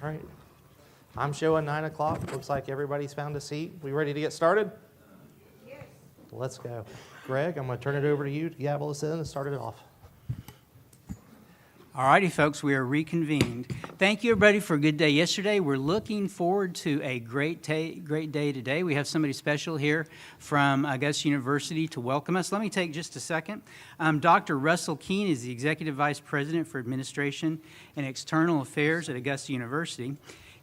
All right. I'm showing 9 o'clock. Looks like everybody's found a seat. We ready to get started? Yes. Let's go. Greg, I'm going to turn it over to you to gavel us in and start it off. All righty, folks, we are reconvened. Thank you, everybody, for a good day yesterday. We're looking forward to a great day today. We have somebody special here from Augusta University to welcome us. Let me take just a second. Dr. Russell Keene is the Executive Vice President for Administration and External Affairs at Augusta University.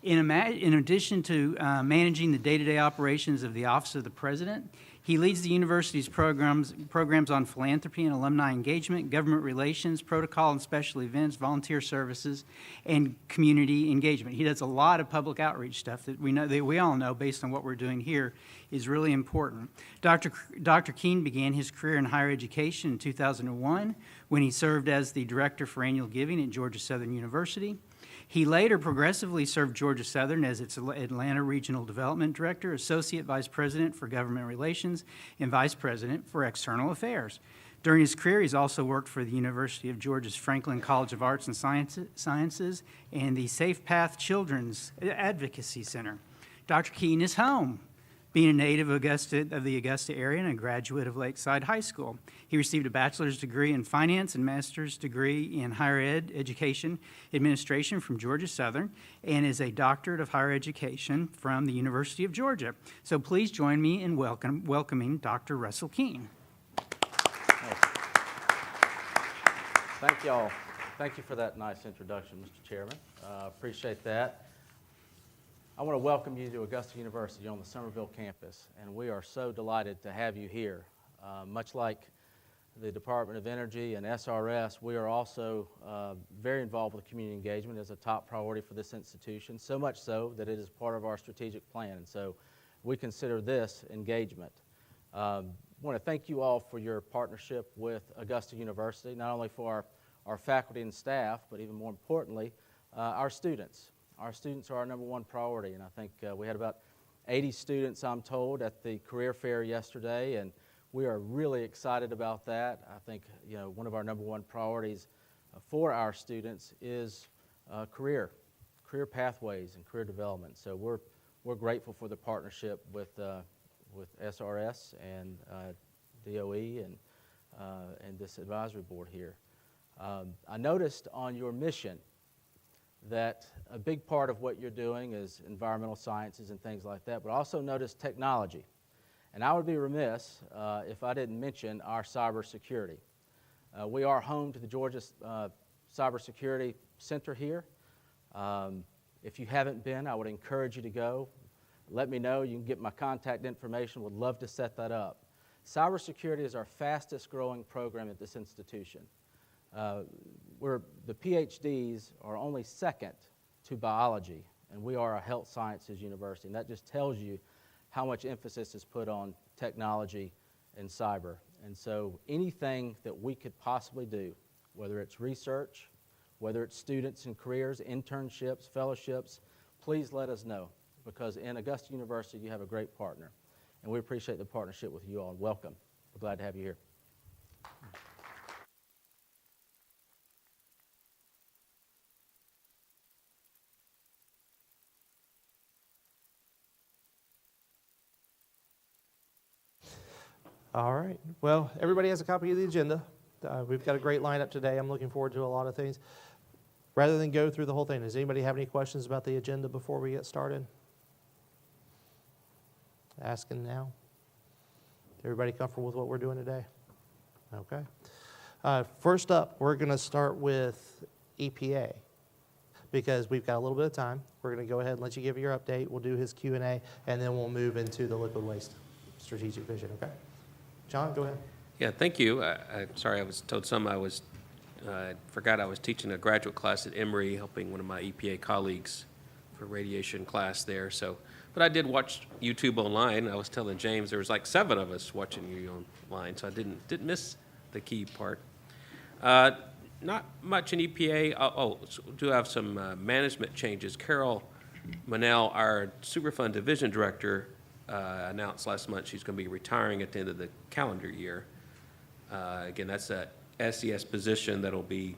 In addition to managing the day-to-day operations of the Office of the President, he leads the university's programs on philanthropy and alumni engagement, government relations, protocol and special events, volunteer services, and community engagement. He does a lot of public outreach stuff that we all know, based on what we're doing here, is really important. Dr. Keene began his career in higher education in 2001 when he served as the Director for Annual Giving at Georgia Southern University. He later progressively served Georgia Southern as its Atlanta Regional Development Director, Associate Vice President for Government Relations, and Vice President for External Affairs. During his career, he's also worked for the University of Georgia's Franklin College of Arts and Sciences and the Safe Path Children's Advocacy Center. Dr. Keene is home, being a native of the Augusta area and a graduate of Lakeside High School. He received a bachelor's degree in finance and master's degree in higher education administration from Georgia Southern and is a doctorate of higher education from the University of Georgia. So please join me in welcoming Dr. Russell Keene. Thank you all. Thank you for that nice introduction, Mr. Chairman. Appreciate that. I want to welcome you to Augusta University on the Summerville campus, and we are so delighted to have you here. Much like the Department of Energy and SRS, we are also very involved with community engagement as a top priority for this institution, so much so that it is part of our strategic plan, and so we consider this engagement. I want to thank you all for your partnership with Augusta University, not only for our faculty and staff, but even more importantly, our students. Our students are our number one priority, and I think we had about 80 students, I'm told, at the career fair yesterday, and we are really excited about that. I think one of our number one priorities for our students is career pathways and career development. So we're grateful for the partnership with SRS and DOE and this advisory board here. I noticed on your mission that a big part of what you're doing is environmental sciences and things like that, but also notice technology. And I would be remiss if I didn't mention our cybersecurity. We are home to the Georgia Cybersecurity Center here. If you haven't been, I would encourage you to go. Let me know. You can get my contact information. Would love to set that up. Cybersecurity is our fastest growing program at this institution. The PhDs are only second to biology, and we are a health sciences university, and that just tells you how much emphasis is put on technology and cyber. And so anything that we could possibly do, whether it's research, whether it's students and careers, internships, fellowships, please let us know, because in Augusta University you have a great partner, and we appreciate the partnership with you all. Welcome. We're glad to have you here. All right. Well, everybody has a copy of the agenda. We've got a great lineup today. I'm looking forward to a lot of things. Rather than go through the whole thing, does anybody have any questions about the agenda before we get started? Asking now. Everybody comfortable with what we're doing today? Okay. First up, we're going to start with EPA because we've got a little bit of time. We're going to go ahead and let you give your update. We'll do his Q&A, and then we'll move into the liquid waste strategic vision, okay? John, go ahead. Yeah, thank you. I'm sorry, I was told I forgot I was teaching a graduate class at Emory, helping one of my EPA colleagues for radiation class there. But I did watch YouTube online. I was telling James there was like 7 of us watching you online, so I didn't miss the key part. Not much in EPA. So we do have some management changes. Carol Monell, our Superfund Division Director, announced last month she's going to be retiring at the end of the calendar year. Again, that's a SES position that'll be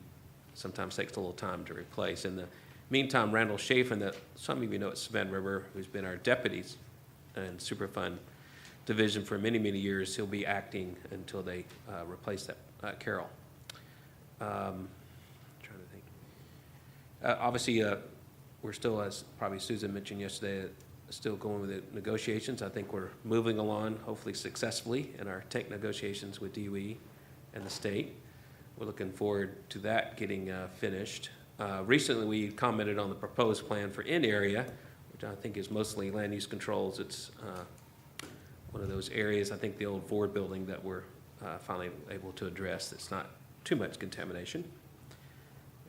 sometimes takes a little time to replace. And Meantime, Randall Chafin, that some of you know at Savannah River, who's been our deputies in Superfund division for many, many years, he'll be acting until they replace that Carol. Trying to think. Obviously, we're still, as probably Susan mentioned yesterday, still going with the negotiations. I think we're moving along, hopefully successfully, in our tank negotiations with DOE and the state. We're looking forward to that getting finished. Recently, we commented on the proposed plan for in-area, which I think is mostly land use controls. It's one of those areas, I think the old Ford building, that we're finally able to address. It's not too much contamination.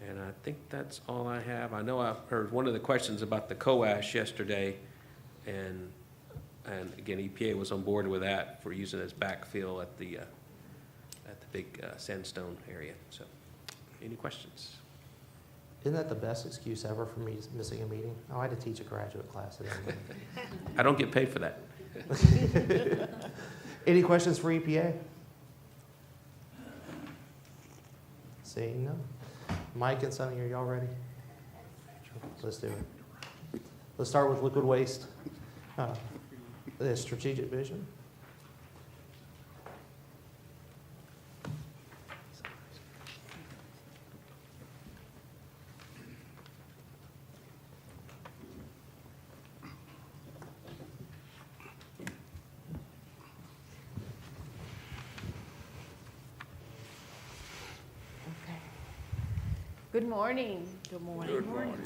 And I think that's all I have. I know I heard one of the questions about the coash yesterday, and again, EPA was on board with that for using it as backfill at the big sandstone area. So, any questions? Isn't that the best excuse ever for me missing a meeting? Oh, I had to teach a graduate class today. I don't get paid for that. Any questions for EPA? Seeing none. Mike and Sonny, are y'all ready? Let's do it. Let's start with liquid waste. The strategic vision. Good morning. Good morning. Good morning.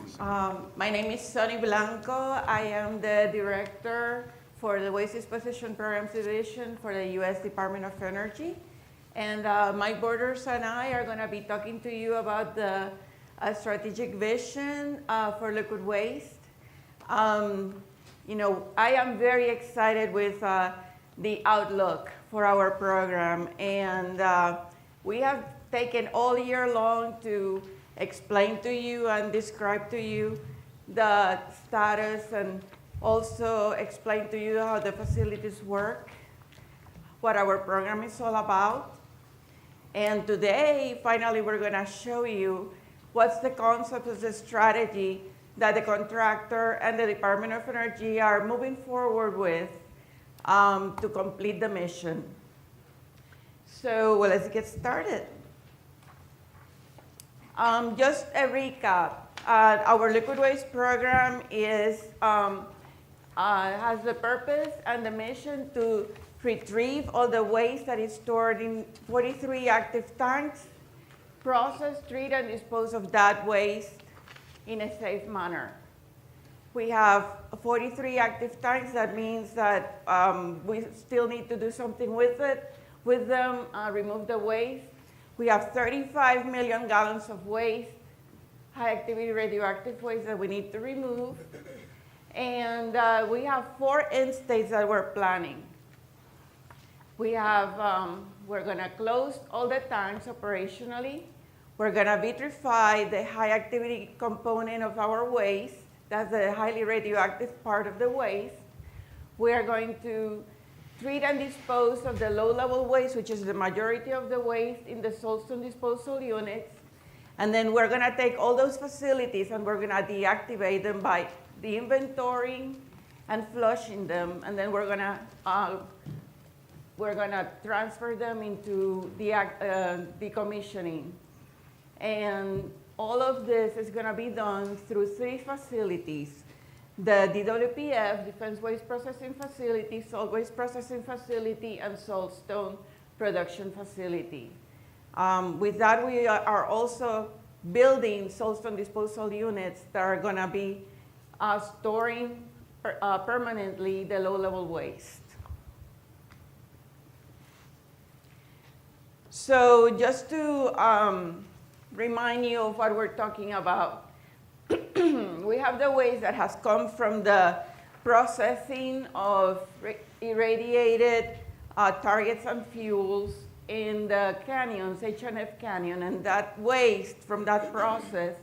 My name is Sonny Blanco. I am the director for the Waste Disposition Programs Division for the U.S. Department of Energy. And Mike Borders and I are going to be talking to you about the strategic vision for liquid waste. You know, I am very excited with the outlook for our program. And we have taken all year long to explain to you and describe to you the status, and also explain to you how the facilities work, what our program is all about. And today, finally, we're going to show you what's the concept of the strategy that the contractor and the Department of Energy are moving forward with to complete the mission. So well, let's get started. Just a recap. Our liquid waste program has the purpose and the mission to retrieve all the waste that is stored in 43 active tanks, process, treat, and dispose of that waste in a safe manner. We have 43 active tanks. That means that we still need to do something with them, remove the waste. We have 35 million gallons of waste, high-activity radioactive waste that we need to remove. And we have 4 end states that we're planning. We have, we're going to close all the tanks operationally. We're going to vitrify the high-activity component of our waste. That's the highly radioactive part of the waste. We are going to treat and dispose of the low-level waste, which is the majority of the waste in the source-to disposal units. And then we're going to take all those facilities and we're going to deactivate them by de-inventorying and flushing them. And then we're going to transfer them into decommissioning. And all of this is going to be done through 3 facilities: the DWPF, Defense Waste Processing Facility, Salt Waste Processing Facility, and Saltstone Production Facility. With that, we are also building saltstone disposal units that are going to be storing permanently the low-level waste. So just to remind you of what we're talking about, we have the waste that has come from the processing of irradiated targets and fuels in the canyons, H&F Canyon, and that waste from that process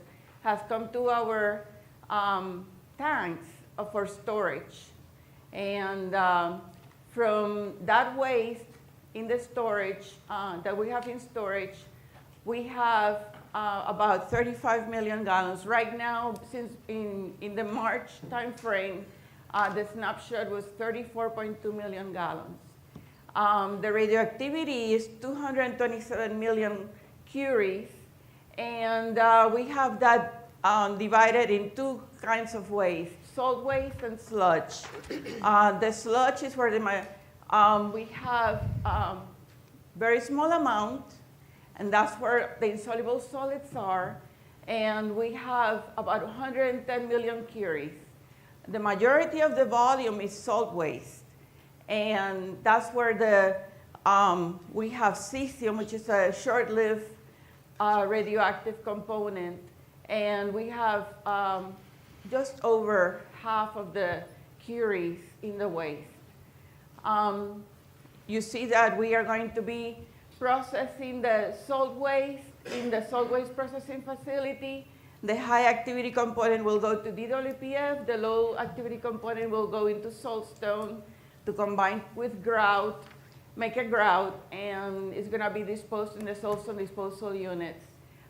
has come to our tanks for storage. And from that waste in the storage that we have in storage, we have about 35 million gallons. Right now, since in the March timeframe, the snapshot was 34.2 million gallons. The radioactivity is 227 million curies, and we have that divided in two kinds of waste, salt waste and sludge. The sludge is where we have very small amount, and that's where the insoluble solids are, and we have about 110 million curies. The majority of the volume is salt waste, and that's where we have cesium, which is a short-lived radioactive component, and we have just over half of the curies in the waste. You see that we are going to be processing the salt waste in the salt waste processing facility. The high activity component will go to DWPF. The low activity component will go into saltstone to combine with grout, make a grout, and it's going to be disposed in the saltstone disposal units.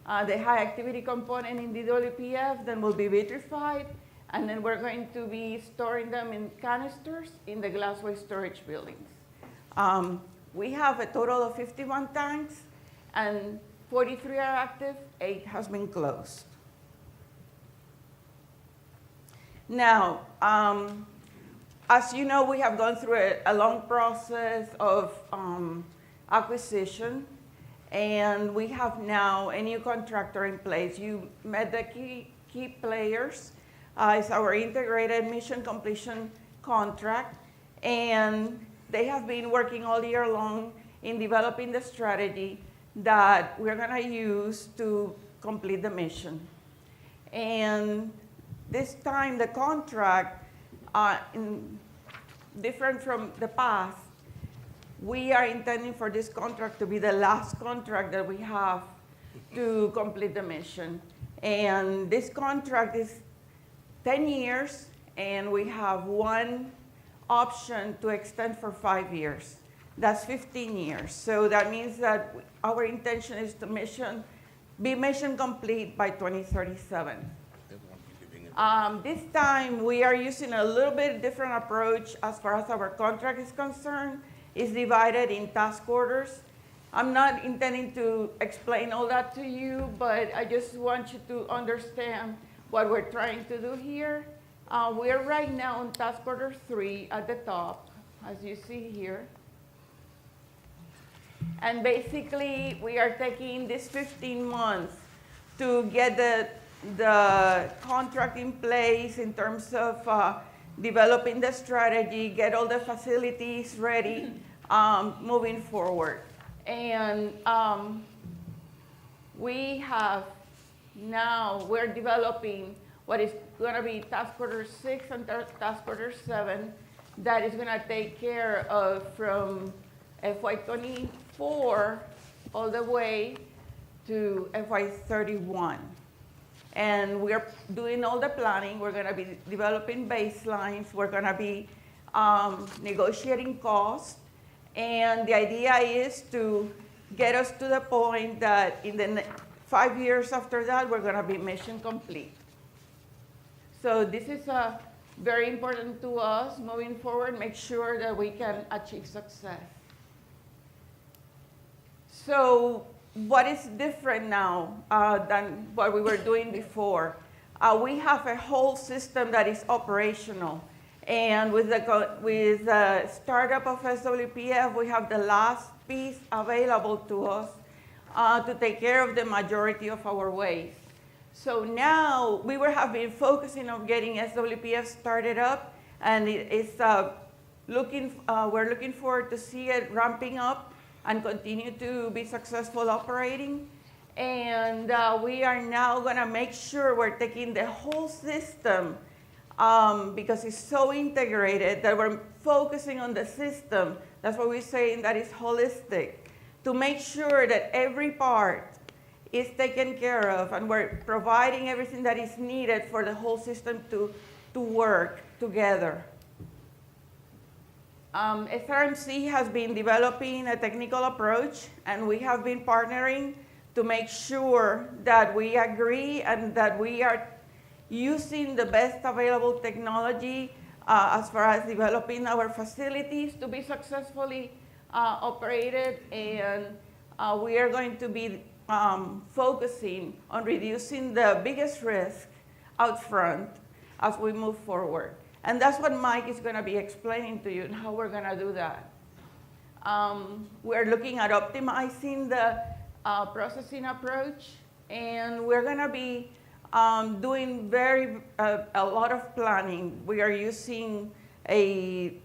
The high activity component in DWPF then will be vitrified, and then we're going to be storing them in canisters in the glass waste storage buildings. We have a total of 51 tanks, and 43 are active, 8 has been closed. Now, as you know, we have gone through a long process of acquisition, and we have now a new contractor in place. You met the key players. It's our integrated mission completion contract, and they have been working all year long in developing the strategy that we're going to use to complete the mission. And this time, the contract, different from the past, we are intending for this contract to be the last contract that we have to complete the mission. And this contract is 10 years, and we have one option to extend for 5 years. That's 15 years. So that means that our intention is to be mission complete by 2037. This time, we are using a little bit different approach as far as our contract is concerned. It's divided in task orders. I'm not intending to explain all that to you, but I just want you to understand what we're trying to do here. We're right now on task order 3 at the top, as you see here. And basically, we are taking this 15 months to get the contract in place in terms of developing the strategy, get all the facilities ready, moving forward. And we're developing what is going to be task order 6 and task order 7 that is going to take care of from FY24 all the way to FY31. And we're doing all the planning. We're going to be developing baselines. We're going to be negotiating costs. And the idea is to get us to the point that in the 5 years after that, we're going to be mission complete. So this is very important to us moving forward, make sure that we can achieve success. So what is different now than what we were doing before? We have a whole system that is operational. And with the startup of SWPF, we have the last piece available to us to take care of the majority of our waste. So now have been focusing on getting SWPF started up, and we're looking forward to see it ramping up and continue to be successful operating. And we are now going to make sure we're taking the whole system because it's so integrated that we're focusing on the system. That's what we're saying, that is holistic, to make sure that every part is taken care of, and we're providing everything that is needed for the whole system to work together. SRMC has been developing a technical approach, and we have been partnering to make sure that we agree and that we are using the best available technology as far as developing our facilities to be successfully operated. And we are going to be focusing on reducing the biggest risk out front as we move forward. And that's what Mike is going to be explaining to you and how we're going to do that. We're looking at optimizing the processing approach, and we're going to be doing a lot of planning. We are using a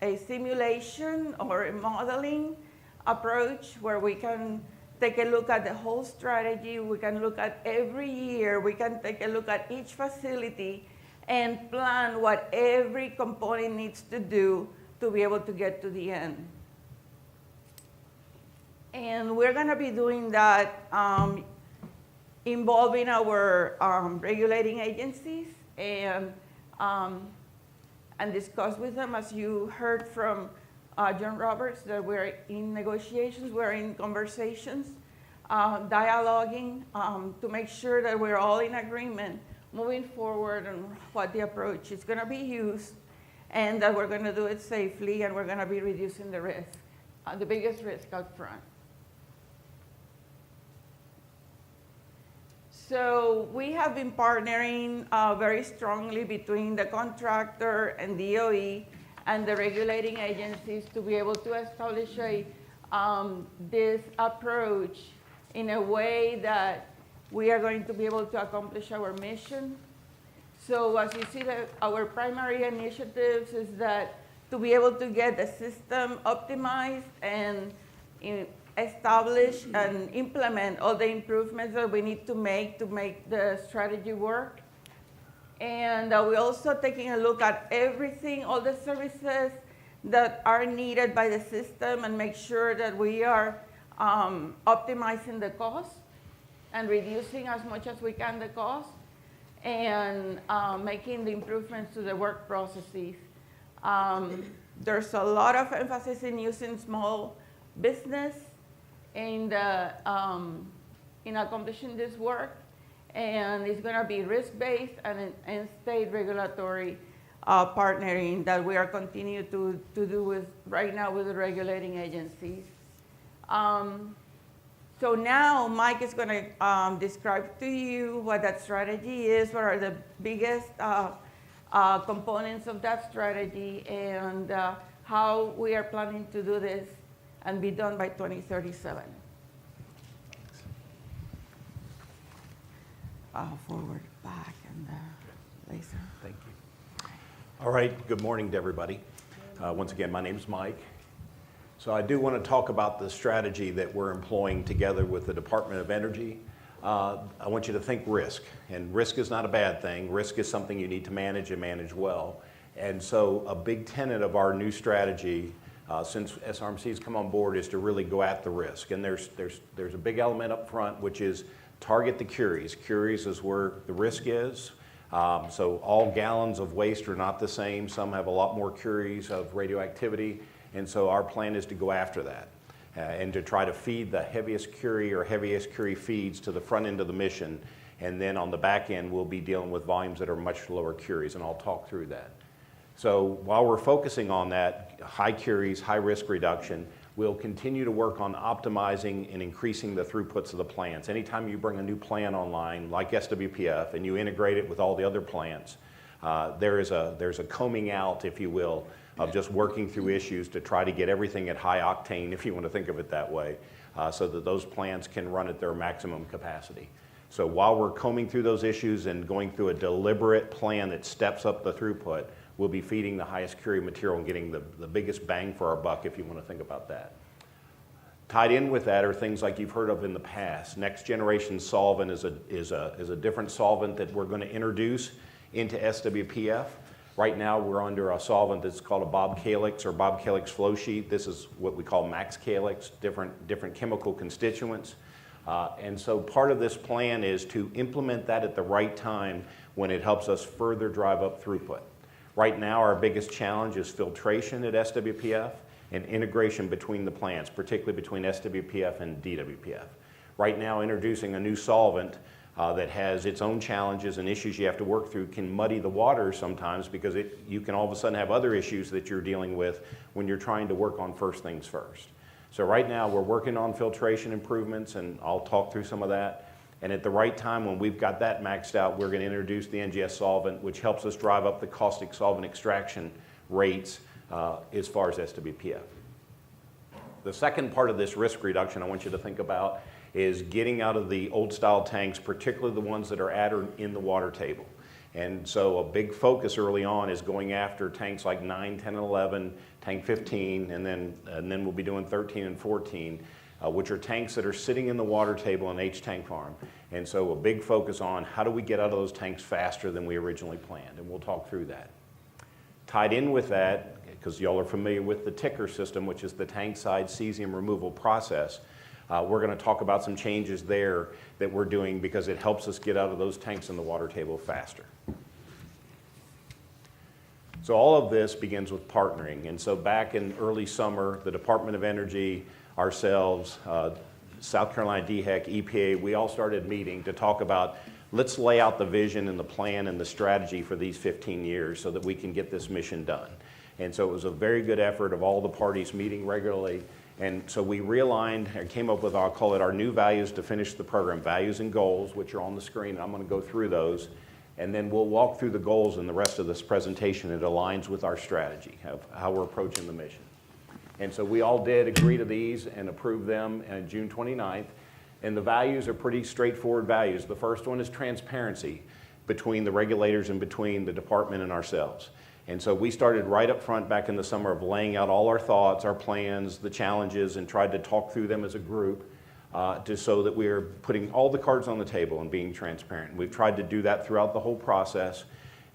simulation or a modeling approach where we can take a look at the whole strategy. We can look at every year. We can take a look at each facility and plan what every component needs to do to be able to get to the end. And we're going to be doing that involving our regulating agencies and discuss with them, as you heard from John Roberts, that we're in negotiations, we're in conversations, dialoguing to make sure that we're all in agreement moving forward on what the approach is going to be used, and that we're going to do it safely, and we're going to be reducing the risk, the biggest risk out front. So we have been partnering very strongly between the contractor and DOE and the regulating agencies to be able to establish this approach in a way that we are going to be able to accomplish our mission. So as you see, our primary initiatives is that to be able to get the system optimized and establish and implement all the improvements that we need to make the strategy work. And we're also taking a look at everything, all the services that are needed by the system, and make sure that we are optimizing the cost and reducing as much as we can the cost, and making the improvements to the work processes. There's a lot of emphasis in using small business in accomplishing this work, and it's going to be risk-based and state regulatory partnering that we are continuing to do right now with the regulating agencies. So now Mike is going to describe to you what that strategy is, what are the biggest components of that strategy, and how we are planning to do this and be done by 2037. Forward, back, and laser. Thank you. All right, good morning to everybody. Once again, my name is Mike. So I do want to talk about the strategy that we're employing together with the Department of Energy. I want you to think risk, and risk is not a bad thing. Risk is something you need to manage and manage well. And so a big tenet of our new strategy since SRMC has come on board is to really go at the risk. And there's a big element up front, which is target the curies. Curies is where the risk is. So all gallons of waste are not the same. Some have a lot more curies of radioactivity. And so our plan is to go after that and to try to feed the heaviest curie or heaviest curie feeds to the front end of the mission. And then on the back end, we'll be dealing with volumes that are much lower curies, and I'll talk through that. So while we're focusing on that, high curies, high risk reduction, we'll continue to work on optimizing and increasing the throughputs of the plants. Anytime you bring a new plant online, like SWPF, and you integrate it with all the other plants, there's a combing out, if you will, of just working through issues to try to get everything at high octane, if you want to think of it that way, so that those plants can run at their maximum capacity. So while we're combing through those issues and going through a deliberate plan that steps up the throughput, we'll be feeding the highest curie material and getting the biggest bang for our buck, if you want to think about that. Tied in with that are things like you've heard of in the past. Next generation solvent is a different solvent that we're going to introduce into SWPF. Right now we're under a solvent that's called a Bob Calyx or Bob Calyx flow sheet. This is what we call max Calyx, different chemical constituents. And so part of this plan is to implement that at the right time when it helps us further drive up throughput. Right now, our biggest challenge is filtration at SWPF and integration between the plants, particularly between SWPF and DWPF. right now introducing a new solvent that has its own challenges and issues you have to work through can muddy the water sometimes because you can all of a sudden have other issues that you're dealing with when you're trying to work on first things first. So right now we're working on filtration improvements, and I'll talk through some of that. And at the right time, when we've got that maxed out, we're going to introduce the NGS solvent, which helps us drive up the caustic solvent extraction rates as far as SWPF. The second part of this risk reduction I want you to think about is getting out of the old style tanks, particularly the ones that are at or in the water table. And so a big focus early on is going after tanks like 9, 10, and 11, tank 15, and then we'll be doing 13 and 14, which are tanks that are sitting in the water table in H-Tank Farm. And so a big focus on how do we get out of those tanks faster than we originally planned, and we'll talk through that. Tied in with that, because y'all are familiar with the ticker system, which is the tank side cesium removal process, we're going to talk about some changes there that we're doing because it helps us get out of those tanks in the water table faster. So all of this begins with partnering. And so back in early summer, the Department of Energy, ourselves, South Carolina DHEC, EPA, we all started meeting to talk about let's lay out the vision and the plan and the strategy for these 15 years so that we can get this mission done. And so it was a very good effort of all the parties meeting regularly. And so we realigned and came up with, I'll call it our new values to finish the program, values and goals, which are on the screen. I'm going to go through those. And then we'll walk through the goals in the rest of this presentation. It aligns with our strategy of how we're approaching the mission. And so we all did agree to these and approve them on June 29th. And the values are pretty straightforward values. The first one is transparency between the regulators and between the department and ourselves. And so we started right up front back in the summer of laying out all our thoughts, our plans, the challenges, and tried to talk through them as a group so that we are putting all the cards on the table and being transparent. We've tried to do that throughout the whole process.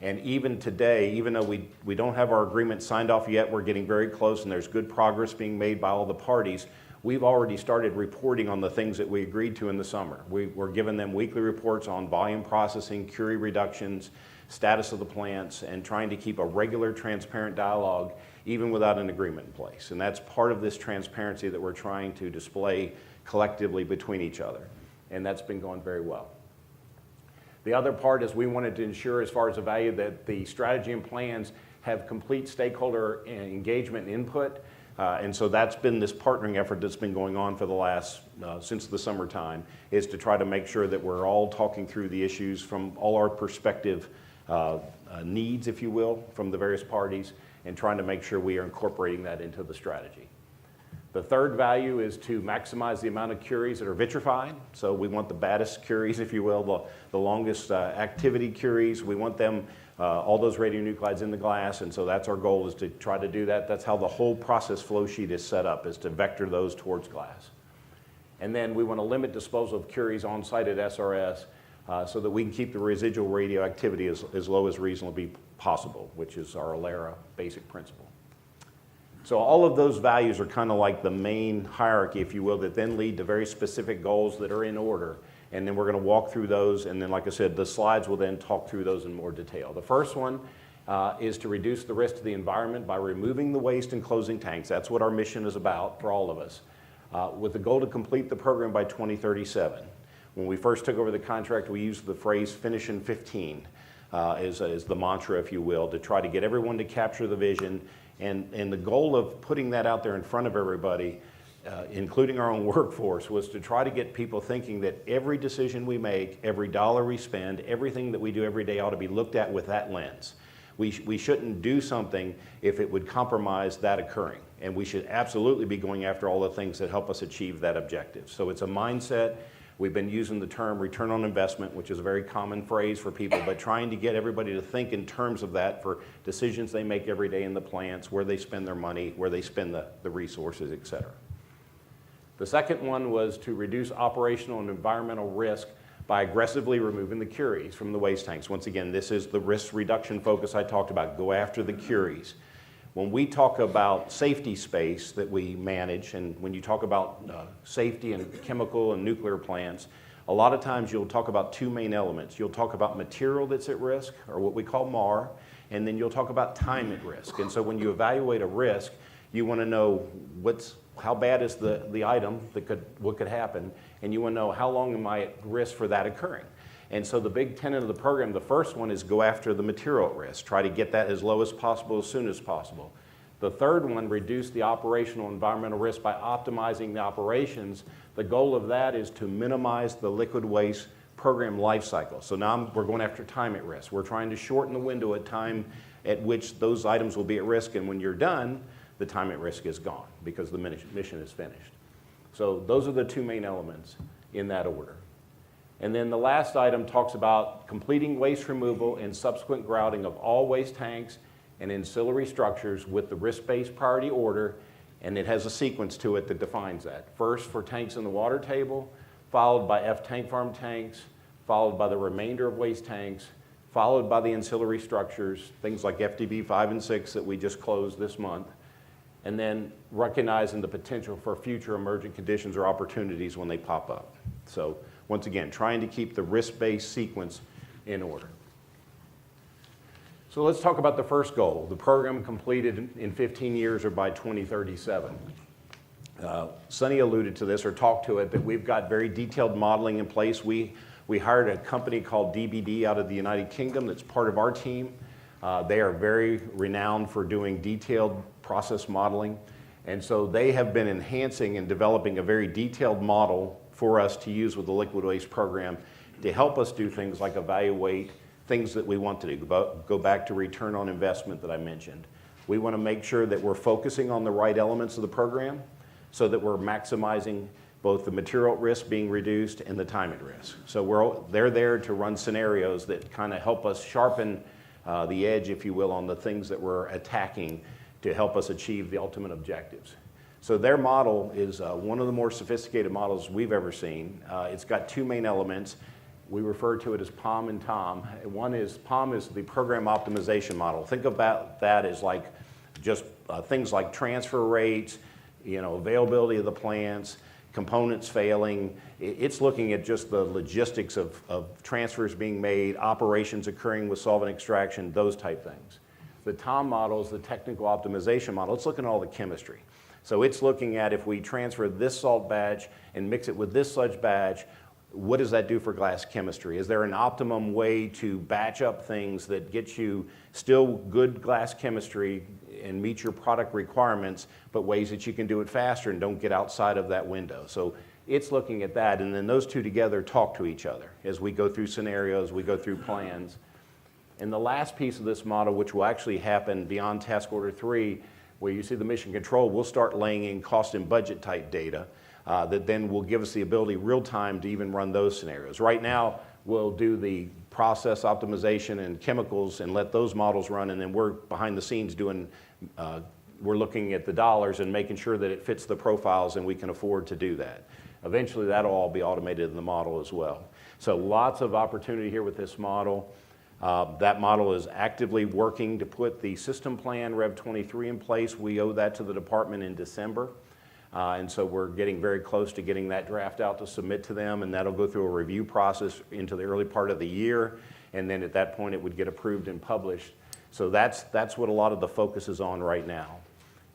And even today, even though we don't have our agreement signed off yet, we're getting very close and there's good progress being made by all the parties. We've already started reporting on the things that we agreed to in the summer. We're giving them weekly reports on volume processing, curie reductions, status of the plants, and trying to keep a regular, transparent dialogue even without an agreement in place. And that's part of this transparency that we're trying to display collectively between each other. And that's been going very well. The other part is we wanted to ensure, as far as the value, that the strategy and plans have complete stakeholder engagement and input. And so that's been this partnering effort that's been going on for the last, since the summertime, is to try to make sure that we're all talking through the issues from all our perspective needs, if you will, from the various parties, and trying to make sure we are incorporating that into the strategy. The third value is to maximize the amount of curies that are vitrified. So we want the baddest curies, if you will, the longest activity curies. We want them, all those radionuclides in the glass, and so that's our goal, is to try to do that. That's how the whole process flow sheet is set up, is to vector those towards glass. And then we want to limit disposal of curies on site at SRS so that we can keep the residual radioactivity as low as reasonably possible, which is our ALERA basic principle. So all of those values are kind of like the main hierarchy, if you will, that then lead to very specific goals that are in order. And then we're going to walk through those, and then, like I said, the slides will then talk through those in more detail. The first one is to reduce the risk to the environment by removing the waste and closing tanks. That's what our mission is about for all of us, with the goal to complete the program by 2037. When we first took over the contract, we used the phrase finish in 15 as the mantra, if you will, to try to get everyone to capture the vision. And the goal of putting that out there in front of everybody, including our own workforce, was to try to get people thinking that every decision we make, every dollar we spend, everything that we do every day ought to be looked at with that lens. We shouldn't do something if it would compromise that occurring. And we should absolutely be going after all the things that help us achieve that objective. So it's a mindset. We've been using the term return on investment, which is a very common phrase for people, but trying to get everybody to think in terms of that for decisions they make every day in the plants, where they spend their money, where they spend the resources, et cetera. The second one was to reduce operational and environmental risk by aggressively removing the curies from the waste tanks. Once again, this is the risk reduction focus I talked about. Go after the curies. When we talk about safety space that we manage, and when you talk about safety in chemical and nuclear plants, a lot of times you'll talk about two main elements. You'll talk about material that's at risk, or what we call MAR, and then you'll talk about time at risk. And so when you evaluate a risk, you want to know what's how bad is the item what could happen, and you want to know how long am I at risk for that occurring. And so the big tenet of the program, the first one is go after the material at risk, try to get that as low as possible as soon as possible. The third one, reduce the operational environmental risk by optimizing the operations. The goal of that is to minimize the liquid waste program life cycle. So now we're going after time at risk. We're trying to shorten the window of time at which those items will be at risk, and when you're done, the time at risk is gone because the mission is finished. So those are the two main elements in that order. And then the last item talks about completing waste removal and subsequent grouting of all waste tanks and ancillary structures with the risk-based priority order, and it has a sequence to it that defines that. First for tanks in the water table, followed by F tank farm tanks, followed by the remainder of waste tanks, followed by the ancillary structures, things like FDB 5 and 6 that we just closed this month, and then recognizing the potential for future emergent conditions or opportunities when they pop up. So once again, trying to keep the risk-based sequence in order. So let's talk about the first goal, the program completed in 15 years or by 2037. Sonny alluded to this or talked to it, that we've got very detailed modeling in place. We hired a company called DBD out of the United Kingdom that's part of our team. They are very renowned for doing detailed process modeling. And so they have been enhancing and developing a very detailed model for us to use with the liquid waste program to help us do things like evaluate things that we want to do. Go back to return on investment that I mentioned. We want to make sure that we're focusing on the right elements of the program so that we're maximizing both the material at risk being reduced and the time at risk. So they're there to run scenarios that kind of help us sharpen the edge, if you will, on the things that we're attacking to help us achieve the ultimate objectives. So their model is one of the more sophisticated models we've ever seen. It's got two main elements. We refer to it as POM and TOM. One is, POM is the program optimization model. Think about that as like just things like transfer rates, availability of the plants, components failing. It's looking at just the logistics of transfers being made, operations occurring with solvent extraction, those type things. The TOM model is the technical optimization model. It's looking at all the chemistry. So it's looking at if we transfer this salt batch and mix it with this sludge batch, what does that do for glass chemistry? Is there an optimum way to batch up things that get you still good glass chemistry and meet your product requirements, but ways that you can do it faster and don't get outside of that window? So it's looking at that, and then those two together talk to each other as we go through scenarios, we go through plans. And the last piece of this model, which will actually happen beyond task order 3, where you see the mission control, we'll start laying in cost and budget type data that then will give us the ability real time to even run those scenarios. Right now, we'll do the process optimization and chemicals and let those models run, and then we're behind the scenes doing, we're looking at the dollars and making sure that it fits the profiles and we can afford to do that. Eventually, that'll all be automated in the model as well. So lots of opportunity here with this model. That model is actively working to put the system plan, Rev 23, in place. We owe that to the department in December. And so we're getting very close to getting that draft out to submit to them, and that'll go through a review process into the early part of the year. And then at that point, it would get approved and published. So that's what a lot of the focus is on right now.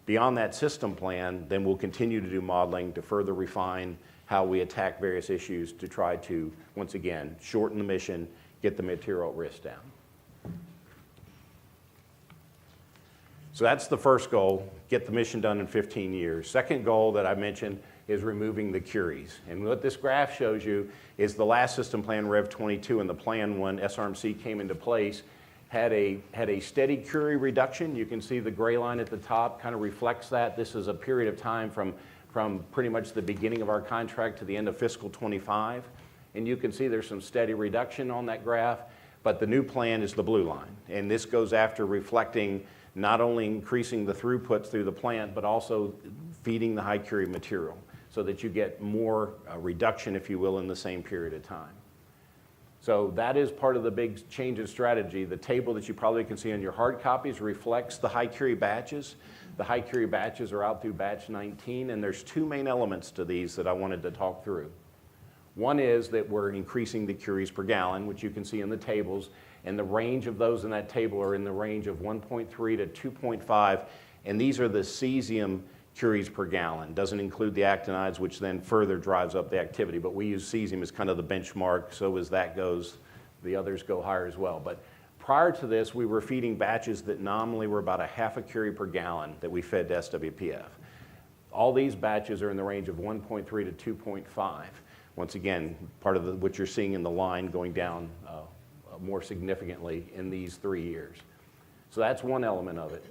Beyond that system plan, then we'll continue to do modeling to further refine how we attack various issues to try to, once again, shorten the mission, get the material risk down. So that's the first goal, get the mission done in 15 years. Second goal that I mentioned is removing the curies. And what this graph shows you is the last system plan, Rev 22, and the plan when SRMC came into place, had a steady curie reduction. You can see the gray line at the top kind of reflects that. This is a period of time from pretty much the beginning of our contract to the end of fiscal 25. And you can see there's some steady reduction on that graph, but the new plan is the blue line. And this goes after reflecting not only increasing the throughput through the plant, but also feeding the high curie material so that you get more reduction, if you will, in the same period of time. So that is part of the big change in strategy. The table that you probably can see on your hard copies reflects the high curie batches. The high curie batches are out through batch 19, and there's two main elements to these that I wanted to talk through. One is that we're increasing the curies per gallon, which you can see in the tables, and the range of those in that table are in the range of 1.3 to 2.5, and these are the cesium curies per gallon. Doesn't include the actinides, which then further drives up the activity. But we use cesium as kind of the benchmark, so as that goes, the others go higher as well. But prior to this, we were feeding batches that nominally were about a half a curie per gallon that we fed to SWPF. All these batches are in the range of 1.3 to 2.5. Once again, part of what you're seeing in the line going down more significantly in these 3 years. So that's one element of it.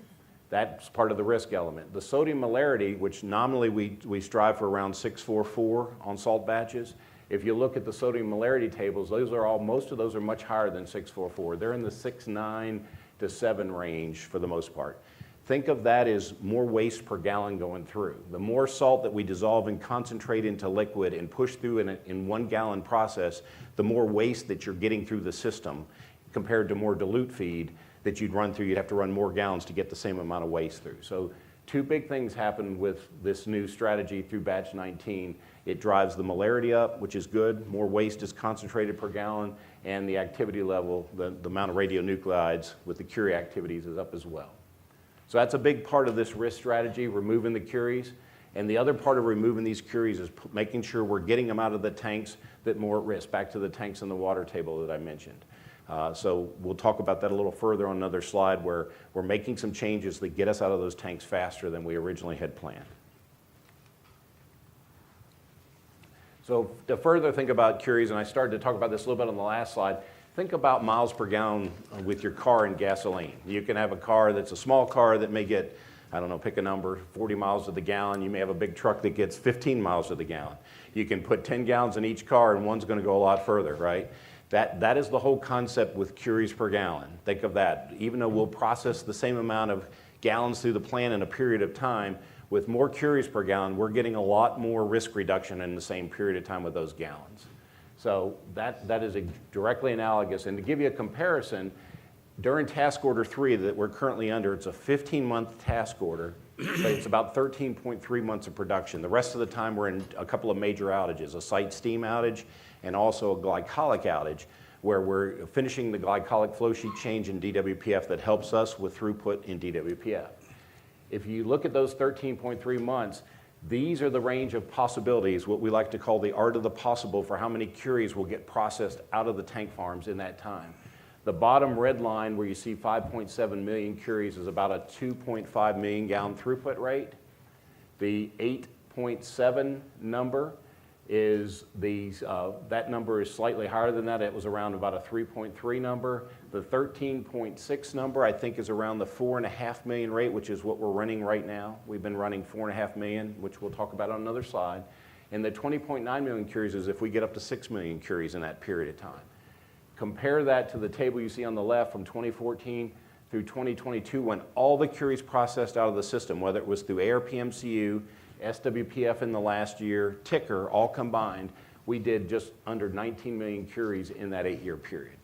That's part of the risk element. The sodium molarity, which nominally we strive for around 644 on salt batches. If you look at the sodium molarity tables, most of those are much higher than 644. They're in the 6.9 to 7 range for the most part. Think of that as more waste per gallon going through. The more salt that we dissolve and concentrate into liquid and push through in 1 gallon process, the more waste that you're getting through the system compared to more dilute feed that you'd run through. You'd have to run more gallons to get the same amount of waste through. So 2 big things happen with this new strategy through batch 19. It drives the molarity up, which is good. More waste is concentrated per gallon, and the activity level, the amount of radionuclides with the curie activities is up as well. So that's a big part of this risk strategy, removing the curies. And the other part of removing these curies is making sure we're getting them out of the tanks that are more at risk, back to the tanks in the water table that I mentioned. So we'll talk about that a little further on another slide, where we're making some changes that get us out of those tanks faster than we originally had planned. So to further think about curies, and I started to talk about this a little bit on the last slide, think about miles per gallon with your car and gasoline. You can have a car that's a small car that may get, I don't know, pick a number, 40 miles to the gallon. You may have a big truck that gets 15 miles to the gallon. You can put 10 gallons in each car, and one's going to go a lot further, right? That is the whole concept with curies per gallon. Think of that. Even though we'll process the same amount of gallons through the plant in a period of time, with more curies per gallon, we're getting a lot more risk reduction in the same period of time with those gallons. So that is directly analogous. And to give you a comparison, during task order 3 that we're currently under, it's a 15-month task order, but it's about 13.3 months of production. The rest of the time we're in a couple of major outages, a site steam outage and also a glycolic outage, where we're finishing the glycolic flow sheet change in DWPF that helps us with throughput in DWPF. If you look at those 13.3 months, these are the range of possibilities, what we like to call the art of the possible, for how many curies will get processed out of the tank farms in that time. The bottom red line where you see 5.7 million curies is about a 2.5 million gallon throughput rate. The 8.7 number is that number is slightly higher than that. It was around about a 3.3 number. The 13.6 number, I think, is around the 4.5 million rate, which is what we're running right now. We've been running 4.5 million, which we'll talk about on another slide. And the 20.9 million curies is if we get up to 6 million curies in that period of time. Compare that to the table you see on the left from 2014 through 2022, when all the curies processed out of the system, whether it was through ARPMCU, SWPF in the last year, ticker, all combined, we did just under 19 million curies in that 8-year period.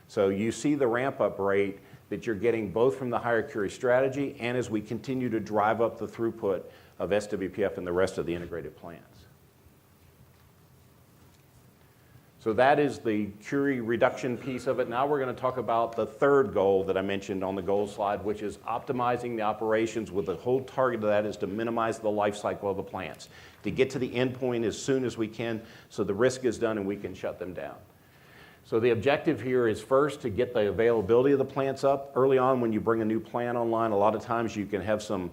So you see the ramp-up rate that you're getting both from the higher curie strategy and as we continue to drive up the throughput of SWPF and the rest of the integrated plants. So that is the curie reduction piece of it. Now we're going to talk about the third goal that I mentioned on the goal slide, which is optimizing the operations, with the whole target of that is to minimize the life cycle of the plants, to get to the end point as soon as we can so the risk is done and we can shut them down. So the objective here is first to get the availability of the plants up. Early on when you bring a new plant online, a lot of times you can have some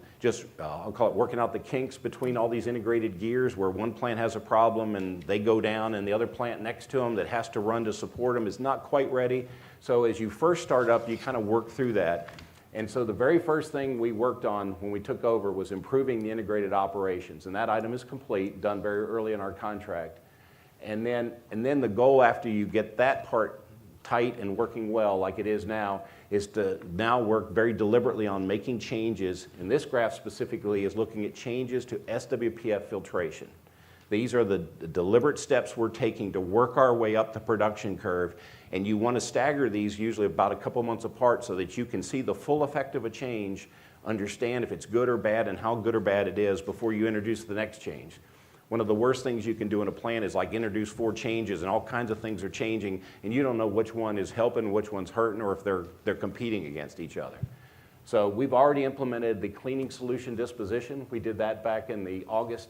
I'll call it working out the kinks between all these integrated gears, where one plant has a problem and they go down and the other plant next to them that has to run to support them is not quite ready. So as you first start up, you kind of work through that. And so the very first thing we worked on when we took over was improving the integrated operations. And that item is complete, done very early in our contract. And then the goal after you get that part tight and working well like it is now is to now work very deliberately on making changes. And this graph specifically is looking at changes to SWPF filtration. These are the deliberate steps we're taking to work our way up the production curve. And you want to stagger these usually about a couple months apart so that you can see the full effect of a change, understand if it's good or bad and how good or bad it is before you introduce the next change. One of the worst things you can do in a plant is like introduce 4 changes and all kinds of things are changing and you don't know which one is helping, which one's hurting, or if they're competing against each other. So we've already implemented the cleaning solution disposition. We did that back in the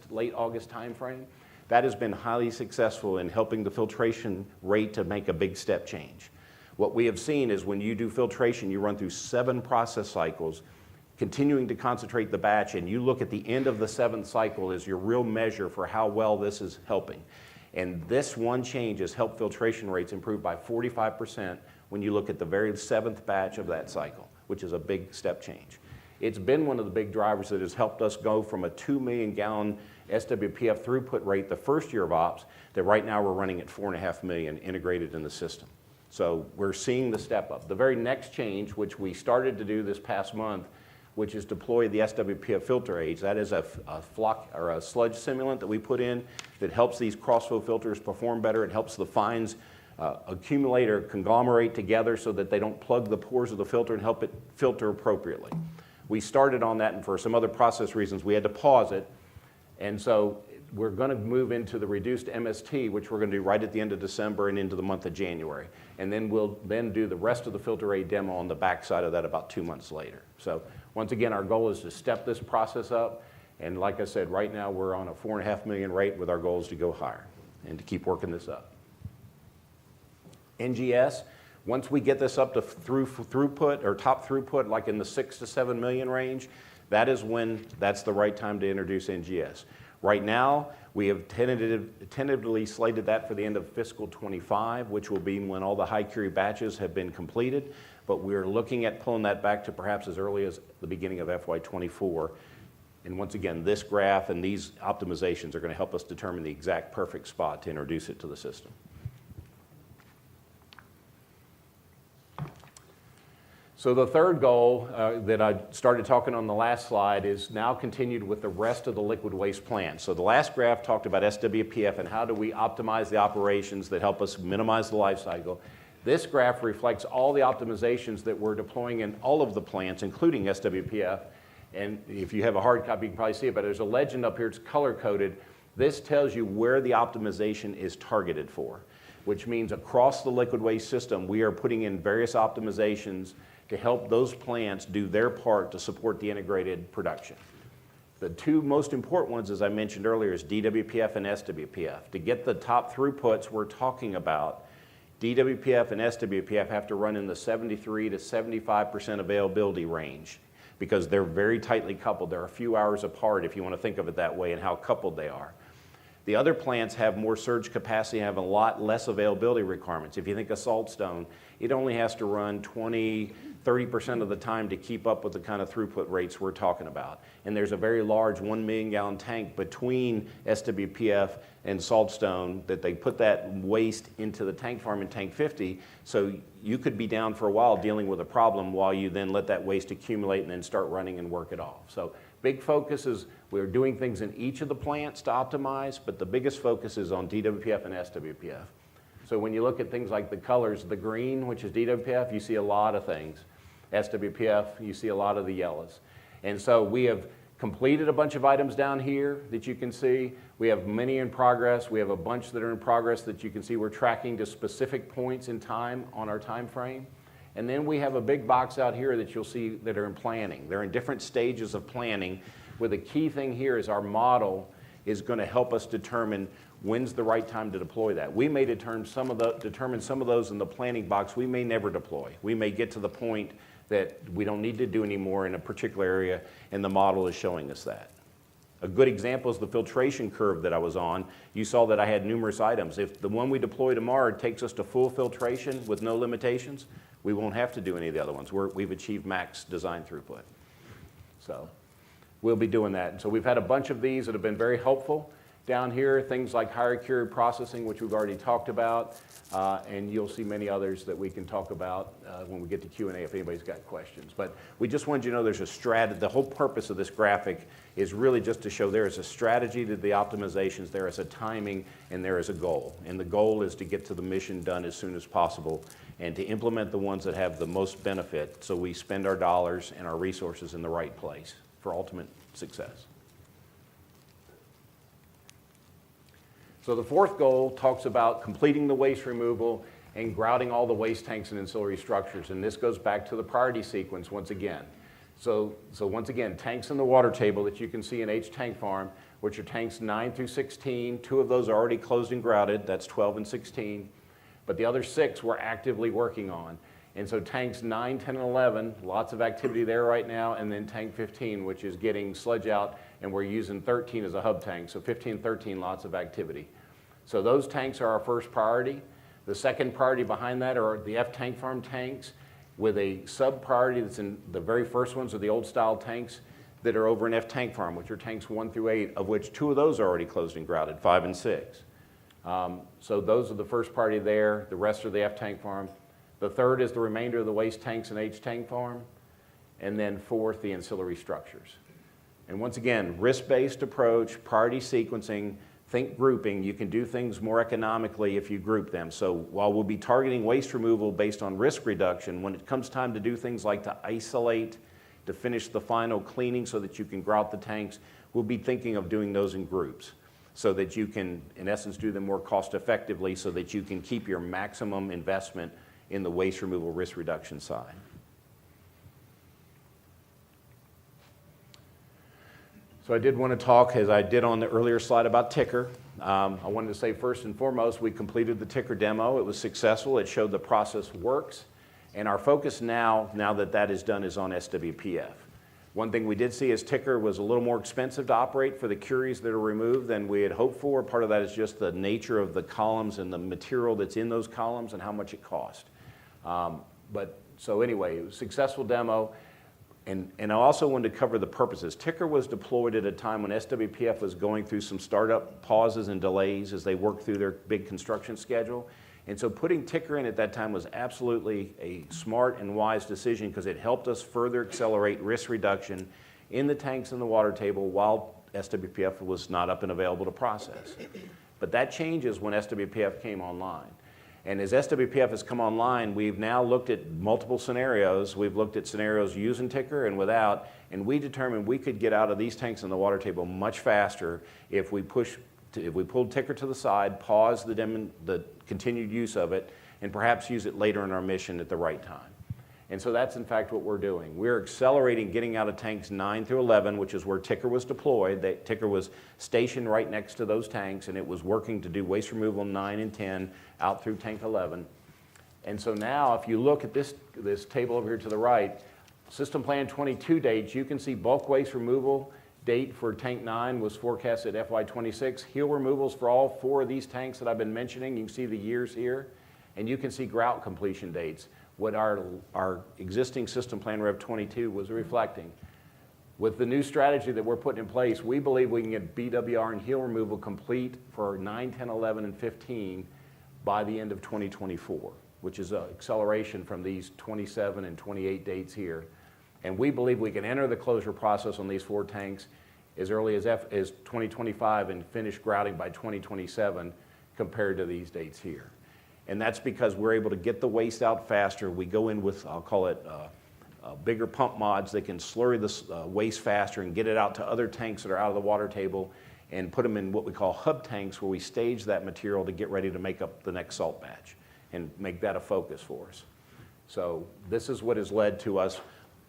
late August timeframe. That has been highly successful in helping the filtration rate to make a big step change. What we have seen is when you do filtration, you run through 7 process cycles, continuing to concentrate the batch, and you look at the end of the 7th cycle as your real measure for how well this is helping. And this one change has helped filtration rates improve by 45% when you look at the very 7th batch of that cycle, which is a big step change. It's been one of the big drivers that has helped us go from a 2 million gallon SWPF throughput rate the first year of ops that right now we're running at 4.5 million integrated in the system. So we're seeing the step up. The very next change, which we started to do this past month, which is deploy the SWPF filter aids. That is a flock or a sludge simulant that we put in that helps these crossflow filters perform better. It helps the fines accumulate or conglomerate together so that they don't plug the pores of the filter and help it filter appropriately. We started on that, and for some other process reasons, we had to pause it. And so we're going to move into the reduced MST, which we're going to do right at the end of December and into the month of January. And then we'll then do the rest of the filter aid demo on the backside of that about 2 months later. So once again, our goal is to step this process up. And like I said, right now we're on a 4.5 million rate with our goals to go higher and to keep working this up. NGS, once we get this up to throughput or top throughput, like in the 6 to 7 million range, that is when that's the right time to introduce NGS. Right now, we have tentatively slated that for the end of fiscal 25, which will be when all the high curie batches have been completed. But we're looking at pulling that back to perhaps as early as the beginning of FY24. And once again, this graph and these optimizations are going to help us determine the exact perfect spot to introduce it to the system. So the third goal that I started talking on the last slide is now continued with the rest of the liquid waste plan. So the last graph talked about SWPF and how do we optimize the operations that help us minimize the life cycle. This graph reflects all the optimizations that we're deploying in all of the plants, including SWPF. And if you have a hard copy, you can probably see it, but there's a legend up here, it's color-coded. This tells you where the optimization is targeted for, which means across the liquid waste system, we are putting in various optimizations to help those plants do their part to support the integrated production. The 2 most important ones, as I mentioned earlier, is DWPF and SWPF. To get the top throughputs we're talking about, DWPF and SWPF have to run in the 73 to 75% availability range because they're very tightly coupled. They're a few hours apart if you want to think of it that way and how coupled they are. The other plants have more surge capacity, have a lot less availability requirements. If you think of Saltstone, it only has to run 20-30% of the time to keep up with the kind of throughput rates we're talking about. And there's a very large 1 million gallon tank between SWPF and Saltstone that they put that waste into the tank farm in tank 50. So you could be down for a while dealing with a problem while you then let that waste accumulate and then start running and work it off. So big focus is we're doing things in each of the plants to optimize, but the biggest focus is on DWPF and SWPF. So when you look at things like the colors, the green, which is DWPF, you see a lot of things. SWPF, you see a lot of the yellows. And so we have completed a bunch of items down here that you can see. We have many in progress. We have a bunch that are in progress that you can see we're tracking to specific points in time on our time frame. And then we have a big box out here that you'll see that are in planning. They're in different stages of planning, where the key thing here is our model is going to help us determine when's the right time to deploy that. We may determine some of those in the planning box we may never deploy. We may get to the point that we don't need to do anymore in a particular area, and the model is showing us that. A good example is the filtration curve that I was on. You saw that I had numerous items. If the one we deploy tomorrow takes us to full filtration with no limitations, we won't have to do any of the other ones. We've achieved max design throughput. So we'll be doing that. And so we've had a bunch of these that have been very helpful. Down here, things like higher curie processing, which we've already talked about, and you'll see many others that we can talk about when we get to Q&A if anybody's got questions. But we just wanted you to know there's a strategy. The whole purpose of this graphic is really just to show there is a strategy to the optimizations, there is a timing, and there is a goal. And the goal is to get to the mission done as soon as possible and to implement the ones that have the most benefit so we spend our dollars and our resources in the right place for ultimate success. So the fourth goal talks about completing the waste removal and grouting all the waste tanks and ancillary structures. And this goes back to the priority sequence once again. So once again, tanks in the water table that you can see in H Tank Farm, which are tanks 9 through 16. 2 of those are already closed and grouted. That's 12 and 16. But the other 6 we're actively working on. And so tanks 9, 10, and 11, lots of activity there right now. And then tank 15, which is getting sludge out, and we're using 13 as a hub tank. So 15 and 13, lots of activity. So those tanks are our first priority. The second priority behind that are the F Tank Farm tanks, with a sub-priority that's in the very first ones are the old style tanks that are over in F Tank Farm, which are tanks 1 through 8, of which 2 of those are already closed and grouted, 5 and 6. So those are the first priority there. The rest are the F Tank Farm. The third is the remainder of the waste tanks in H Tank Farm. And then fourth, the ancillary structures. And once again, risk-based approach, priority sequencing, think grouping. You can do things more economically if you group them. So while we'll be targeting waste removal based on risk reduction, when it comes time to do things like to isolate, to finish the final cleaning so that you can grout the tanks, we'll be thinking of doing those in groups so that you can, in essence, do them more cost effectively so that you can keep your maximum investment in the waste removal risk reduction side. So I did want to talk, as I did on the earlier slide, about ticker. I wanted to say first and foremost, we completed the ticker demo. It was successful. It showed the process works. And our focus now that that is done, is on SWPF. One thing we did see is ticker was a little more expensive to operate for the curies that are removed than we had hoped for. Part of that is just the nature of the columns and the material that's in those columns and how much it cost. So anyway, it was a successful demo. And I also wanted to cover the purposes. Ticker was deployed at a time when SWPF was going through some startup pauses and delays as they worked through their big construction schedule. And so putting ticker in at that time was absolutely a smart and wise decision because it helped us further accelerate risk reduction in the tanks and the water table while SWPF was not up and available to process. But that changes when SWPF came online. And as SWPF has come online, we've now looked at multiple scenarios. We've looked at scenarios using ticker and without, and we determined we could get out of these tanks in the water table much faster if we pulled ticker to the side, paused the continued use of it, and perhaps use it later in our mission at the right time. And so that's in fact what we're doing. We're accelerating getting out of tanks 9 through 11, which is where ticker was deployed. Ticker was stationed right next to those tanks, and it was working to do waste removal 9 and 10 out through tank 11. And so now if you look at this table over here to the right, System Plan 22 dates, you can see bulk waste removal date for tank 9 was forecasted FY26. Heel removals for all 4 of these tanks that I've been mentioning, you can see the years here, and you can see grout completion dates. What our existing System Plan Rev 22 was reflecting. With the new strategy that we're putting in place, we believe we can get BWR and heel removal complete for 9, 10, 11, and 15 by the end of 2024, which is an acceleration from these 27 and 28 dates here. And we believe we can enter the closure process on these 4 tanks as early as 2025 and finish grouting by 2027 compared to these dates here. And that's because we're able to get the waste out faster. We go in with, I'll call it bigger pump mods that can slurry the waste faster and get it out to other tanks that are out of the water table and put them in what we call hub tanks where we stage that material to get ready to make up the next salt batch and make that a focus for us. So this is what has led to us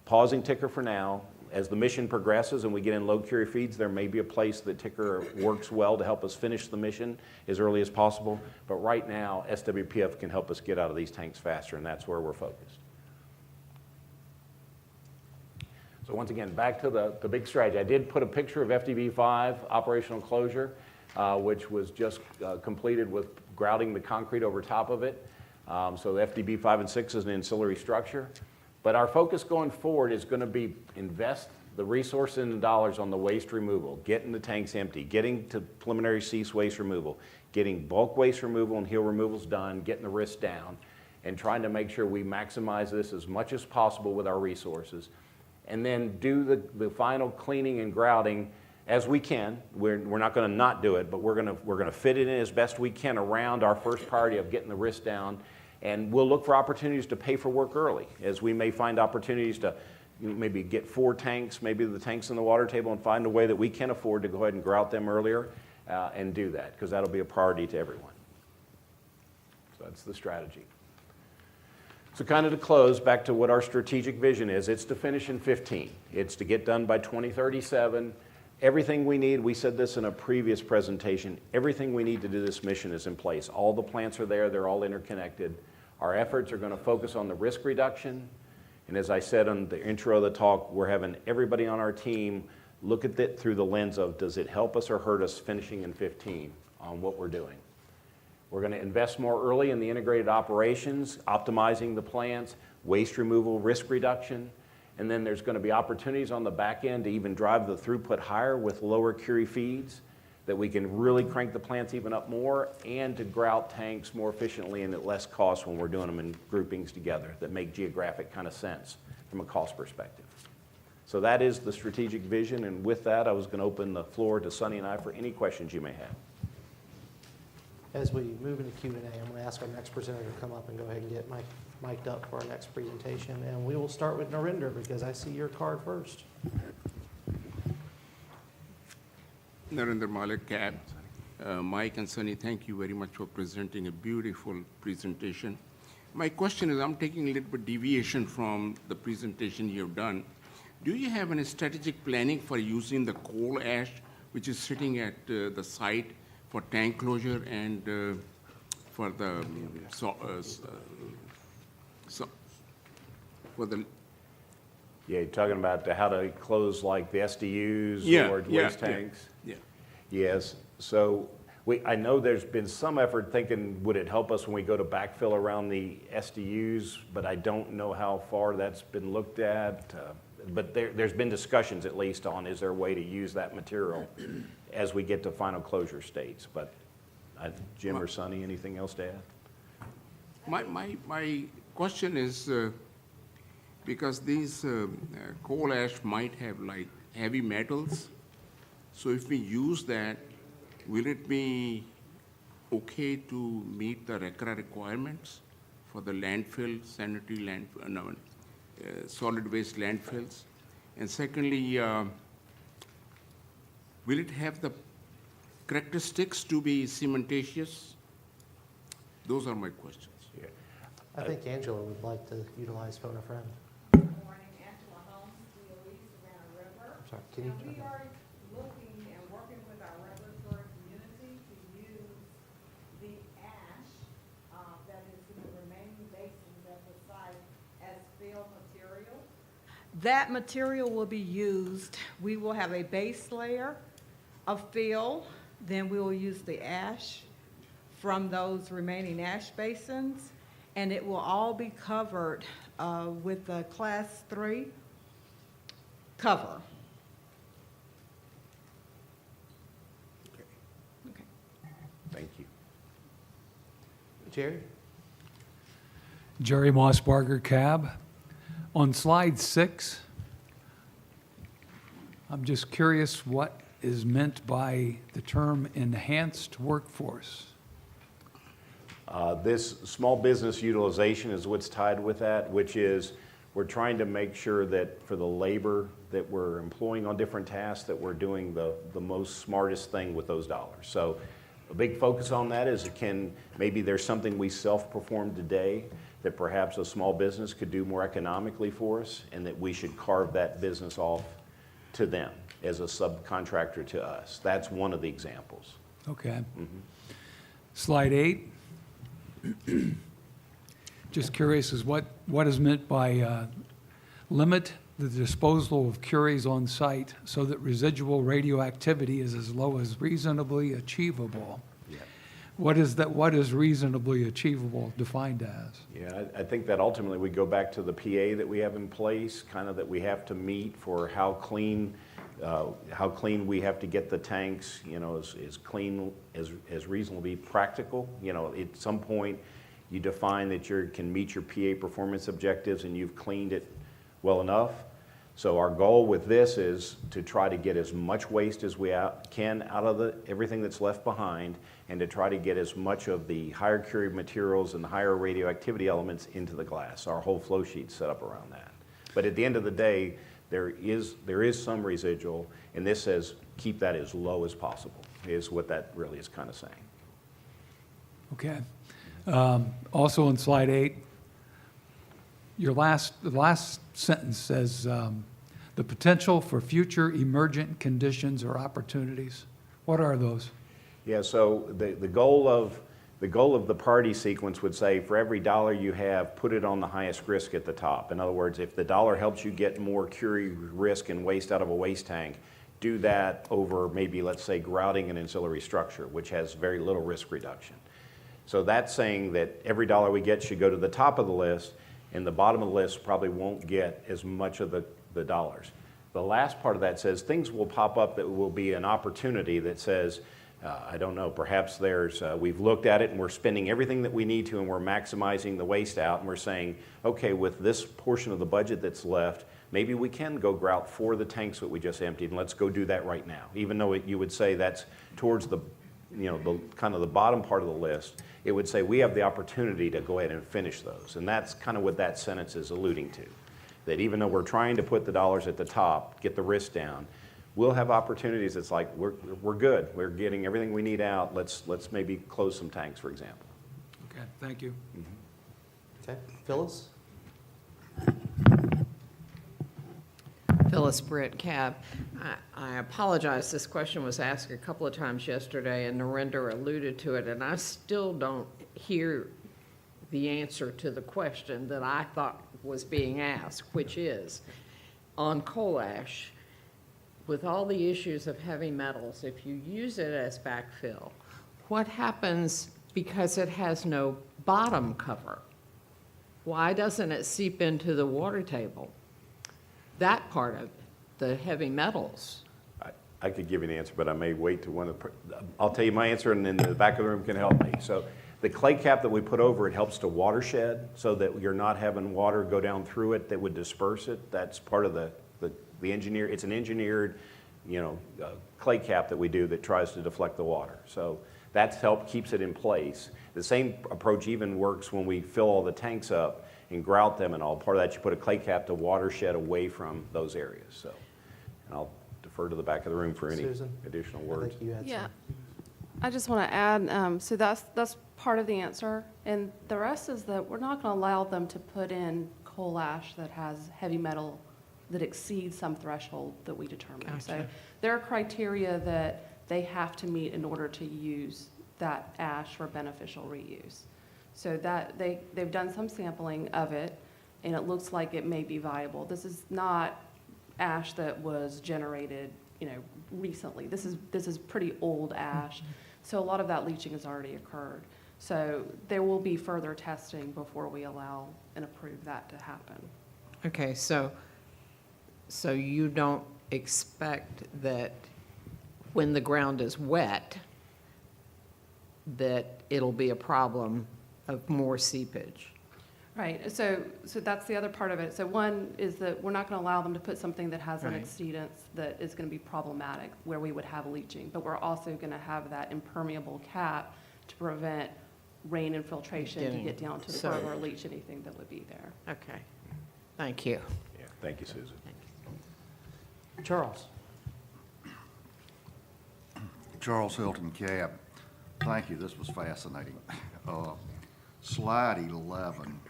pausing ticker for now. As the mission progresses and we get in low curie feeds, there may be a place that ticker works well to help us finish the mission as early as possible. But right now, SWPF can help us get out of these tanks faster, and that's where we're focused. So once again, back to the big strategy. I did put a picture of FDB5 operational closure, which was just completed with grouting the concrete over top of it. So the FDB5 and 6 is an ancillary structure. But our focus going forward is going to be invest the resources and the dollars on the waste removal, getting the tanks empty, getting to preliminary cease waste removal, getting bulk waste removal and heel removals done, getting the risk down, and trying to make sure we maximize this as much as possible with our resources. And then do the final cleaning and grouting as we can. We're not going to not do it, but we're going to fit it in as best we can around our first priority of getting the risk down. And we'll look for opportunities to pay for work early, as we may find opportunities to maybe get 4 tanks, maybe the tanks in the water table, and find a way that we can afford to go ahead and grout them earlier and do that, because that'll be a priority to everyone. So that's the strategy. So kind of to close, back to what our strategic vision is, it's to finish in 15. It's to get done by 2037. Everything we need, we said this in a previous presentation, everything we need to do this mission is in place. All the plants are there, they're all interconnected. Our efforts are going to focus on the risk reduction. And as I said on the intro of the talk, we're having everybody on our team look at it through the lens of, does it help us or hurt us finishing in 15 on what we're doing? We're going to invest more early in the integrated operations, optimizing the plants, waste removal, risk reduction. And then there's going to be opportunities on the back end to even drive the throughput higher with lower curie feeds, that we can really crank the plants even up more, and to grout tanks more efficiently and at less cost when we're doing them in groupings together that make geographic kind of sense from a cost perspective. So that is the strategic vision, and with that, I was going to open the floor to Sonny and I for any questions you may have. As we move into Q&A, I'm going to ask our next presenter to come up and go ahead and get mic'd up for our next presentation. And we will start with Narinder, because I see your card first. Narinder Malik, CAB. Mike and Sunny, thank you very much for presenting a beautiful presentation. My question is, I'm taking a little bit deviation from the presentation you've done. Do you have any strategic planning for using the coal ash, which is sitting at the site, for tank closure and for the Yeah, you're talking about how to close like the SDUs or waste tanks? Yeah. Yes, so I know there's been some effort thinking, would it help us when we go to backfill around the SDUs, but I don't know how far that's been looked at. But there's been discussions at least on, is there a way to use that material as we get to final closure states. But Jim or Sonny, anything else to add? My question is, because these coal ash might have like heavy metals, so if we use that, will it be okay to meet the RCRA requirements for the landfill, sanitary landfill, solid waste landfills? And secondly, will it have the characteristics to be cementitious? Those are my questions. Yeah. I think Angela would like to utilize phone a friend. Good morning, Angela Holmes, DOE, Savannah River. Sorry, can you? And we are looking and working with our regulatory community to use the ash that is in the remaining basins at the site as fill material. That material will be used, we will have a base layer of fill, then we will use the ash from those remaining ash basins, and it will all be covered with a Class 3 cover. Okay. Thank you. Jerry? Jerry Mossbarger, CAB. On slide 6, I'm just curious what is meant by the term enhanced workforce. This small business utilization is what's tied with that, which is we're trying to make sure that for the labor that we're employing on different tasks, that we're doing the most smartest thing with those dollars. So a big focus on that is maybe there's something we self-perform today that perhaps a small business could do more economically for us, and that we should carve that business off to them as a subcontractor to us. That's one of the examples. Okay. Slide 8. Just curious is what is meant by limit the disposal of curies on site so that residual radioactivity is as low as reasonably achievable. Yeah. What is reasonably achievable defined as? Yeah, I think that ultimately we go back to the PA that we have in place, kind of that we have to meet for how clean we have to get the tanks, as clean as reasonably practical. At some point you define that you can meet your PA performance objectives and you've cleaned it well enough. So our goal with this is to try to get as much waste as we can out of everything that's left behind, and to try to get as much of the higher curie materials and the higher radioactivity elements into the glass. Our whole flow sheet's set up around that. But at the end of the day, there is some residual, and this says keep that as low as possible, is what that really is kind of saying. Okay. Also on slide 8, the last sentence says, the potential for future emergent conditions or opportunities. What are those? Yeah, so the goal of the priority sequence would say for every dollar you have, put it on the highest risk at the top. In other words, if the dollar helps you get more curie risk and waste out of a waste tank, do that over maybe, let's say, grouting an ancillary structure, which has very little risk reduction. So that's saying that every dollar we get should go to the top of the list, and the bottom of the list probably won't get as much of the dollars. The last part of that says things will pop up that will be an opportunity that says, I don't know, perhaps we've looked at it and we're spending everything that we need to and we're maximizing the waste out, and we're saying, okay, with this portion of the budget that's left, maybe we can go grout for the tanks that we just emptied, and let's go do that right now. Even though you would say that's towards the kind of the bottom part of the list, it would say we have the opportunity to go ahead and finish those. And that's kind of what that sentence is alluding to. That even though we're trying to put the dollars at the top, get the risk down, we'll have opportunities. It's like we're good. We're getting everything we need out. Let's maybe close some tanks, for example. Okay, thank you. Okay, Phyllis? Phyllis Britt, CAB. I apologize, this question was asked a couple of times yesterday, and Narendra alluded to it, and I still don't hear the answer to the question that I thought was being asked, which is, on coal ash, with all the issues of heavy metals, if you use it as backfill, what happens because it has no bottom cover? Why doesn't it seep into the water table? That part of it, the heavy metals. I could give you an answer, but I may wait to one of the, I'll tell you my answer, and then the back of the room can help me. So the clay cap that we put over it helps to watershed so that you're not having water go down through it that would disperse it. That's part of the engineer. It's an engineered, clay cap that we do that tries to deflect the water. So that's keeps it in place. The same approach even works when we fill all the tanks up and grout them and all. Part of that, you put a clay cap to watershed away from those areas. So, and I'll defer to the back of the room for any Susan, additional I words. think you had Yeah, some. I just want to add, so that's part of the answer. And the rest is that we're not going to allow them to put in coal ash that has heavy metal that exceeds some threshold that we determine. So Gotcha. there are criteria that they have to meet in order to use that ash for beneficial reuse. So that they've done some sampling of it, and it looks like it may be viable. This is not ash that was generated, recently. This is pretty old ash. So a lot of that leaching has already occurred. So there will be further testing before we allow and approve that to happen. Okay, so you don't expect that when the ground is wet, that it'll be a problem of more seepage? Right, so that's the other part of it. So one is that we're not going to allow them to put something that has an Right. exceedance that is going to be problematic, where we would have leaching. But we're also going to have that impermeable cap to prevent rain infiltration to get down to the So- river or leach anything that would be there. Okay, thank you. Yeah, thank you, Susan. Charles? Charles Hilton, CAB. Thank you, this was fascinating. Slide 11,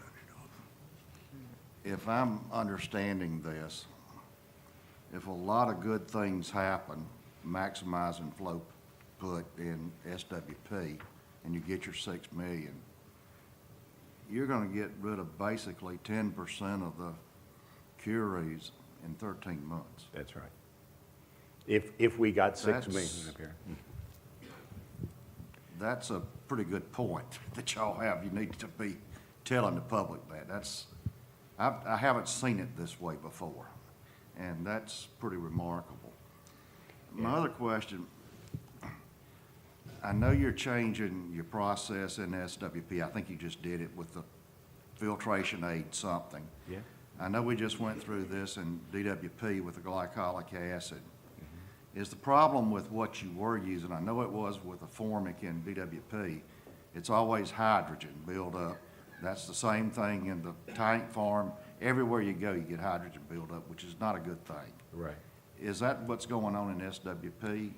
if I'm understanding this, if a lot of good things happen, maximizing flow put in SWP, and you get your 6 million, you're gonna get rid of basically 10% of the curies in 13 months. That's right. If we got 6 million That's- up here. That's a pretty good point that y'all have. You need to be telling the public that. I haven't seen it this way before, and that's pretty remarkable. My other question, I know you're changing your process in SWP. I think you just did it with the filtration aid something. Yeah. I know we just went through this in DWP with the glycolic acid. Is the problem with what you were using, I know it was with the formic in DWP, it's always hydrogen buildup. That's the same thing in the tank farm. Everywhere you go, you get hydrogen buildup, which is not a good thing. Right. Is that what's going on in SWP?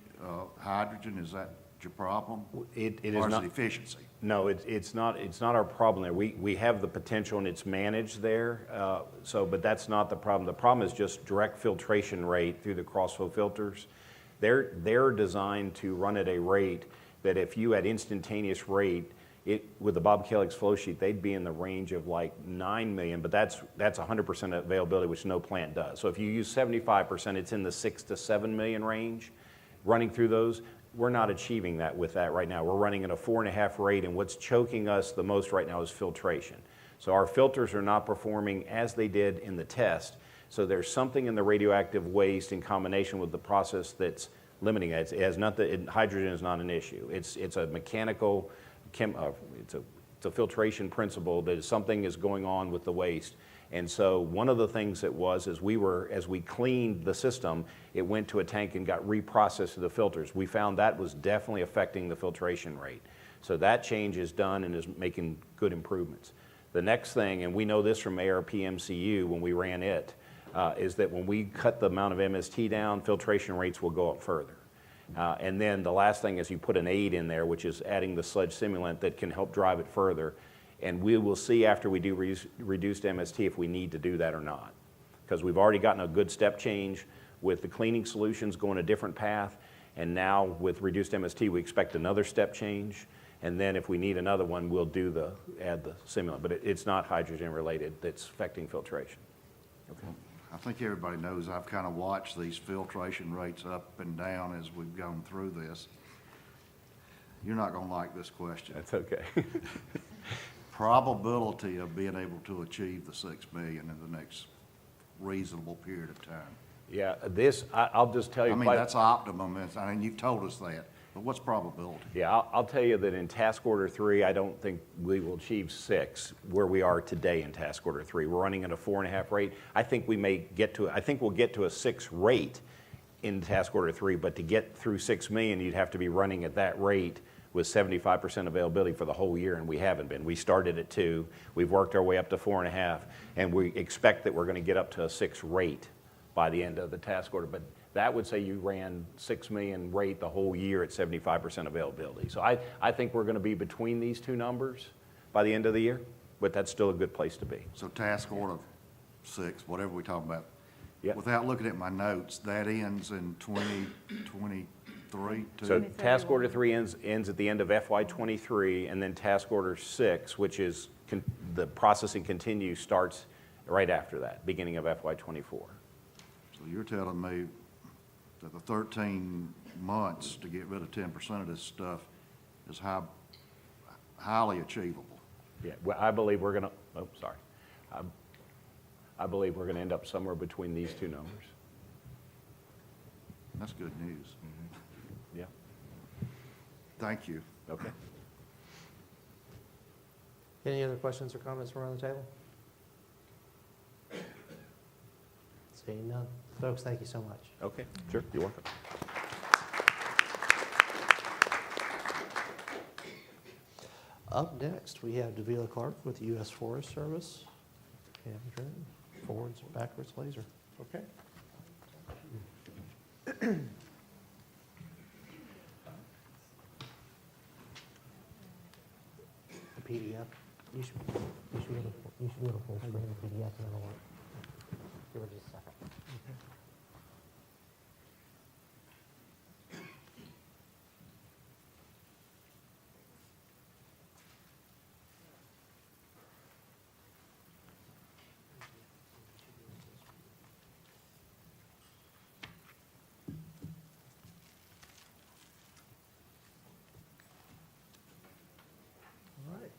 Hydrogen, is that your problem? It is Or is not. it efficiency? No, it's not our problem there. We have the potential and it's managed there, but that's not the problem. The problem is just direct filtration rate through the crossflow filters. They're designed to run at a rate that if you had instantaneous rate, with the Bob Kellick's flow sheet, they'd be in the range of like 9 million, but that's 100% availability, which no plant does. So if you use 75%, it's in the 6 to 7 million range running through those. We're not achieving that with that right now. We're running at a 4.5 rate, and what's choking us the most right now is filtration. So our filters are not performing as they did in the test. So there's something in the radioactive waste in combination with the process that's limiting it. It has nothing. Hydrogen is not an issue. It's a mechanical, it's a filtration principle that something is going on with the waste. And so one of the things that was is as we cleaned the system, it went to a tank and got reprocessed to the filters. We found that was definitely affecting the filtration rate. So that change is done and is making good improvements. The next thing, and we know this from ARP-MCU when we ran it, is that when we cut the amount of MST down, filtration rates will go up further. And then the last thing is you put an aid in there, which is adding the sludge simulant that can help drive it further. And we will see after we do reduced MST if we need to do that or not. Because we've already gotten a good step change with the cleaning solutions going a different path. And now with reduced MST, we expect another step change. And then if we need another one, we'll add the simulant. But it's not hydrogen related that's affecting filtration. Okay. I think everybody knows I've kind of watched these filtration rates up and down as we've gone through this. You're not going to like this question. That's okay. Probability of being able to achieve the 6 million in the next reasonable period of time. Yeah, I'll just tell you. I mean, that's optimum. I mean, you've told us that, but what's probability? Yeah, I'll tell you that in task order 3, I don't think we will achieve 6 where we are today in task order 3. We're running at a 4.5 rate. I think we'll get to a 6 rate in task order 3, but to get through 6 million, you'd have to be running at that rate with 75% availability for the whole year, and we haven't been. We started at 2, we've worked our way up to 4.5, and we expect that we're going to get up to a 6 rate by the end of the task order. But that would say you ran 6 million rate the whole year at 75% availability. So I think we're going to be between these two numbers by the end of the year, but that's still a good place to be. So task order 6, whatever we talk about, Yep. without looking at my notes, that ends in 2023? So task order 3 ends at the end of FY23, and then task order 6, which is the processing continues, starts right after that, beginning of FY24. So you're telling me that the 13 months to get rid of 10% of this stuff is highly achievable? Yeah, well, I believe we're going to, I believe we're going to end up somewhere between these two numbers. That's good news. Yeah. Thank you. Okay. Any other questions or comments from around the table? Seeing none. Folks, thank you so much. Okay, sure, you're welcome. Up next, we have Davila Clark with the U.S. Forest Service. And Trenton, forwards, backwards, laser. Okay. The PDF. You should go to full screen of PDF and then I'll give it just a second. All right.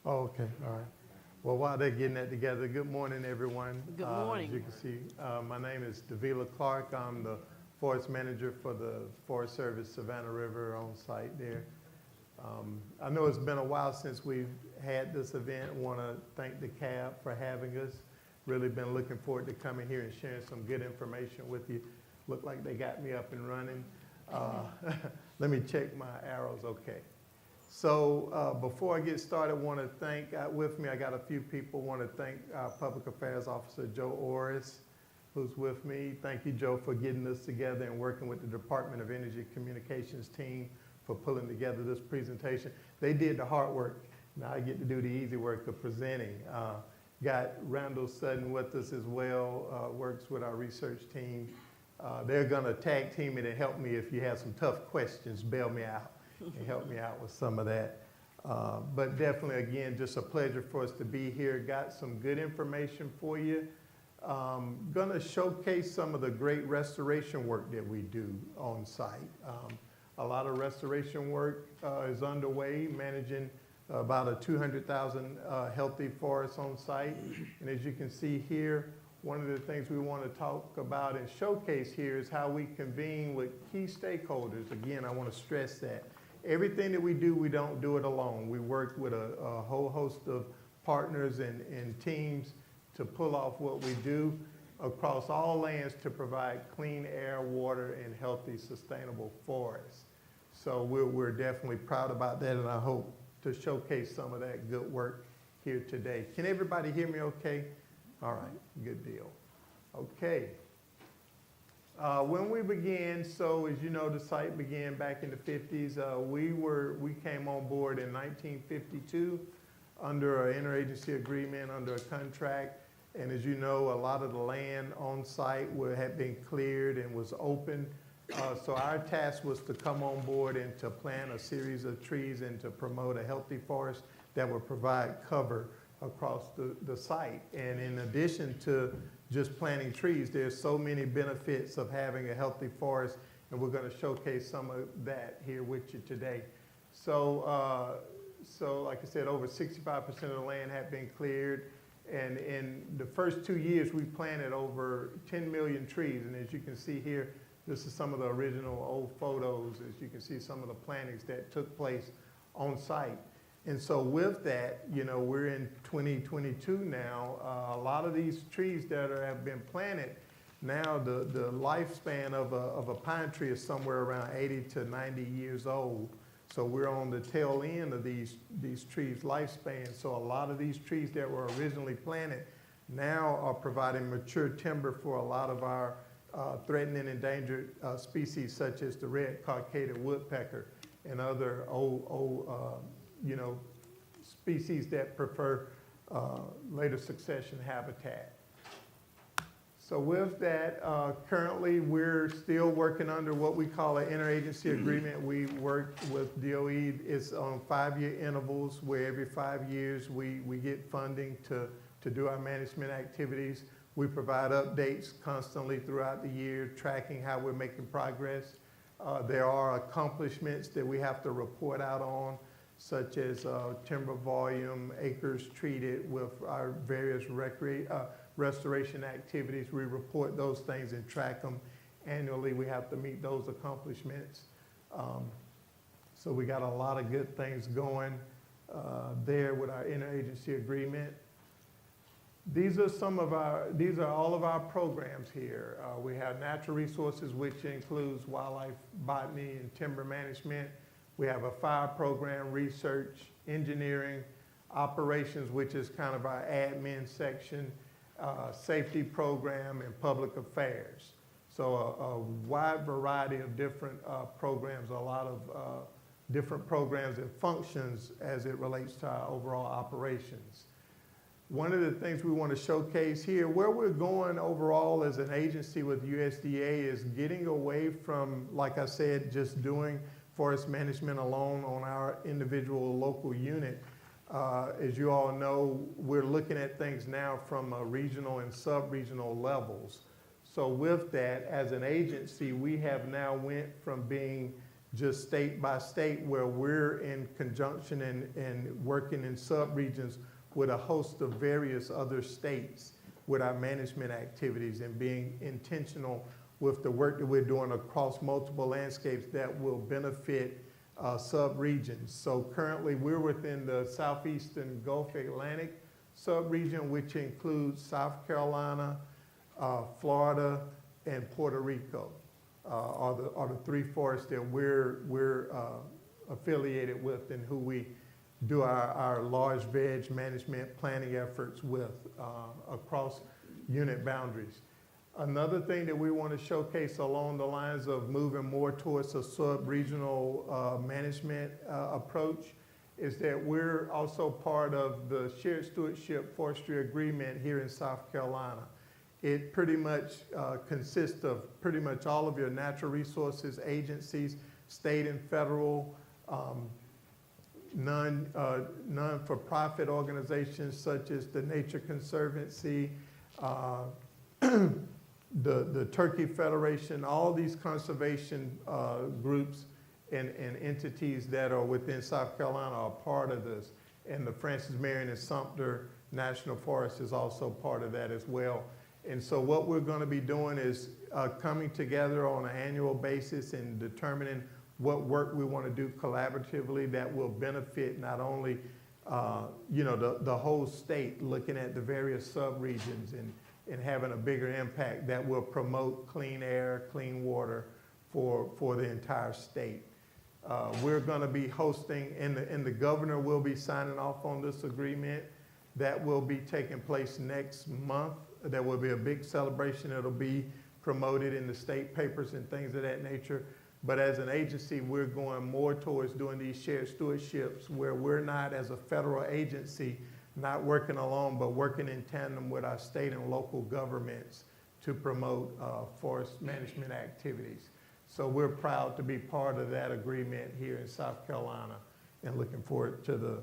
Oh, okay, all right. Well, while they're getting that together, good morning, everyone. Good morning. As you can see, my name is Davila Clark. I'm the forest manager for the Forest Service Savannah River on site there. I know it's been a while since we've had this event. Want to thank the CAB for having us. Really been looking forward to coming here and sharing some good information with you. Look like they got me up and running. Let me check my arrows, okay. So before I get started, I want to thank, with me, I got a few people. Want to thank our Public Affairs Officer, Joe Orris, who's with me. Thank you, Joe, for getting this together and working with the Department of Energy Communications team for pulling together this presentation. They did the hard work. Now I get to do the easy work of presenting. Got Randall Sutton with us as well, works with our research team. They're gonna tag team it and help me if you have some tough questions, bail me out and help me out with some of that. But definitely, again, just a pleasure for us to be here. Got some good information for you. Gonna showcase some of the great restoration work that we do on site. A lot of restoration work is underway, managing about a 200,000 healthy forest on site. And as you can see here, one of the things we want to talk about and showcase here is how we convene with key stakeholders. Again, I want to stress that. Everything that we do, we don't do it alone. We work with a whole host of partners and teams to pull off what we do across all lands to provide clean air, water, and healthy, sustainable forests. So we're definitely proud about that, and I hope to showcase some of that good work here today. Can everybody hear me okay? All right, good deal. Okay. When we began, so as you know, the site began back in the 50s. We came on board in 1952 under an interagency agreement, under a contract. And as you know, a lot of the land on site had been cleared and was open. So our task was to come on board and to plant a series of trees and to promote a healthy forest that would provide cover across the site. And in addition to just planting trees, there's so many benefits of having a healthy forest, and we're going to showcase some of that here with you today. So, like I said, over 65% of the land had been cleared. And in the first 2 years, we planted over 10 million trees. And as you can see here, this is some of the original old photos. As you can see, some of the plantings that took place on site. And so with that, you know, we're in 2022 now. A lot of these trees that have been planted, now the lifespan of a pine tree is somewhere around 80 to 90 years old. So we're on the tail end of these trees' lifespan. So a lot of these trees that were originally planted now are providing mature timber for a lot of our threatened and endangered species, such as the red cockaded woodpecker and other old species that prefer later succession habitat. So with that, currently we're still working under what we call an interagency agreement. We work with DOE. It's on 5-year intervals where every 5 years we get funding to do our management activities. We provide updates constantly throughout the year, tracking how we're making progress. There are accomplishments that we have to report out on, such as timber volume, acres treated with our various restoration activities. We report those things and track them annually. We have to meet those accomplishments. So we got a lot of good things going there with our interagency agreement. These are all of our programs here. We have natural resources, which includes wildlife, botany, and timber management. We have a fire program, research, engineering, operations, which is kind of our admin section, safety program, and public affairs. So a wide variety of different programs, a lot of different programs and functions as it relates to our overall operations. One of the things we want to showcase here, where we're going overall as an agency with USDA, is getting away from, like I said, just doing forest management alone on our individual local unit. As you all know, we're looking at things now from regional and sub-regional levels. So with that, as an agency, we have now went from being just state by state, where we're in conjunction and working in sub-regions with a host of various other states with our management activities, and being intentional with the work that we're doing across multiple landscapes that will benefit sub-regions. So currently, we're within the southeastern Gulf Atlantic sub-region, which includes South Carolina, Florida, and Puerto Rico, are the three forests that we're affiliated with and who we do our large veg management planning efforts with across unit boundaries. Another thing that we want to showcase along the lines of moving more towards a sub-regional management approach is that we're also part of the Shared Stewardship Forestry Agreement here in South Carolina. It pretty much consists of pretty much all of your natural resources agencies, state and federal, non-for-profit organizations such as the Nature Conservancy, the Turkey Federation, all these conservation groups and entities that are within South Carolina are part of this. And the Francis Marion and Sumter National Forest is also part of that as well. And so what we're going to be doing is coming together on an annual basis and determining what work we want to do collaboratively that will benefit not only the whole state, looking at the various sub-regions and having a bigger impact that will promote clean air, clean water for the entire state. We're going to be hosting, and the governor will be signing off on this agreement. That will be taking place next month. There will be a big celebration. It'll be promoted in the state papers and things of that nature. But as an agency, we're going more towards doing these shared stewardships where we're not, as a federal agency, not working alone, but working in tandem with our state and local governments to promote forest management activities. So we're proud to be part of that agreement here in South Carolina and looking forward to the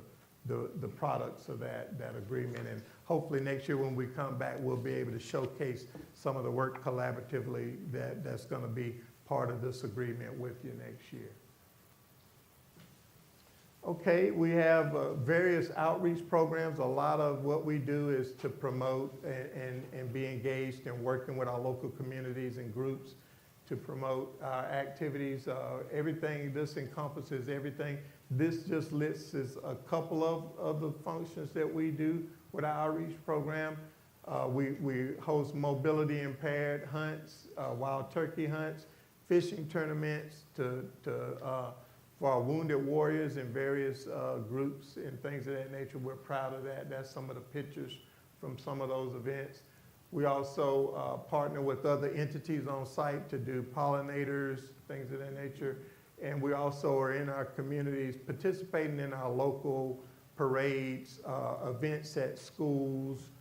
products of that agreement. And hopefully next year when we come back, we'll be able to showcase some of the work collaboratively that's going to be part of this agreement with you next year. Okay, we have various outreach programs. A lot of what we do is to promote and be engaged in working with our local communities and groups to promote our activities. Everything, this encompasses everything. This just lists a couple of the functions that we do with our outreach program. We host mobility impaired hunts, wild turkey hunts, fishing tournaments for our wounded warriors in various groups and things of that nature. We're proud of that. That's some of the pictures from some of those events. We also partner with other entities on site to do pollinators, things of that nature. And we also are in our communities participating in our local parades, events at schools,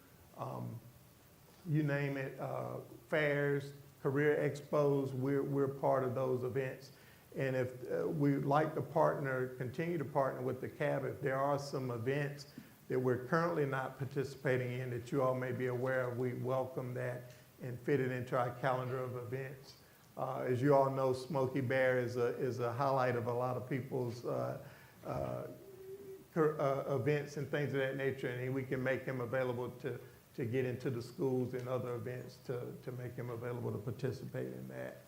you name it, fairs, career expos. We're part of those events. And if we'd like to continue to partner with the CAB, if there are some events that we're currently not participating in that you all may be aware of, we welcome that and fit it into our calendar of events. As you all know, Smoky Bear is a highlight of a lot of people's events and things of that nature, and we can make him available to get into the schools and other events to make him available to participate in that.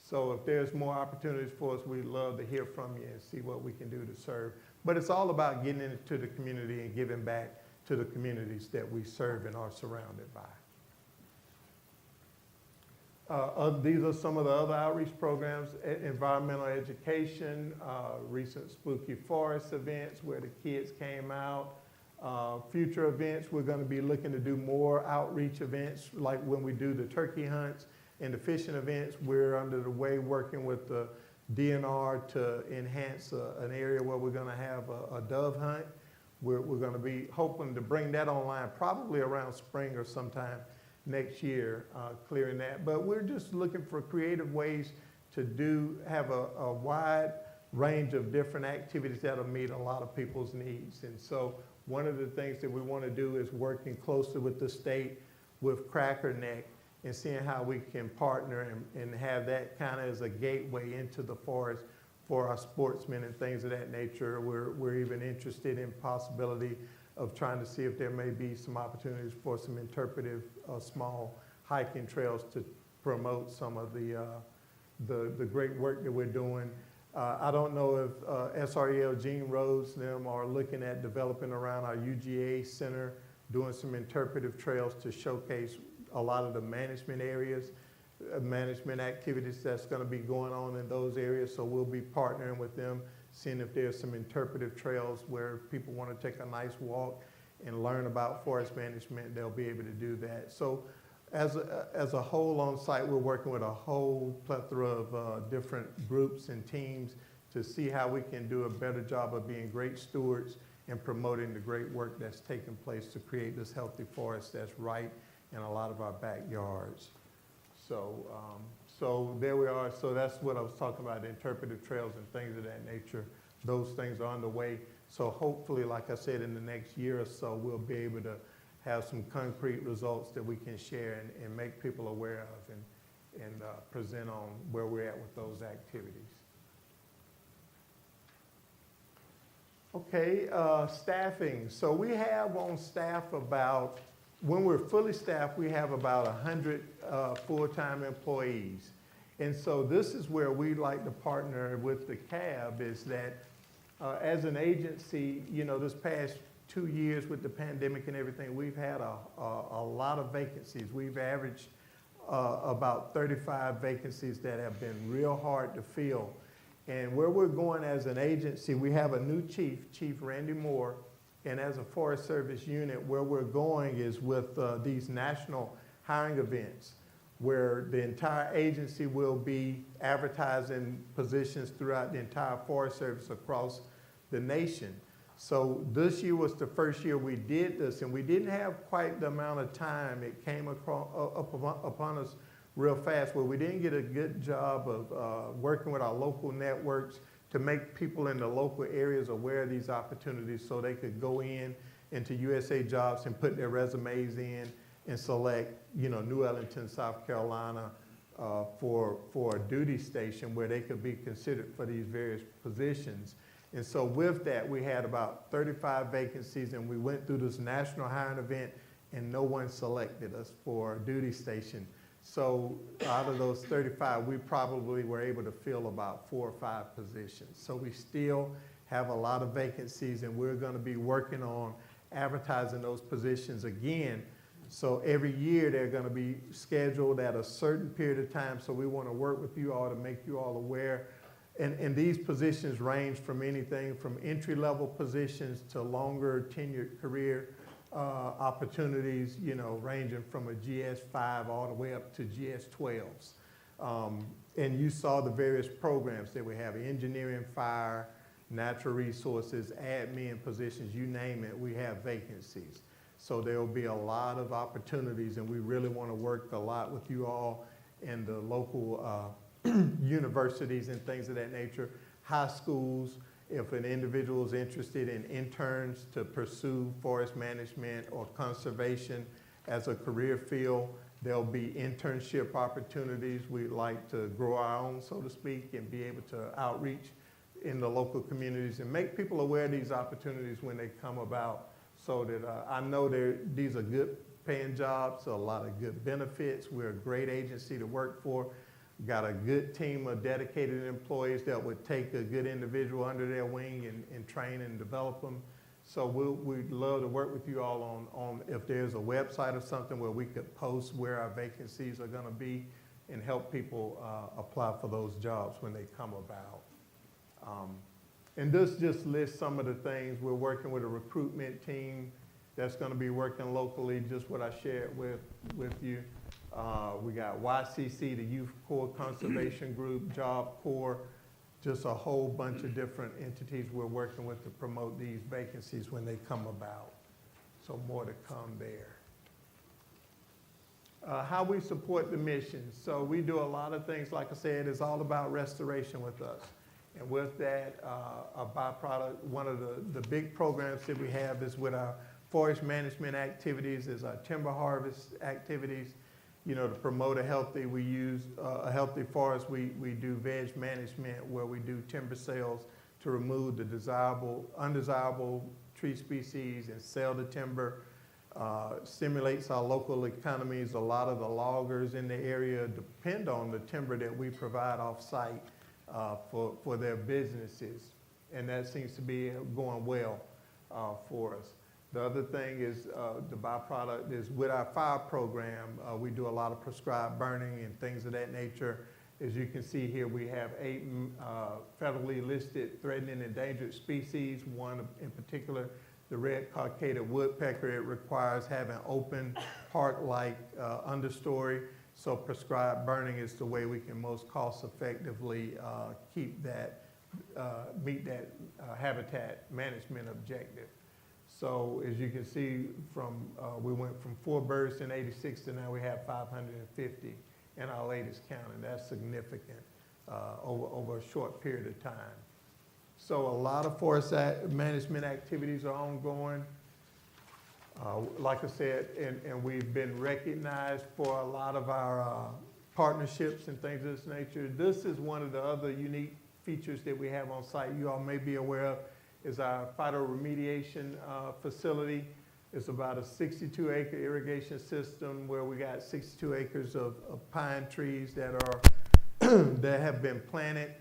So if there's more opportunities for us, we'd love to hear from you and see what we can do to serve. But it's all about getting into the community and giving back to the communities that we serve and are surrounded by. These are some of the other outreach programs: environmental education, recent Spooky Forest events where the kids came out. Future events, we're going to be looking to do more outreach events, like when we do the turkey hunts and the fishing events. We're under the way working with the DNR to enhance an area where we're going to have a dove hunt. We're going to be hoping to bring that online probably around spring or sometime next year, clearing that. But we're just looking for creative ways to have a wide range of different activities that'll meet a lot of people's needs. And so one of the things that we want to do is working closely with the state, with Cracker Neck, and seeing how we can partner and have that kind of as a gateway into the forest for our sportsmen and things of that nature. We're even interested in possibility of trying to see if there may be some opportunities for some interpretive small hiking trails to promote some of the great work that we're doing. I don't know if SREL, Gene Rhodes, them are looking at developing around our UGA Center, doing some interpretive trails to showcase a lot of the management areas, management activities that's going to be going on in those areas. So we'll be partnering with them, seeing if there's some interpretive trails where people want to take a nice walk and learn about forest management. They'll be able to do that. So as a whole on site, we're working with a whole plethora of different groups and teams to see how we can do a better job of being great stewards and promoting the great work that's taking place to create this healthy forest that's right in a lot of our backyards. So there we are. So that's what I was talking about, interpretive trails and things of that nature. Those things are underway. So hopefully, like I said, in the next year or so, we'll be able to have some concrete results that we can share and make people aware of and present on where we're at with those activities. Okay, staffing. So we have on staff about, when we're fully staffed, we have about 100 full-time employees. And so this is where we like to partner with the CAB, is that as an agency, you know, this past 2 years with the pandemic and everything, we've had a lot of vacancies. We've averaged about 35 vacancies that have been real hard to fill. And where we're going as an agency, we have a new chief, Chief Randy Moore, and as a Forest Service unit, where we're going is with these national hiring events, where the entire agency will be advertising positions throughout the entire Forest Service across the nation. So this year was the first year we did this, and we didn't have quite the amount of time. It came upon us real fast, where we didn't get a good job of working with our local networks to make people in the local areas aware of these opportunities so they could go into USA Jobs and put their resumes in and select, you know, New Ellington, South Carolina, for a duty station where they could be considered for these various positions. And so with that, we had about 35 vacancies, and we went through this national hiring event, and no one selected us for a duty station. So out of those 35, we probably were able to fill about 4 or 5 positions. So we still have a lot of vacancies, and we're going to be working on advertising those positions again. So every year they're going to be scheduled at a certain period of time. So we want to work with you all to make you all aware. And these positions range from anything from entry-level positions to longer tenured career opportunities, you know, ranging from a GS5 all the way up to GS12s. And you saw the various programs that we have: engineering, fire, natural resources, admin positions, you name it, we have vacancies. So there will be a lot of opportunities, and we really want to work a lot with you all in the local universities and things of that nature, high schools. If an individual is interested in interns to pursue forest management or conservation as a career field, there'll be internship opportunities. We'd like to grow our own, so to speak, and be able to outreach in the local communities and make people aware of these opportunities when they come about, so that I know these are good paying jobs, a lot of good benefits. We're a great agency to work for. Got a good team of dedicated employees that would take a good individual under their wing and train and develop them. So we'd love to work with you all on if there's a website or something where we could post where our vacancies are going to be and help people apply for those jobs when they come about. And this just lists some of the things. We're working with a recruitment team that's going to be working locally, just what I shared with you. We got YCC, the Youth Corps Conservation Group, Job Corps, just a whole bunch of different entities we're working with to promote these vacancies when they come about. So more to come there. How we support the mission. So we do a lot of things, like I said, it's all about restoration with us. And with that, a byproduct, one of the big programs that we have is with our forest management activities, is our timber harvest activities. You know, to promote a healthy, we use a healthy forest. We do veg management, where we do timber sales to remove the undesirable tree species and sell the timber. Stimulates our local economies. A lot of the loggers in the area depend on the timber that we provide off-site for their businesses. And that seems to be going well for us. The other thing is the byproduct is with our fire program, we do a lot of prescribed burning and things of that nature. As you can see here, we have 8 federally listed threatened and endangered species. One in particular, the red cockaded woodpecker. It requires having open park-like understory. So prescribed burning is the way we can most cost effectively keep that, meet that habitat management objective. So as you can see, we went from 4 birds in '86 to now we have 550 in our latest count, and that's significant over a short period of time. So a lot of forest management activities are ongoing. Like I said, and we've been recognized for a lot of our partnerships and things of this nature. This is one of the other unique features that we have on site you all may be aware of, is our phytoremediation facility. It's about a 62-acre irrigation system where we got 62 acres of pine trees that that have been planted.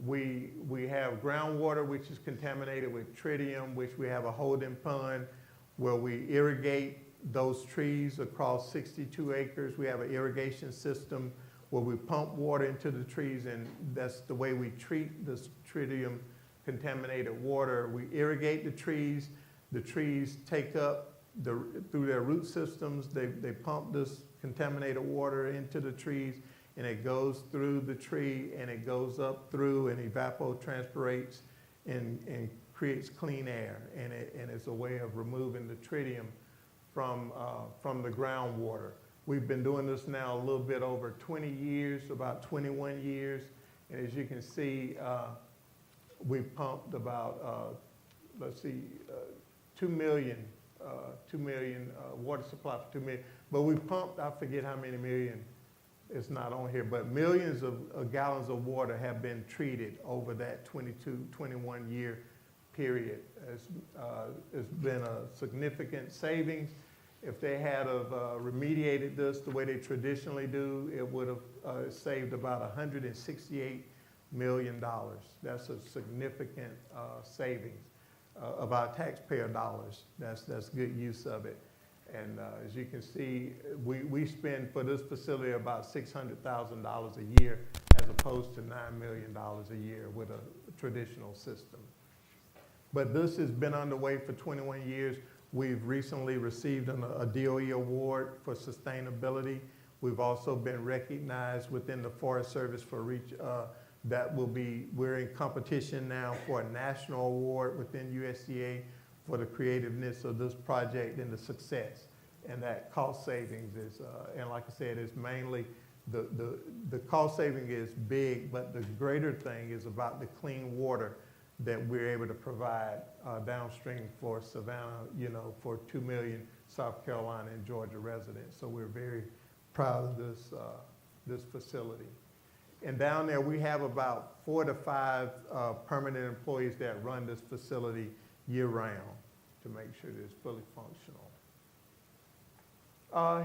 We have groundwater which is contaminated with tritium, which we have a holding pond where we irrigate those trees across 62 acres. We have an irrigation system where we pump water into the trees, and that's the way we treat this tritium contaminated water. We irrigate the trees take up through their root systems, they pump this contaminated water into the trees, and it goes through the tree and it goes up through and evapotranspirates and creates clean air, and it's a way of removing the tritium from the groundwater. We've been doing this now a little bit over 20 years, about 21 years, and as you can see, we pumped about, 2 million water supply for 2 million, but we pumped, I forget how many million, it's not on here, but millions of gallons of water have been treated over that 21 year period. It's been a significant savings. If they had remediated this the way they traditionally do, it would have saved about $168 million. That's a significant savings of our taxpayer dollars. That's good use of it. And as you can see, we spend for this facility about $600,000 a year as opposed to $9 million a year with a traditional system. But this has been underway for 21 years. We've recently received a DOE award for sustainability. We've also been recognized within the Forest Service for we're in competition now for a national award within USDA for the creativeness of this project and the success. And that cost savings is, and like I said, it's mainly, the cost saving is big, but the greater thing is about the clean water that we're able to provide downstream for Savannah, for 2 million South Carolina and Georgia residents. So we're very proud of this facility. And down there, we have about 4 to 5 permanent employees that run this facility year-round to make sure that it's fully functional.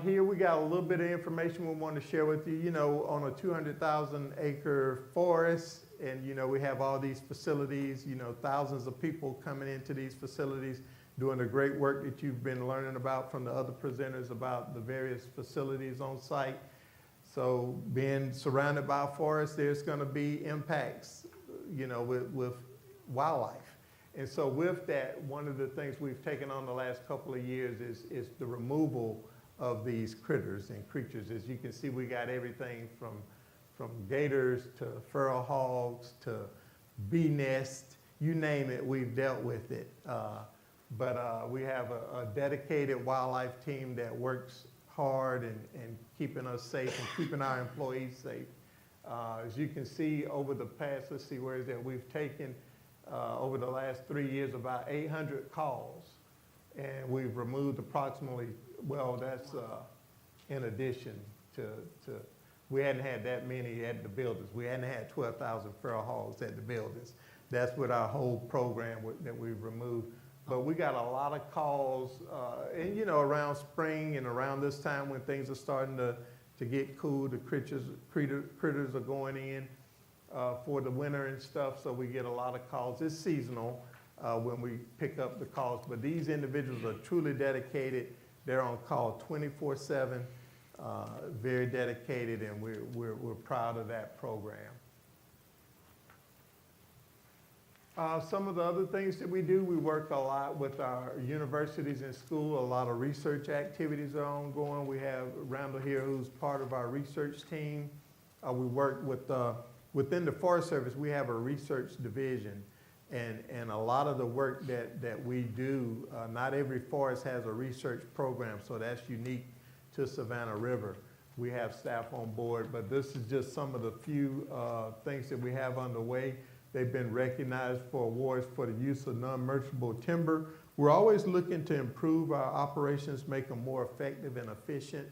Here we got a little bit of information we want to share with you. On a 200,000 acre forest, and we have all these facilities, thousands of people coming into these facilities doing the great work that you've been learning about from the other presenters about the various facilities on site. So being surrounded by a forest, there's going to be impacts, with wildlife. And so with that, one of the things we've taken on the last couple of years is the removal of these critters and creatures. As you can see, we got everything from gators to feral hogs to bee nests, you name it, we've dealt with it. But we have a dedicated wildlife team that works hard and keeping us safe and keeping our employees safe. As you can see over the past, let's see, where is that? We've taken over the last 3 years about 800 calls, and we've removed approximately, well, that's in addition to we hadn't had that many at the buildings. We hadn't had 12,000 feral hogs at the buildings. That's with our whole program that we've removed. But we got a lot of calls, and around spring and around this time when things are starting to get cool, the critters are going in. for the winter and stuff, so we get a lot of calls. It's seasonal when we pick up the calls, but these individuals are truly dedicated. They're on call 24/7, very dedicated, and we're proud of that program. Some of the other things that we do, we work a lot with our universities and school. A lot of research activities are ongoing. We have Randall here, who's part of our research team. We work with, within the Forest Service, we have a research division. And a lot of the work that we do, not every forest has a research program, so that's unique to Savannah River. We have staff on board, but this is just some of the few things that we have underway. They've been recognized for awards for the use of non-merchantable timber. We're always looking to improve our operations, make them more effective and efficient.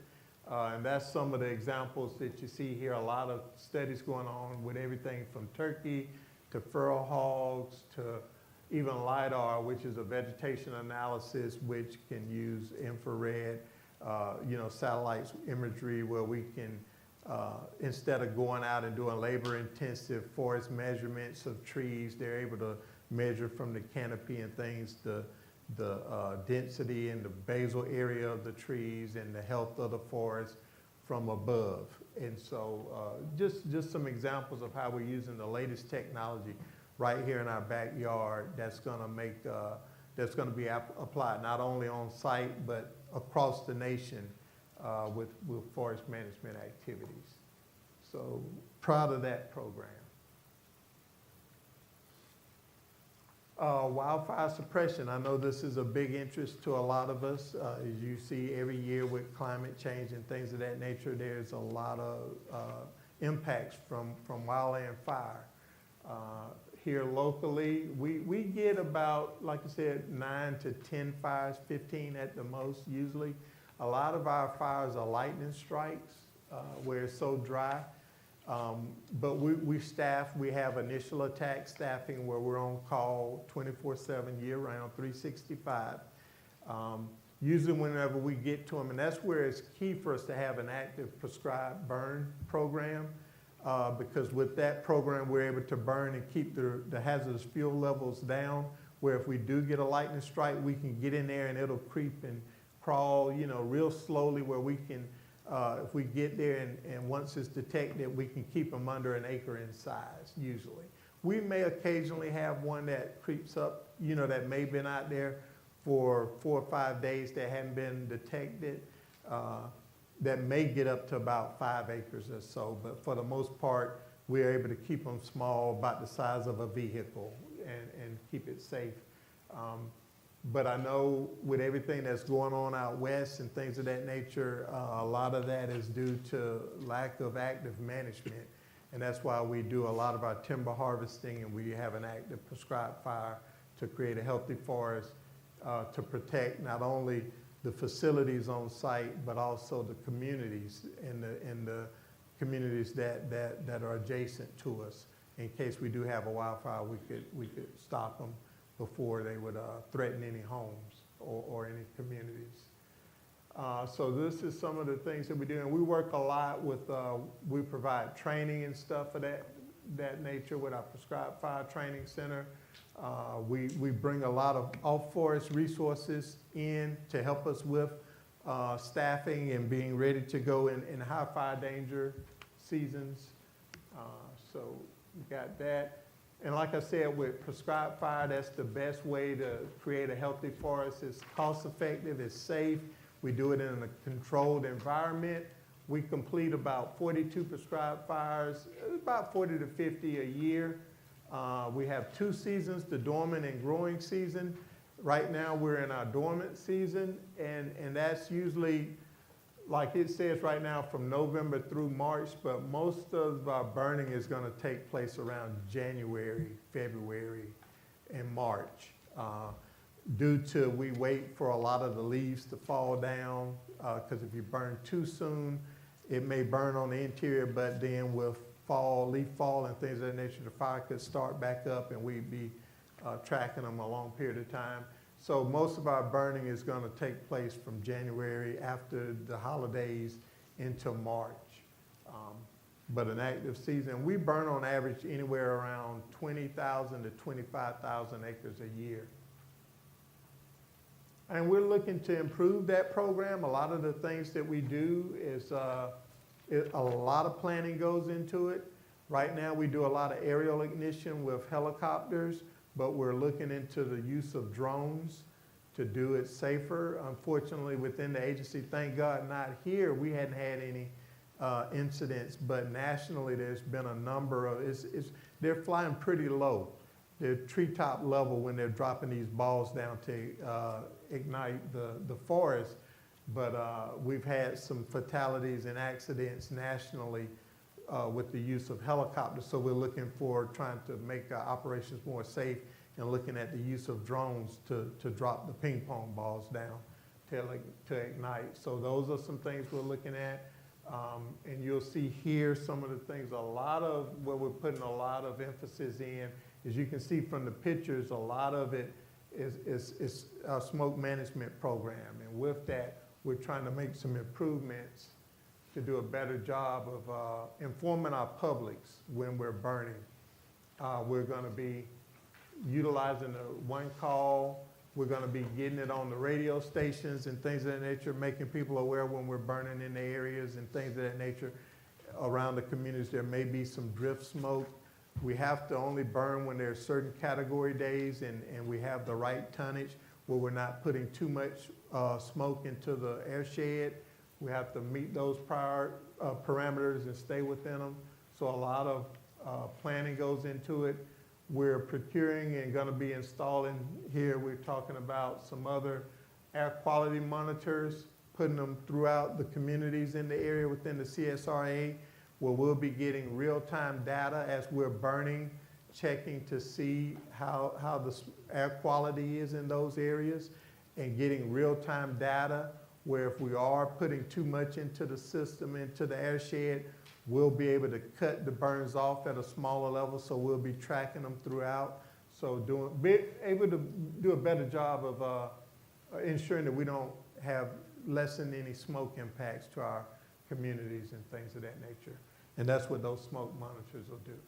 And that's some of the examples that you see here. A lot of studies going on with everything from turkey to feral hogs to even LIDAR, which is a vegetation analysis, which can use infrared, satellites imagery, where we can, instead of going out and doing labor-intensive forest measurements of trees, they're able to measure from the canopy and things the density and the basal area of the trees and the health of the forest from above. And so just some examples of how we're using the latest technology right here in our backyard that's going to be applied not only on site but across the nation with forest management activities. So proud of that program. Wildfire suppression, I know this is a big interest to a lot of us. As you see every year with climate change and things of that nature, there's a lot of impacts from wildland fire. Here locally, we get about, like I said, 9 to 10 fires, 15 at the most usually. A lot of our fires are lightning strikes where it's so dry. But we have initial attack staffing where we're on call 24/7 year-round, 365. Usually whenever we get to them, and that's where it's key for us to have an active prescribed burn program, because with that program we're able to burn and keep the hazardous fuel levels down, where if we do get a lightning strike, we can get in there and it'll creep and crawl, real slowly, where we can, if we get there and once it's detected, we can keep them under an acre in size, usually. We may occasionally have one that creeps up, that may have been out there for 4 or 5 days that hadn't been detected, that may get up to about 5 acres or so. But for the most part, we're able to keep them small, about the size of a vehicle, and keep it safe. But I know with everything that's going on out west and things of that nature, a lot of that is due to lack of active management. And that's why we do a lot of our timber harvesting, and we have an active prescribed fire to create a healthy forest to protect not only the facilities on site, but also the communities and the communities that are adjacent to us. In case we do have a wildfire, we could stop them before they would threaten any homes or any communities. So this is some of the things that we do. And we work a lot with, we provide training and stuff of that nature with our Prescribed Fire Training Center. We bring a lot of off-forest resources in to help us with staffing and being ready to go in high fire danger seasons. So we got that. And like I said, with prescribed fire, that's the best way to create a healthy forest. It's cost effective, it's safe. We do it in a controlled environment. We complete about 42 prescribed fires, about 40 to 50 a year. We have 2 seasons, the dormant and growing season. Right now we're in our dormant season, and that's usually, like it says right now, from November through March, but most of our burning is going to take place around January, February, and March. Due to we wait for a lot of the leaves to fall down, because if you burn too soon, it may burn on the interior, but then with leaf fall and things of that nature, the fire could start back up and we'd be tracking them a long period of time. So most of our burning is going to take place from January after the holidays into March. but an active season. We burn on average anywhere around 20,000 to 25,000 acres a year. And we're looking to improve that program. A lot of the things that we do is, a lot of planning goes into it. Right now, we do a lot of aerial ignition with helicopters, but we're looking into the use of drones to do it safer. Unfortunately, within the agency, thank God not here, we hadn't had any incidents, but nationally, there's been a number of, they're flying pretty low. They're treetop level when they're dropping these balls down to ignite the forest. But we've had some fatalities and accidents nationally with the use of helicopters. So we're looking for trying to make our operations more safe and looking at the use of drones to drop the ping pong balls down to ignite. So those are some things we're looking at. And you'll see here some of the things, a lot of where we're putting a lot of emphasis in. As you can see from the pictures, a lot of it is our smoke management program. And with that, we're trying to make some improvements to do a better job of informing our publics when we're burning. We're going to be utilizing the one call. We're going to be getting it on the radio stations and things of that nature, making people aware when we're burning in the areas and things of that nature around the communities. There may be some drift smoke. We have to only burn when there's certain category days and we have the right tonnage where we're not putting too much smoke into the air shed. We have to meet those prior parameters and stay within them. So a lot of planning goes into it. We're procuring and going to be installing here, we're talking about some other air quality monitors, putting them throughout the communities in the area within the CSRA, where we'll be getting real-time data as we're burning, checking to see how the air quality is in those areas, and getting real-time data where if we are putting too much into the system, into the air shed, we'll be able to cut the burns off at a smaller level, so we'll be tracking them throughout. So be able to do a better job of ensuring that we don't have lessen any smoke impacts to our communities and things of that nature. And that's what those smoke monitors will do.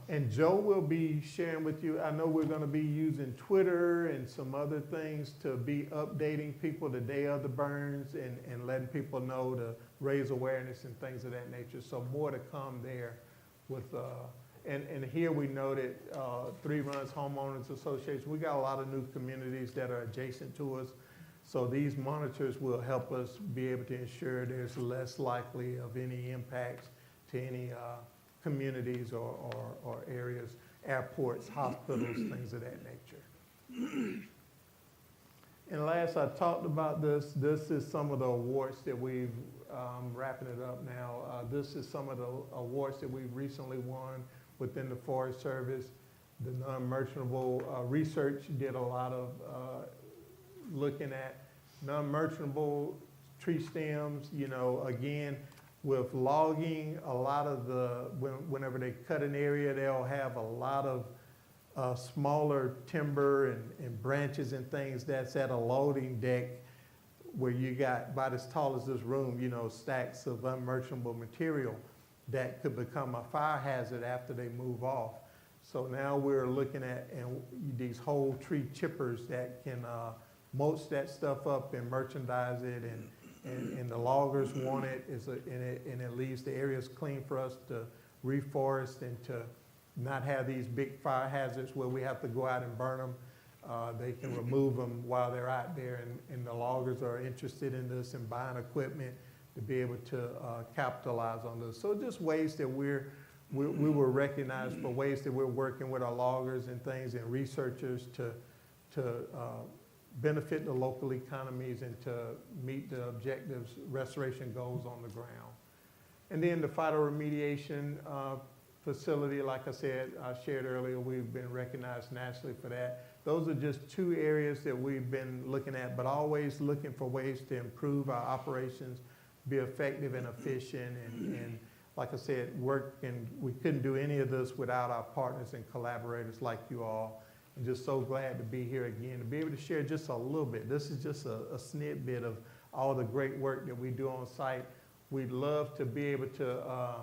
And Joe will be sharing with you, I know we're going to be using Twitter and some other things to be updating people the day of the burns and letting people know to raise awareness and things of that nature. So more to come there with, and here we noted Three Runs Homeowners Association. We got a lot of new communities that are adjacent to us. So these monitors will help us be able to ensure there's less likely of any impacts to any communities or areas, airports, hospitals, things of that nature. And last, I talked about this. This is some of the awards that we've, wrapping it up now. This is some of the awards that we've recently won within the Forest Service. The non-merchantable research did a lot of looking at non-merchantable tree stems, you know, again, with logging, a lot of whenever they cut an area, they'll have a lot of smaller timber and branches and things that's at a loading deck where you got about as tall as this room, you know, stacks of unmerchantable material that could become a fire hazard after they move off. So now we're looking at these whole tree chippers that can mulch that stuff up and merchandise it, and the loggers want it, and it leaves the areas clean for us to reforest and to not have these big fire hazards where we have to go out and burn them. They can remove them while they're out there, and the loggers are interested in this and buying equipment to be able to capitalize on this. So just ways that we were recognized for ways that we're working with our loggers and things and researchers to benefit the local economies and to meet the objectives, restoration goals on the ground. And then the phytoremediation facility, like I said, I shared earlier, we've been recognized nationally for that. Those are just two areas that we've been looking at, but always looking for ways to improve our operations, be effective and efficient, and like I said, work, and we couldn't do any of this without our partners and collaborators like you all. I'm just so glad to be here again, to be able to share just a little bit. This is just a snippet of all the great work that we do on site We'd love to be able to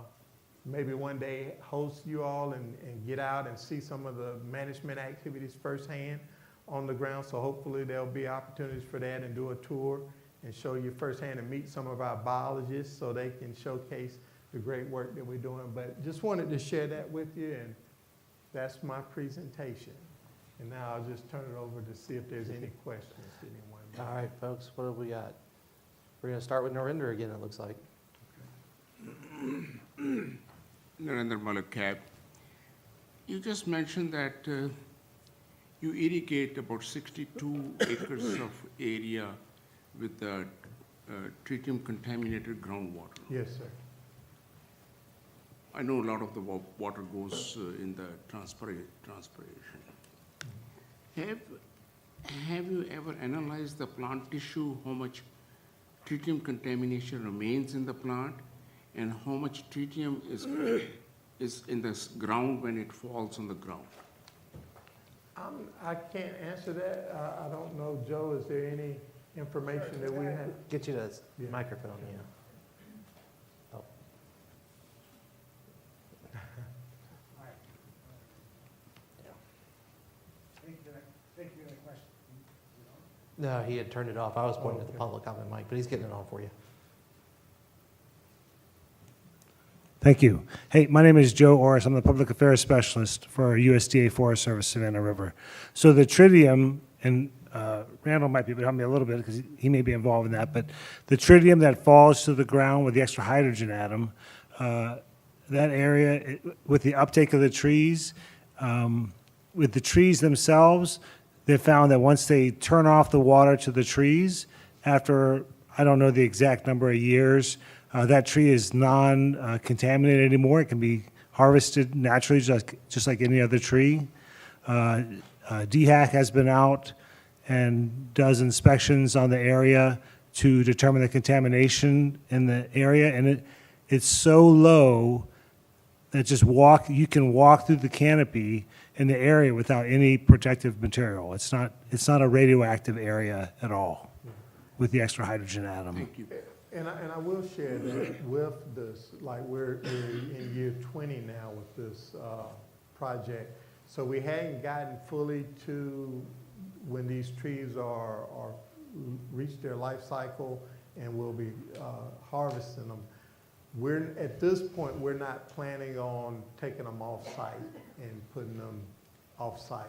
maybe one day host you all and get out and see some of the management activities firsthand on the ground. So hopefully there'll be opportunities for that and do a tour and show you firsthand and meet some of our biologists so they can showcase the great work that we're doing. But just wanted to share that with you, and that's my presentation. And now I'll just turn it over to see if there's any questions that anyone may have. All right, folks, what have we got? We're going to start with Narinder again, it looks like. Narendra Malik, CAB. You just mentioned that you irrigate about 62 acres of area with tritium-contaminated groundwater. Yes, sir. I know a lot of the water goes in the transpiration. Have you ever analyzed the plant tissue, how much tritium contamination remains in the plant, and how much tritium is in the ground when it falls on the ground? I can't answer that. I don't know, Joe, is there any information that we have? Get you the Yeah. microphone, yeah. Oh. No, he had turned it off. I was pointing at the public comment mic, but he's getting it on for you. Thank you. Hey, my name is Joe Orris. I'm the Public Affairs Specialist for USDA Forest Service Savannah River. So the tritium, and Randall might be able to help me a little bit because he may be involved in that, but the tritium that falls to the ground with the extra hydrogen atom, that area, with the uptake of the trees, with the trees themselves, they found that once they turn off the water to the trees, after, I don't know the exact number of years, that tree is non-contaminated anymore. It can be harvested naturally, just like any other tree. DHAC has been out and does inspections on the area to determine the contamination in the area, and it's so low that you can walk through the canopy in the area without any protective material. It's not a radioactive area at all with the extra hydrogen atom. Thank you. And I will share that with this, like we're in year 20 now with this project. So we hadn't gotten fully to when these trees are reach their life cycle and we'll be harvesting them. At this point, we're not planning on taking them off site and putting them off site.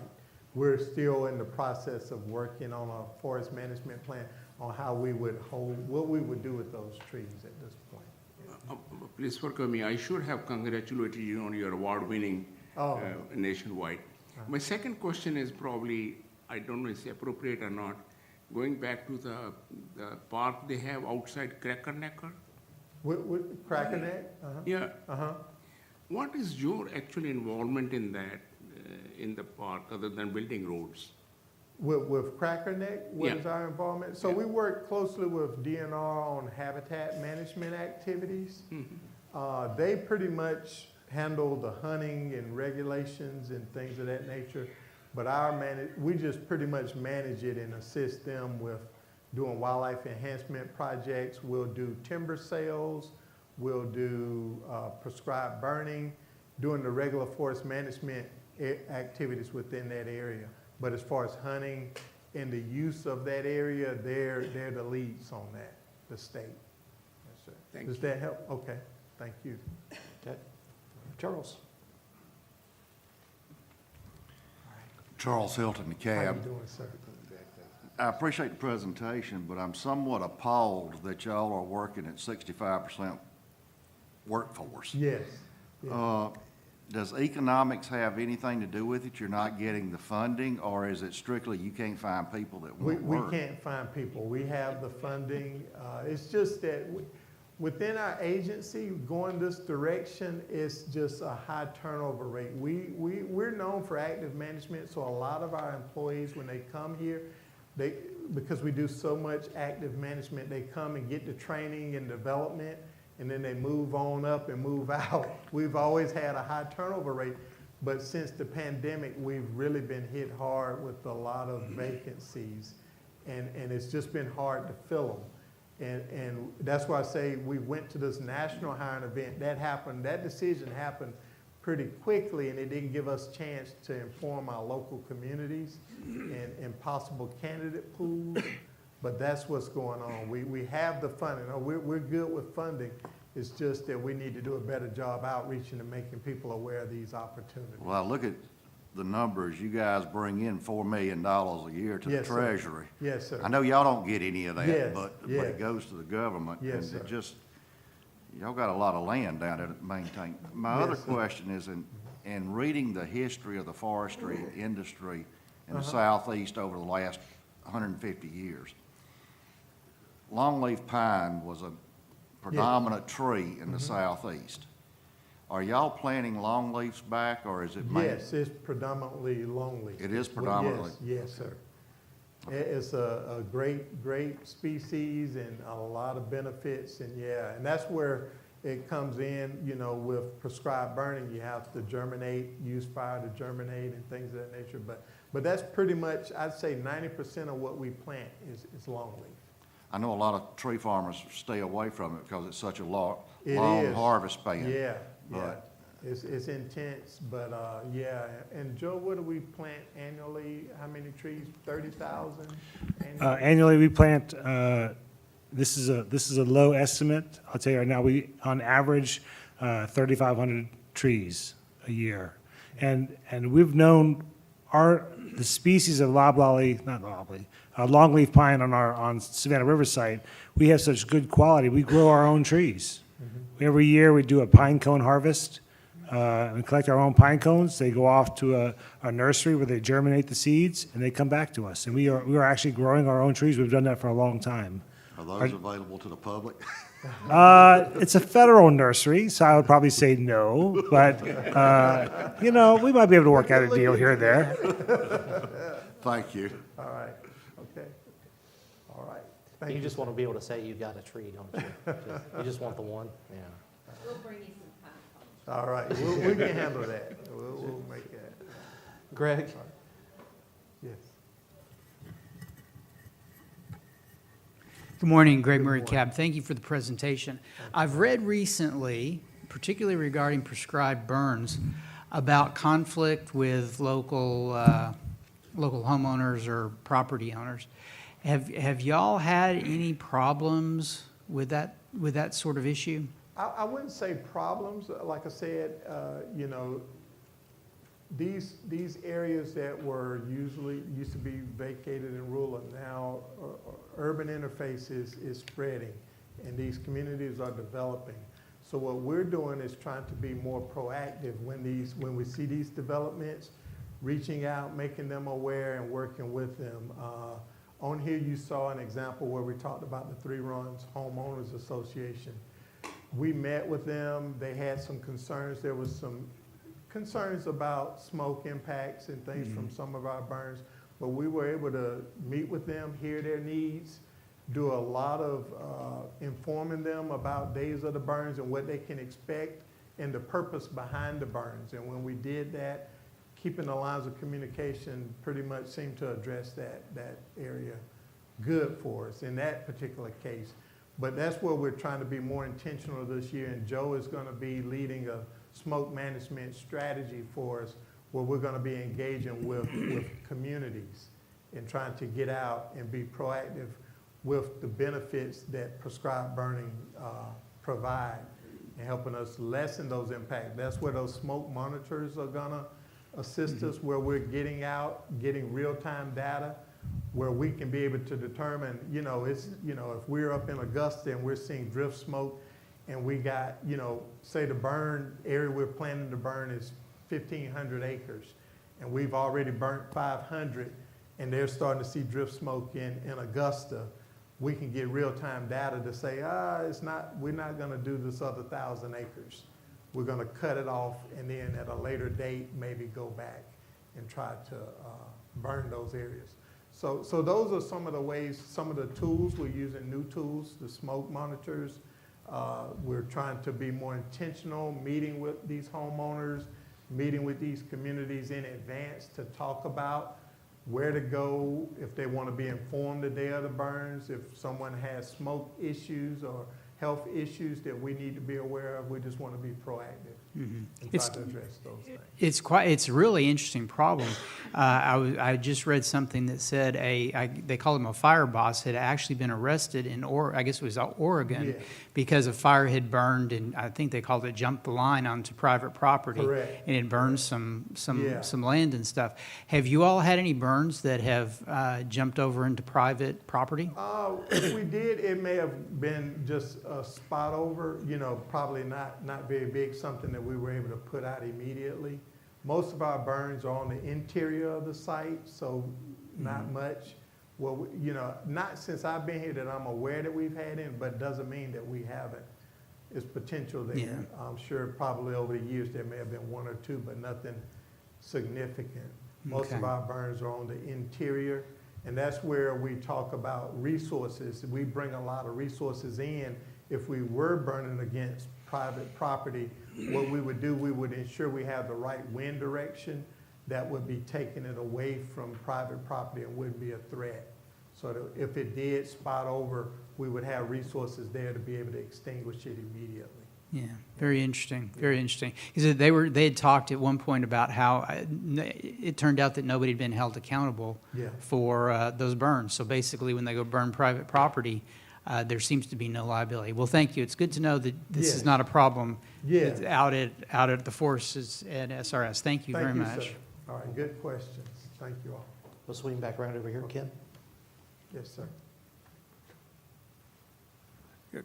We're still in the process of working on a forest management plan on how we would what we would do with those trees at this point. Please forgive me, I should have congratulated you on your award-winning nationwide. My second question is probably, I don't know if it's appropriate or not, going back to the park they have outside Cracker Necker. With Cracker Neck? Yeah. What is your actual involvement in that, in the park, other than building roads? With Cracker Neck, what is our involvement? So we work closely with DNR on habitat management activities. They pretty much handle the hunting and regulations and things of that nature. But we just pretty much manage it and assist them with doing wildlife enhancement projects. We'll do timber sales. We'll do prescribed burning, doing the regular forest management activities within that area. But as far as hunting and the use of that area, they're the leads on that, the state. Yes, sir. Does that help? Okay, thank you. Okay. Charles. Charles Hilton, the How you CAB. doing, sir? I appreciate the presentation, but I'm somewhat appalled that y'all are working at 65% workforce. Yes. Yeah. Does economics have anything to do with it? You're not getting the funding, or is it strictly you can't find people that want to work? We can't find people. We have the funding. It's just that within our agency, going this direction is just a high turnover rate. We're known for active management, so a lot of our employees, when they come here, because we do so much active management, they come and get the training and development, and then they move on up and move out. We've always had a high turnover rate, but since the pandemic, we've really been hit hard with a lot of vacancies, and it's just been hard to fill them. And that's why I say we went to this national hiring event. That decision happened pretty quickly, and it didn't give us a chance to inform our local communities and possible candidate pools. But that's what's going on. We have the funding. We're good with funding. It's just that we need to do a better job outreaching and making people aware of these opportunities. Well, I look at the numbers. You guys bring in $4 million a year to the Yes, sir. Treasury. Yes, sir. I know y'all don't get any of that, Yes, but yes. it goes to the government. Yes, And it sir. just, y'all got a lot of land down there to maintain. My other Yes, sir. question is, in reading the history of the forestry industry in the Uh-huh. southeast over the last 150 years, longleaf pine was a predominant tree in the southeast. Are y'all planting longleafs back, or is it mainly? Yes, it's predominantly longleaf. It is Well, predominantly? Yes, sir. It's a great species and a lot of benefits, and yeah, and that's where it comes in, with prescribed burning. You have to germinate, use fire to germinate and things of that nature. But that's pretty much, I'd say 90% of what we plant is longleaf. I know a lot of tree farmers stay away from it because it's such a long It is. harvest span. Yeah. But- It's intense, but, yeah. And Joe, what do we plant annually? How many trees? 30,000 annually? Annually, we plant, this is a low estimate. I'll tell you right now, we, on average, 3,500 trees a year. And we've known the species of longleaf pine on Savannah River site, we have such good quality, we grow our own trees. Every year, we do a pine cone harvest. We collect our own pine cones. They go off to a nursery where they germinate the seeds, and they come back to us. And we are actually growing our own trees. We've done that for a long time. Are those available to the public? It's a federal nursery, so I would probably say no. But, we might be able to work out a deal here or there. Thank you. All right, okay. All right. Thank You just want to be able to say you got a tree, don't you? You just want the one? Yeah. We'll bring you some pine cones. All right, we can handle that. We'll make that. Greg? Yes. Good morning, Greg Murray Cab. Thank you for the presentation. I've read recently, particularly regarding prescribed burns, about conflict with local homeowners or property owners. Have y'all had any problems with that sort of issue? I wouldn't say problems. Like I said, these areas that used to be vacated and rural are now urban interface is spreading, and these communities are developing. So what we're doing is trying to be more proactive when we see these developments, reaching out, making them aware, and working with them. On here, you saw an example where we talked about the Three Runs Homeowners Association. We met with them. They had some concerns. There was some concerns about smoke impacts and things from some of our burns, but we were able to meet with them, hear their needs, do a lot of informing them about days of the burns and what they can expect and the purpose behind the burns. And when we did that, keeping the lines of communication pretty much seemed to address that area good for us in that particular case. But that's where we're trying to be more intentional this year, and Joe is going to be leading a smoke management strategy for us where we're going to be engaging with communities and trying to get out and be proactive with the benefits that prescribed burning provide and helping us lessen those impacts. That's where those smoke monitors are going to assist us, where we're getting out, getting real-time data, where we can be able to determine, if we're up in Augusta and we're seeing drift smoke and we got, say the burn area we're planning to burn is 1,500 acres and we've already burnt 500 and they're starting to see drift smoke in Augusta, we can get real-time data to say, we're not going to do this other 1,000 acres. We're going to cut it off and then at a later date maybe go back and try to burn those areas. So those are some of the ways, some of the tools. We're using new tools, the smoke monitors. We're trying to be more intentional, meeting with these homeowners, meeting with these communities in advance to talk about where to go if they want to be informed the day of the burns, if someone has smoke issues or health issues that we need to be aware of. We just want to be proactive and try It's- to address those things. It's a really interesting problem. I just read something that said they called him a fire boss, had actually been arrested I guess it was Oregon, Yeah. because a fire had burned, and I think they called it jumped the line onto private property. Correct. And it burned some Yeah. land and stuff. Have you all had any burns that have jumped over into private property? If we did, it may have been just a spot over, probably not very big, something that we were able to put out immediately. Most of our burns are on the interior of the site, so not much. Well, not since I've been here that I'm aware that we've had any, but doesn't mean that we haven't. It's potential that, Yeah. I'm sure probably over the years there may have been one or two, but nothing significant. Most of Okay. our burns are on the interior, and that's where we talk about resources. We bring a lot of resources in. If we were burning against private property, what we would do, we would ensure we have the right wind direction that would be taking it away from private property and wouldn't be a threat. So that if it did spot over, we would have resources there to be able to extinguish it immediately. Yeah, very interesting, very interesting. Because they had talked at one point about how it turned out that nobody had been held accountable Yeah. for those burns. So basically, when they go burn private property, there seems to be no liability. Well, thank you. It's good to know that this Yes. is not a problem Yeah. out at the forces at SRS. Thank you very Thank you, much. sir. All right, good questions. Thank you all. We'll swing back around over here, Ken. Yes, sir.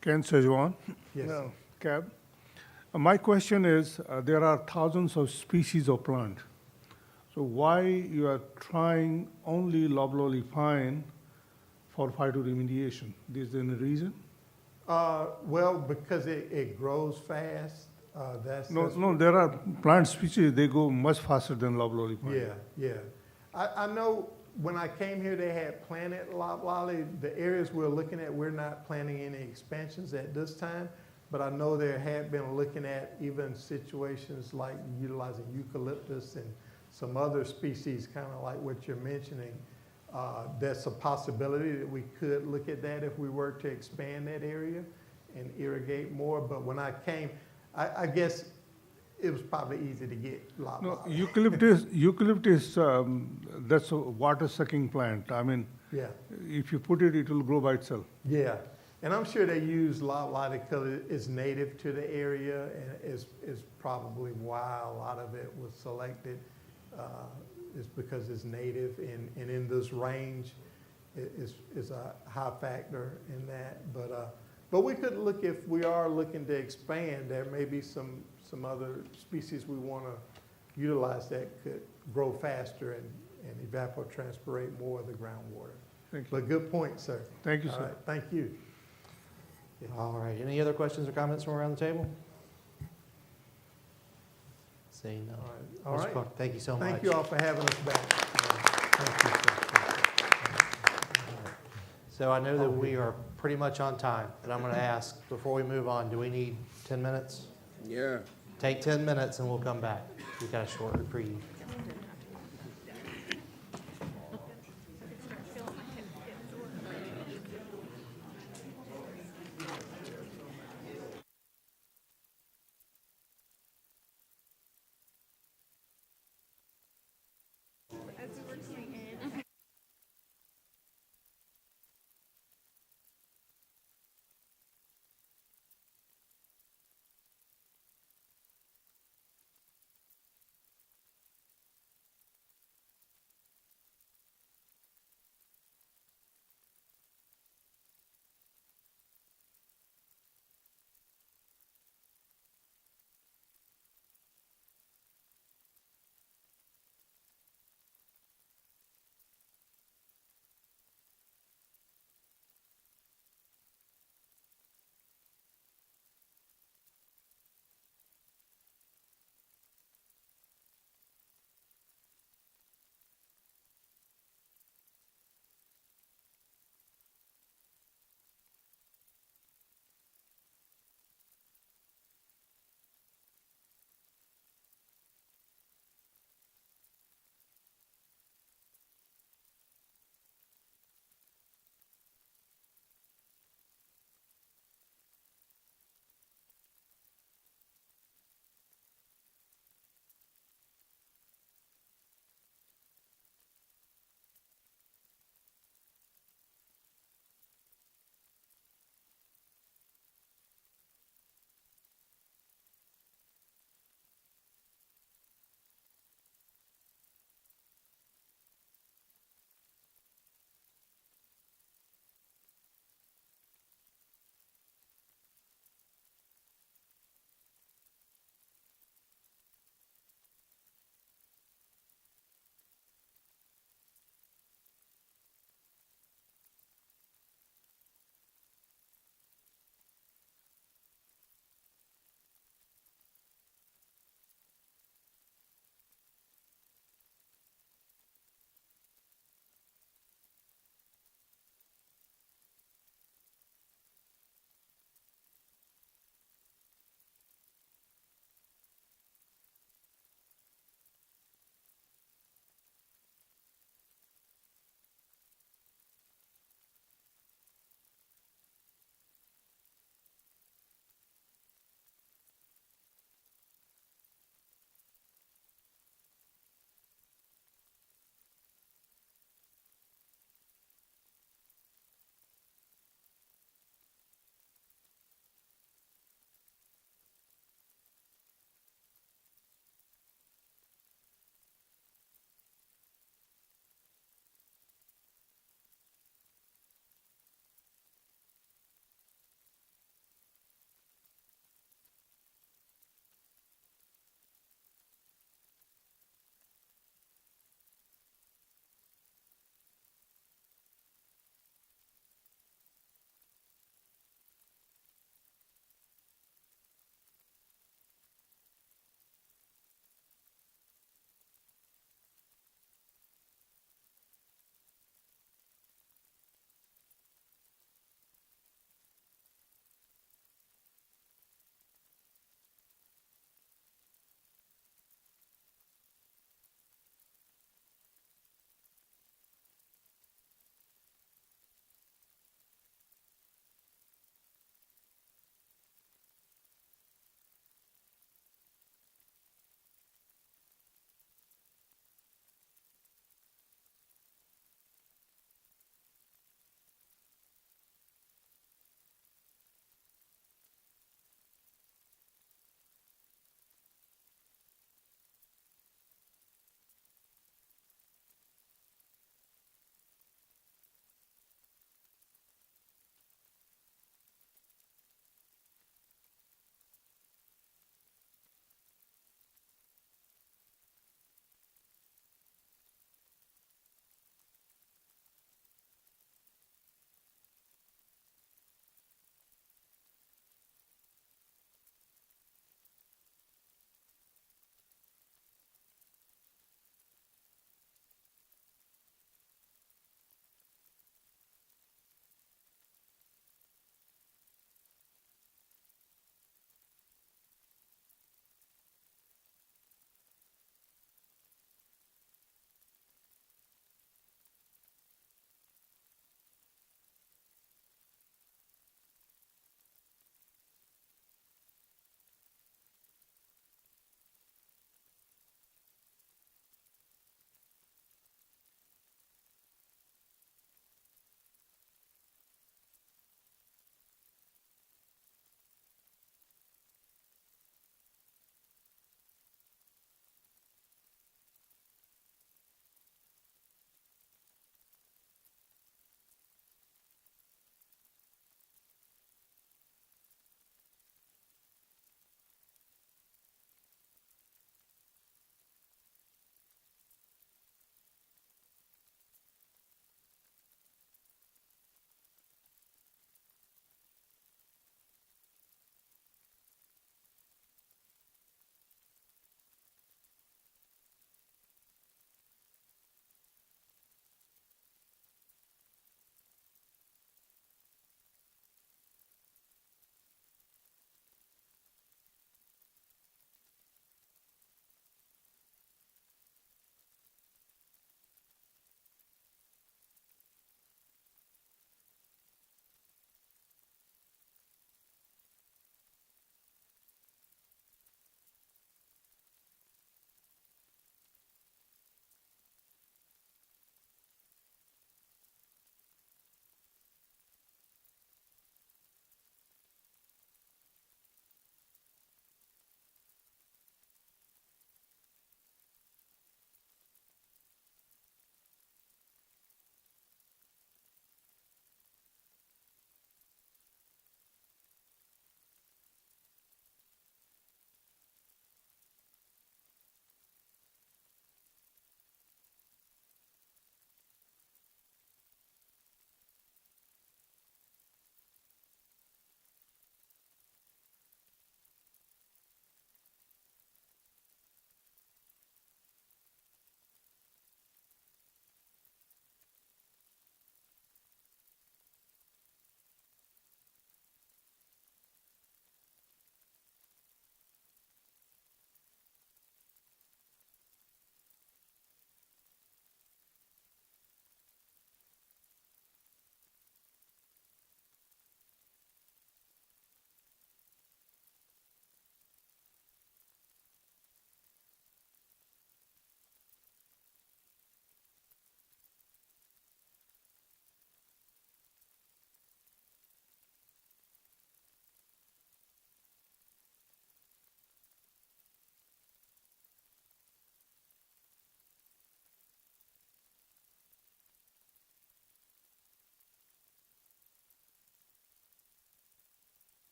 Ken Sejuan. Yes. CAB. My question is, there are thousands of species of plant. So why you are trying only loblolly pine for phyto remediation? Is there any reason? Well, because it grows fast, No, there are plant species, they go much faster than loblolly pine. Yeah. I know when I came here, they had planted loblolly. The areas we're looking at, we're not planning any expansions at this time, but I know there had been looking at even situations like utilizing eucalyptus and some other species, kind of like what you're mentioning. That's a possibility that we could look at that if we were to expand that area and irrigate more. But when I came, I guess it was probably easy to get No, loblolly. eucalyptus, that's a water-sucking plant. I mean, Yeah. if you put it, it will grow by itself. Yeah, and I'm sure they use loblolly because it's native to the area and is probably why a lot of it was selected. Is because it's native and in this range is a high factor in that. But we could look, if we are looking to expand, there may be some other species we want to utilize that could grow faster and evapotranspirate more of the groundwater. Thank you. But good point, sir. Thank you, All sir. right, thank you. All right, any other questions or comments from around the table? Seeing none. All right. Mr. Clark, thank you so much. Thank you all for having us back. Thank you, sir. So I know that we are pretty much on time, but I'm going to ask, before we move on, do we need 10 minutes? Yeah. Take 10 minutes and we'll come back. We've got a short reprieve.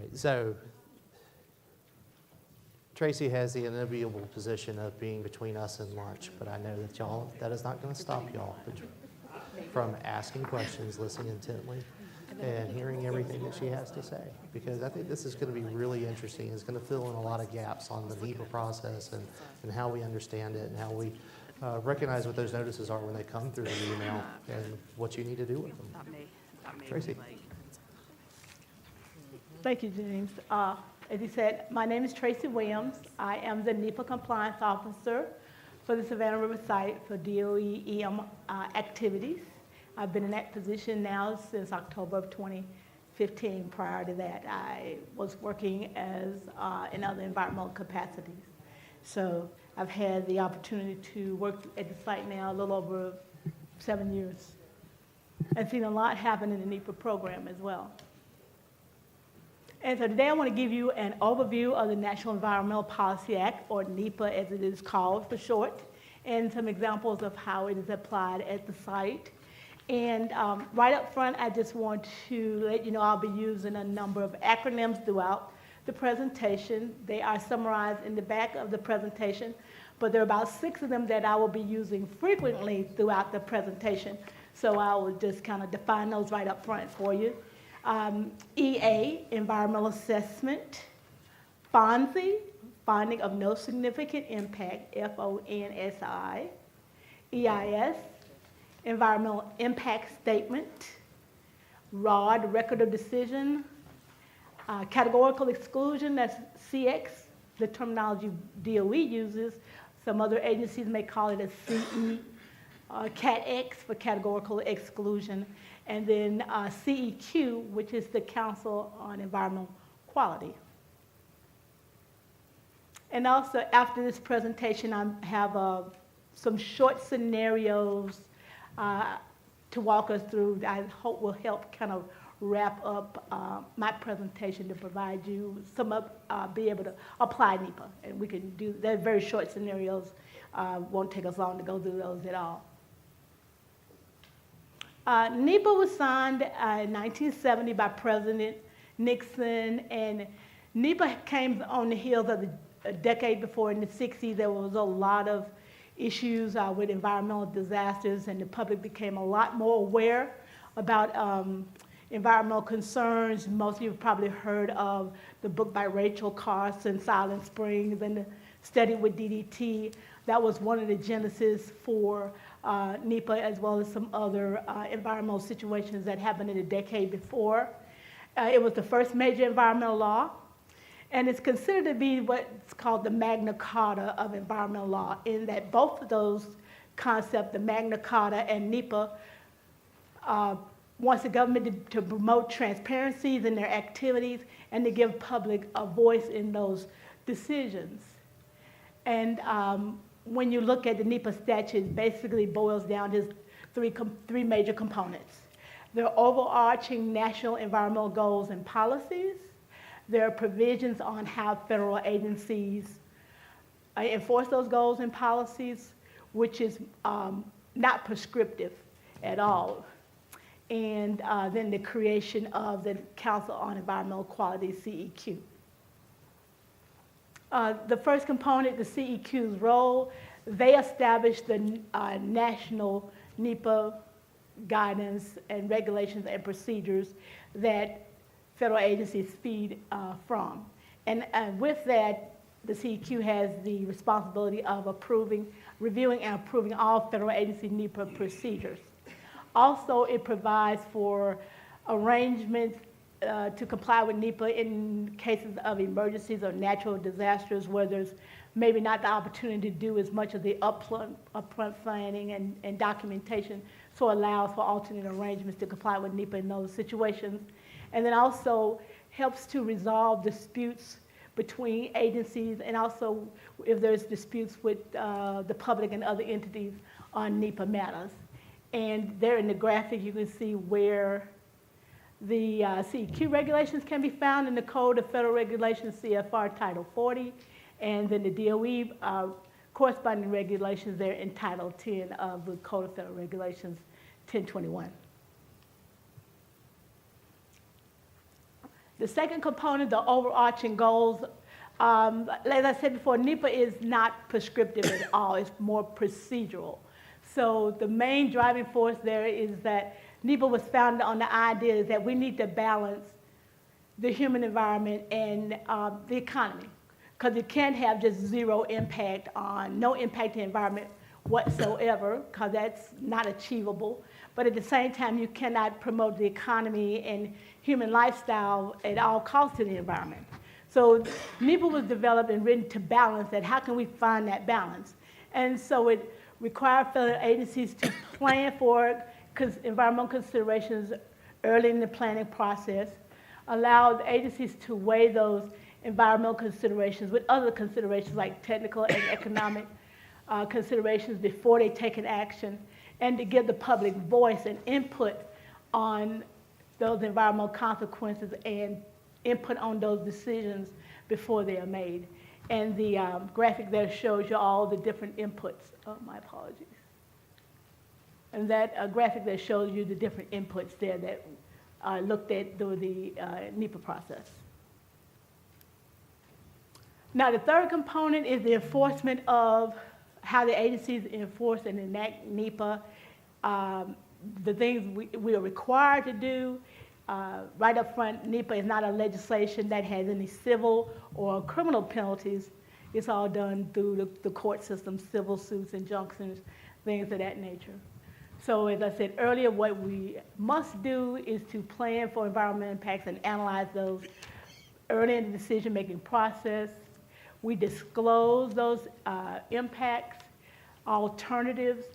right, so Tracy has the enviable position of being between us and lunch, but I know that y'all, that is not going to stop y'all from asking questions, listening intently, and hearing everything that she has to say, because I think this is going to be really interesting. It's going to fill in a lot of gaps on the NEPA process and how we understand it and how we recognize what those notices are when they come through the email and what you need to do with them. Tracy. Thank you, James. As you said, my name is Tracy Williams. I am the NEPA Compliance Officer for the Savannah River site for DOE EM activities. I've been in that position now since October of 2015. Prior to that, I was working as in other environmental capacities. So I've had the opportunity to work at the site now a little over 7 years and seen a lot happen in the NEPA program as well. And so today I want to give you an overview of the National Environmental Policy Act, or NEPA as it is called for short, and some examples of how it is applied at the site. And right up front, I just want to let you know I'll be using a number of acronyms throughout the presentation. They are summarized in the back of the presentation, but there are about 6 of them that I will be using frequently throughout the presentation. So I will just kind of define those right up front for you. EA, environmental assessment. FONSI, finding of no significant impact, FONSI. EIS, environmental impact statement. ROD, record of decision. Categorical exclusion, that's CX, the terminology DOE uses. Some other agencies may call it a CE, CAT-X for categorical exclusion. And then CEQ, which is the Council on Environmental Quality. And also, after this presentation, I have some short scenarios to walk us through that I hope will help kind of wrap up my presentation to provide you some be able to apply NEPA. And we can do, they're very short scenarios, won't take us long to go through those at all. NEPA was signed in 1970 by President Nixon, and NEPA came on the heels of a decade before. In the 60s, there was a lot of issues with environmental disasters, and the public became a lot more aware about environmental concerns. Most of you have probably heard of the book by Rachel Carson, Silent Springs, and the study with DDT. That was one of the genesis for NEPA, as well as some other environmental situations that happened in the decade before. It was the first major environmental law, and it's considered to be what's called the Magna Carta of environmental law, in that both of those concepts, the Magna Carta and NEPA, wants the government to promote transparencies in their activities and to give public a voice in those decisions. And when you look at the NEPA statute, it basically boils down to three major components. There are overarching national environmental goals and policies. There are provisions on how federal agencies enforce those goals and policies, which is not prescriptive at all. And then the creation of the Council on Environmental Quality, CEQ. The first component, the CEQ's role, they established the national NEPA guidance and regulations and procedures that federal agencies feed from. And with that, the CEQ has the responsibility of reviewing and approving all federal agency NEPA procedures. Also, it provides for arrangements to comply with NEPA in cases of emergencies or natural disasters where there's maybe not the opportunity to do as much of the upfront planning and documentation, so allows for alternate arrangements to comply with NEPA in those situations. And then also helps to resolve disputes between agencies, and also if there's disputes with the public and other entities on NEPA matters. And there in the graphic, you can see where the CEQ regulations can be found in the Code of Federal Regulations, CFR Title 40, and then the DOE corresponding regulations there in Title 10 of the Code of Federal Regulations 1021. The second component, the overarching goals, as I said before, NEPA is not prescriptive at all. It's more procedural. So the main driving force there is that NEPA was founded on the idea that we need to balance the human environment and the economy, because you can't have just no impact on the environment whatsoever, because that's not achievable. But at the same time, you cannot promote the economy and human lifestyle at all costs to the environment. So NEPA was developed and written to balance that. How can we find that balance? And so it required federal agencies to plan for environmental considerations early in the planning process, allowed agencies to weigh those environmental considerations with other considerations like technical and economic considerations before they take an action, and to give the public voice and input on those environmental consequences and input on those decisions before they are made. And the graphic there shows you all the different inputs. Oh, my apologies. And that graphic there shows you the different inputs there that are looked at through the NEPA process. Now, the third component is the enforcement of how the agencies enforce and enact NEPA, the things we are required to do. Right up front, NEPA is not a legislation that has any civil or criminal penalties. It's all done through the court system, civil suits, injunctions, things of that nature. So as I said earlier, what we must do is to plan for environmental impacts and analyze those early in the decision-making process. We disclose those impacts, alternatives,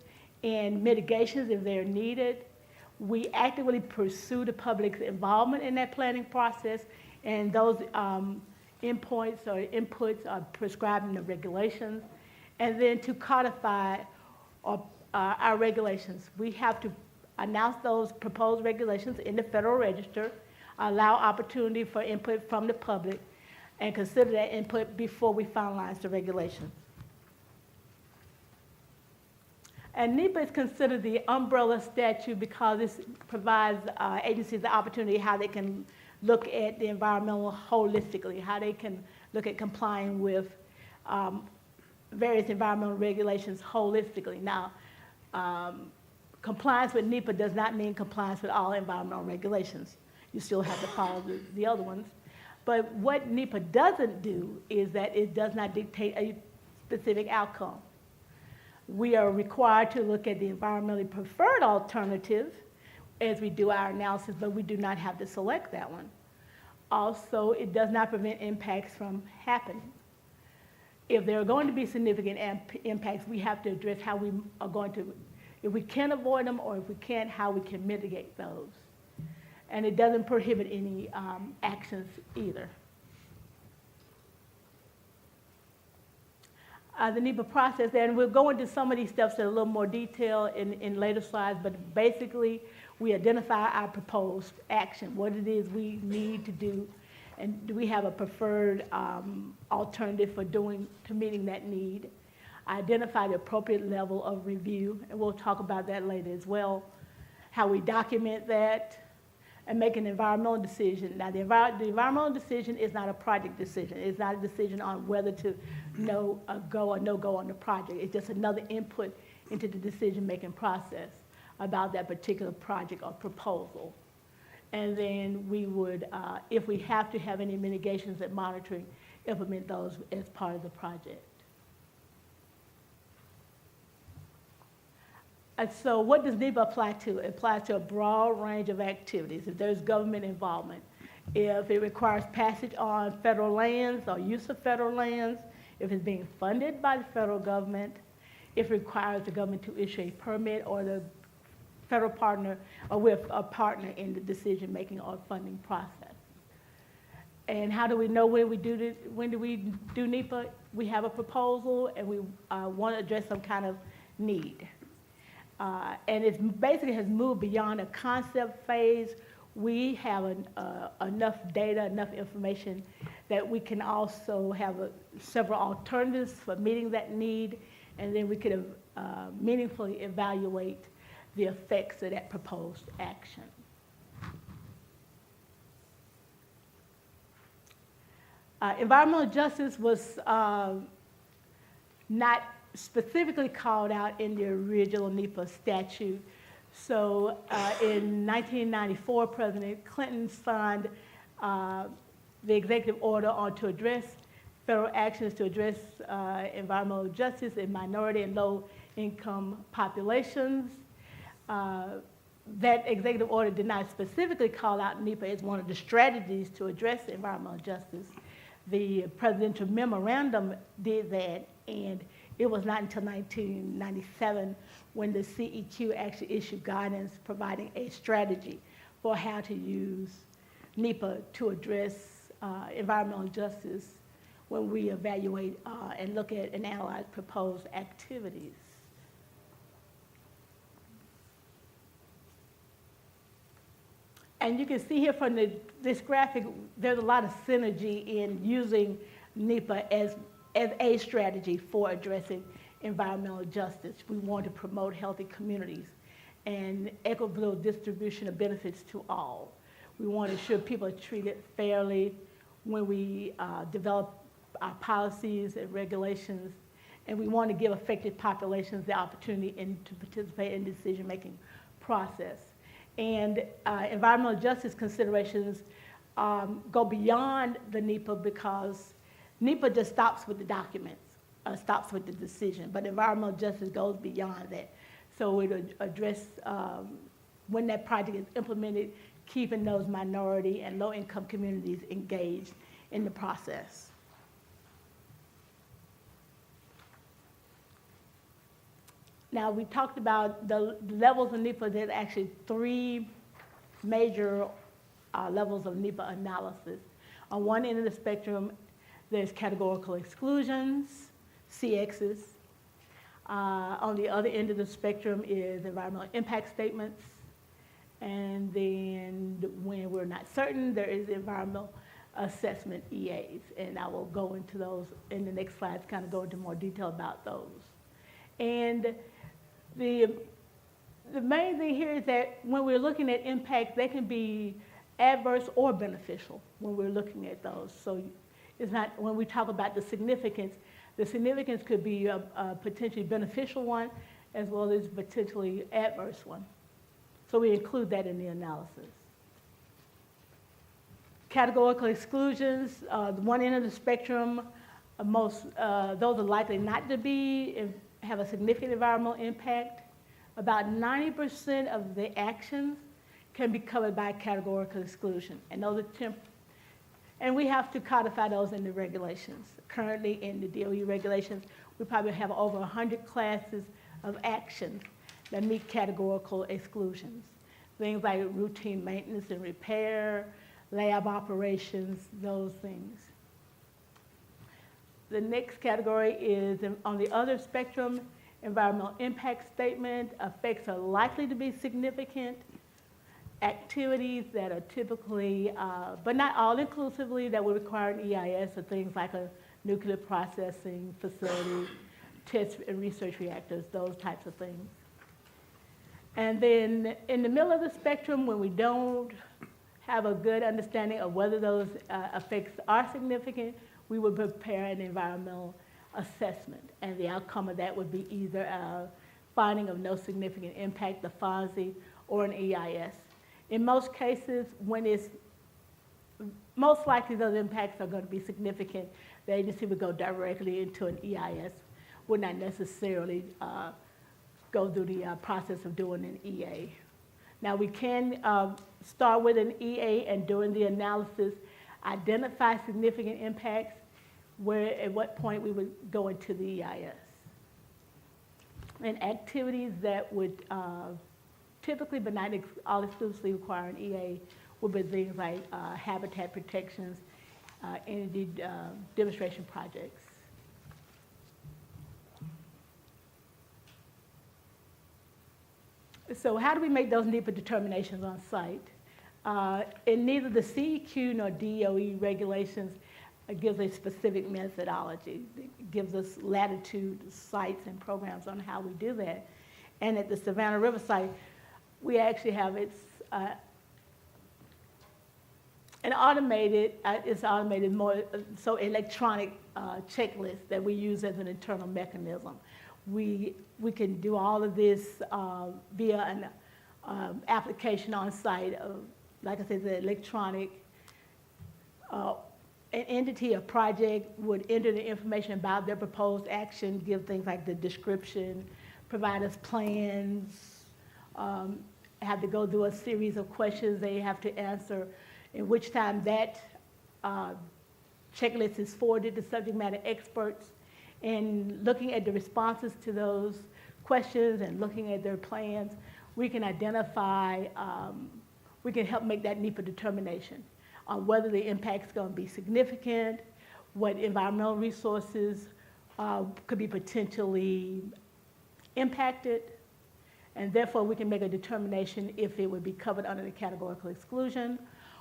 and mitigations if they're needed. We actively pursue the public's involvement in that planning process, and those inputs are prescribed in the regulations. And then to codify our regulations, we have to announce those proposed regulations in the Federal Register, allow opportunity for input from the public, and consider that input before we finalize the regulations. And NEPA is considered the umbrella statute because this provides agencies the opportunity how they can look at the environmental holistically, how they can look at complying with various environmental regulations holistically. Now, compliance with NEPA does not mean compliance with all environmental regulations. You still have to follow the other ones. But what NEPA doesn't do is that it does not dictate a specific outcome. We are required to look at the environmentally preferred alternative as we do our analysis, but we do not have to select that one. Also, it does not prevent impacts from happening. If there are going to be significant impacts, we have to address how we are going to, if we can avoid them, or if we can't, how we can mitigate those. And it doesn't prohibit any actions either. The NEPA process, and we'll go into some of these steps in a little more detail in later slides, but basically we identify our proposed action, what it is we need to do, and do we have a preferred alternative for meeting that need. Identify the appropriate level of review, and we'll talk about that later as well. How we document that, and make an environmental decision. Now, the environmental decision is not a project decision. It's not a decision on whether to go or no go on the project. It's just another input into the decision-making process about that particular project or proposal. And then we would, if we have to have any mitigations and monitoring, implement those as part of the project. And so what does NEPA apply to? It applies to a broad range of activities. If there's government involvement, if it requires passage on federal lands or use of federal lands, if it's being funded by the federal government, if it requires the government to issue a permit or the federal partner or with a partner in the decision-making or funding process. And how do we know when do we do NEPA? We have a proposal and we want to address some kind of need. And it basically has moved beyond a concept phase. We have enough data, enough information that we can also have several alternatives for meeting that need, and then we could meaningfully evaluate the effects of that proposed action. Environmental justice was not specifically called out in the original NEPA statute. So in 1994, President Clinton signed the executive order on to address federal actions to address environmental justice in minority and low-income populations. That executive order did not specifically call out NEPA as one of the strategies to address environmental justice. The presidential memorandum did that, and it was not until 1997 when the CEQ actually issued guidance providing a strategy for how to use NEPA to address environmental justice when we evaluate and look at and analyze proposed activities. And you can see here from this graphic, there's a lot of synergy in using NEPA as a strategy for addressing environmental justice. We want to promote healthy communities and equitable distribution of benefits to all. We want to ensure people are treated fairly when we develop our policies and regulations, and we want to give affected populations the opportunity to participate in the decision-making process. And environmental justice considerations go beyond the NEPA because NEPA just stops with the documents, stops with the decision, but environmental justice goes beyond that. So it would address when that project is implemented, keeping those minority and low-income communities engaged in the process. Now, we talked about the levels of NEPA. There's actually 3 major levels of NEPA analysis. On one end of the spectrum, there's categorical exclusions, CXs. On the other end of the spectrum is environmental impact statements. And then when we're not certain, there is environmental assessment EAs. And I will go into those in the next slides, kind of go into more detail about those. And the main thing here is that when we're looking at impacts, they can be adverse or beneficial when we're looking at those. So it's not, when we talk about the significance could be a potentially beneficial one as well as potentially adverse one. So we include that in the analysis. Categorical exclusions, the one end of the spectrum, those are likely not to have a significant environmental impact. About 90% of the actions can be covered by categorical exclusion, and those are and we have to codify those in the regulations. Currently in the DOE regulations, we probably have over 100 classes of actions that meet categorical exclusions. Things like routine maintenance and repair, lab operations, those things. The next category is on the other spectrum, environmental impact statement. Effects are likely to be significant. Activities that are typically, but not all inclusively, that would require an EIS are things like a nuclear processing facility, test and research reactors, those types of things. And then in the middle of the spectrum, when we don't have a good understanding of whether those effects are significant, we would prepare an environmental assessment. And the outcome of that would be either a finding of no significant impact, the FONSI, or an EIS. In most cases, when it's most likely those impacts are going to be significant, the agency would go directly into an EIS, would not necessarily go through the process of doing an EA. Now, we can start with an EA and during the analysis, identify significant impacts, at what point we would go into the EIS. And activities that would typically, but not all exclusively require an EA, would be things like habitat protections, energy demonstration projects. So how do we make those NEPA determinations on site? In neither the CEQ nor DOE regulations gives a specific methodology. It gives us latitude, sites, and programs on how we do that. And at the Savannah River site, we actually have an automated, it's automated more, so electronic checklist that we use as an internal mechanism. We can do all of this via an application on site of, like I said, the electronic, an entity, a project would enter the information about their proposed action, give things like the description, provide us plans, have to go through a series of questions they have to answer, in which time that checklist is forwarded to subject matter experts. And looking at the responses to those questions and looking at their plans, we can identify, we can help make that NEPA determination on whether the impact's going to be significant, what environmental resources could be potentially impacted, and therefore we can make a determination if it would be covered under the categorical exclusion,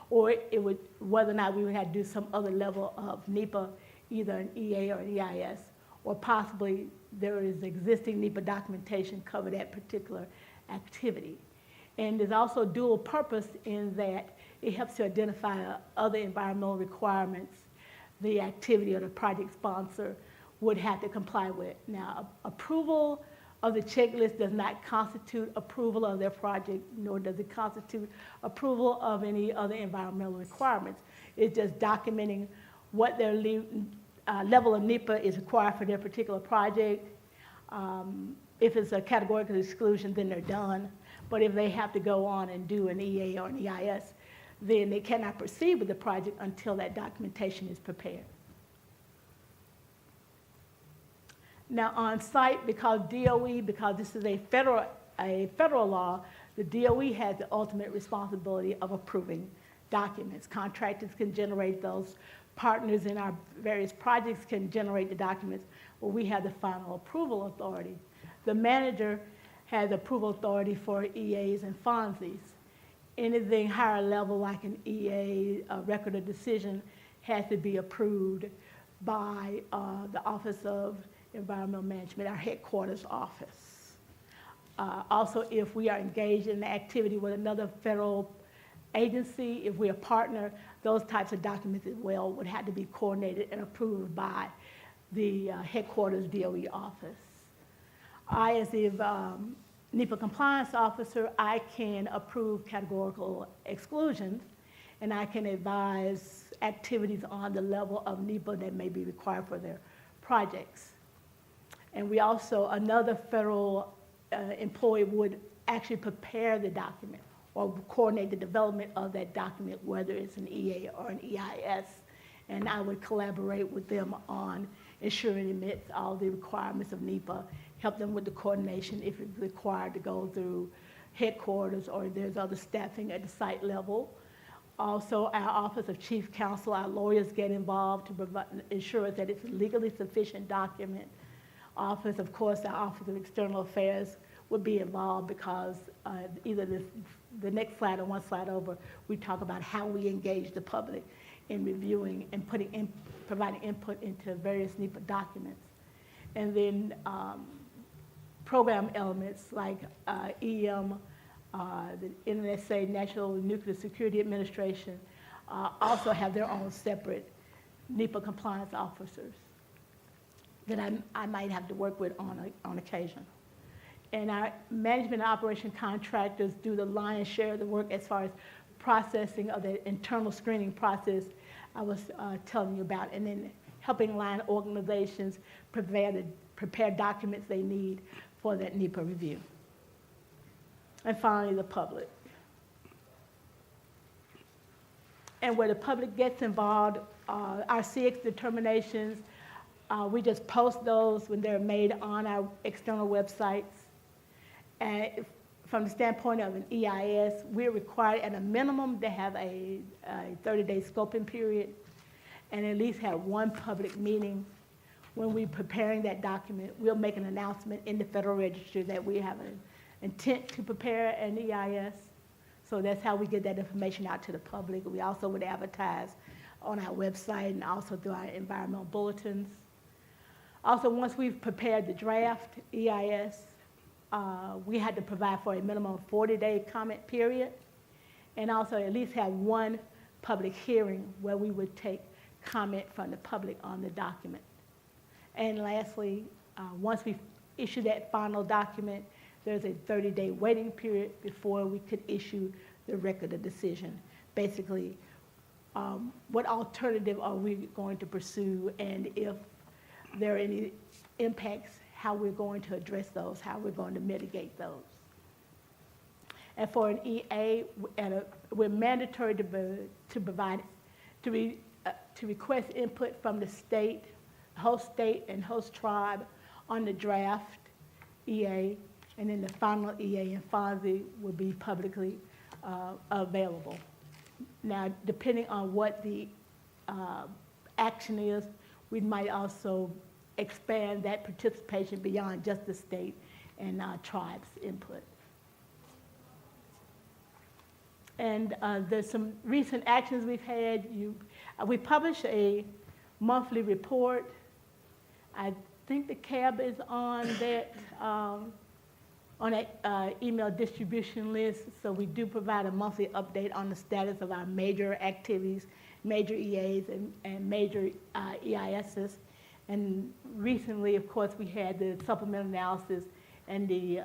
or it would, whether or not we would have to do some other level of NEPA, either an EA or an EIS, or possibly there is existing NEPA documentation cover that particular activity. And there's also dual purpose in that it helps to identify other environmental requirements the activity or the project sponsor would have to comply with. Now, approval of the checklist does not constitute approval of their project, nor does it constitute approval of any other environmental requirements. It's just documenting what their level of NEPA is required for their particular project. If it's a categorical exclusion, then they're done. But if they have to go on and do an EA or an EIS, then they cannot proceed with the project until that documentation is prepared. Now on site, because DOE, because this is a federal law, the DOE has the ultimate responsibility of approving documents. Contractors can generate those. Partners in our various projects can generate the documents, but we have the final approval authority. The manager has approval authority for EAs and FONSIs. Anything higher level like an EA, a record of decision, has to be approved by the Office of Environmental Management, our headquarters office. Also, if we are engaged in an activity with another federal agency, if we're a partner, those types of documents as well would have to be coordinated and approved by the headquarters DOE office. I, as the NEPA compliance officer, I can approve categorical exclusions, and I can advise activities on the level of NEPA that may be required for their projects. And we also, another federal employee would actually prepare the document or coordinate the development of that document, whether it's an EA or an EIS. And I would collaborate with them on ensuring it meets all the requirements of NEPA, help them with the coordination if it's required to go through headquarters or there's other staffing at the site level. Also, our Office of Chief Counsel, our lawyers get involved to provide, ensure that it's a legally sufficient document. Office, of course, our Office of External Affairs would be involved because either the next slide or one slide over, we talk about how we engage the public in reviewing and providing input into various NEPA documents. And then program elements like EM, the NNSA, National Nuclear Security Administration, also have their own separate NEPA compliance officers that I might have to work with on occasion. And our management and operation contractors do the lion's share of the work as far as processing of the internal screening process I was telling you about, and then helping line organizations prepare documents they need for that NEPA review. And finally, the public. And where the public gets involved, our CX determinations, we just post those when they're made on our external websites. And from the standpoint of an EIS, we're required at a minimum to have a 30-day scoping period and at least have one public meeting. When we're preparing that document, we'll make an announcement in the Federal Register that we have an intent to prepare an EIS. So that's how we get that information out to the public. We also would advertise on our website and also through our environmental bulletins. Also, once we've prepared the draft EIS, we had to provide for a minimum 40-day comment period and also at least have one public hearing where we would take comment from the public on the document. And lastly, once we issue that final document, there's a 30-day waiting period before we could issue the record of decision. Basically, what alternative are we going to pursue, and if there are any impacts, how we're going to address those, how we're going to mitigate those. And for an EA, we're mandatory to request input from the state, host state and host tribe on the draft EA, and then the final EA and FONSI will be publicly available. Now, depending on what the action is, we might also expand that participation beyond just the state and tribes' input. And there's some recent actions we've had. We publish a monthly report. I think the CAB is on that email distribution list. So we do provide a monthly update on the status of our major activities, major EAs and major EISs. And recently, of course, we had the supplemental analysis and the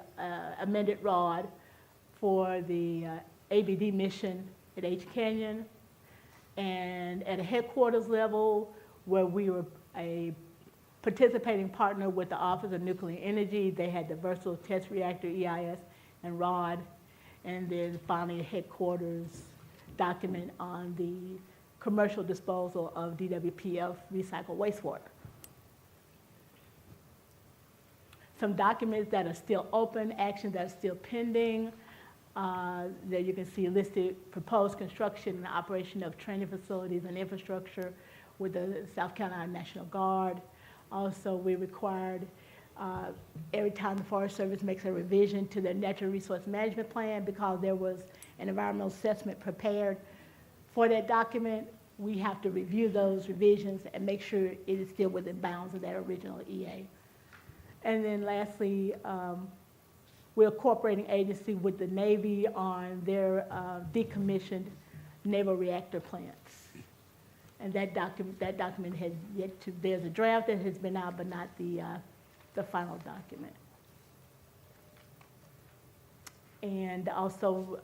amended ROD for the ABD mission at H Canyon, and at a headquarters level where we were a participating partner with the Office of Nuclear Energy. They had the Versatile Test Reactor EIS and ROD, and then finally a headquarters document on the commercial disposal of DWPF recycled wastewater. Some documents that are still open, actions that are still pending. There you can see listed proposed construction and operation of training facilities and infrastructure with the South Carolina National Guard. Also, we required every time the Forest Service makes a revision to their natural resource management plan, because there was an environmental assessment prepared for that document, we have to review those revisions and make sure it is still within bounds of that original EA. And then lastly, we're a cooperating agency with the Navy on their decommissioned naval reactor plants. And that document has yet to, there's a draft that has been out, but not the final document. And also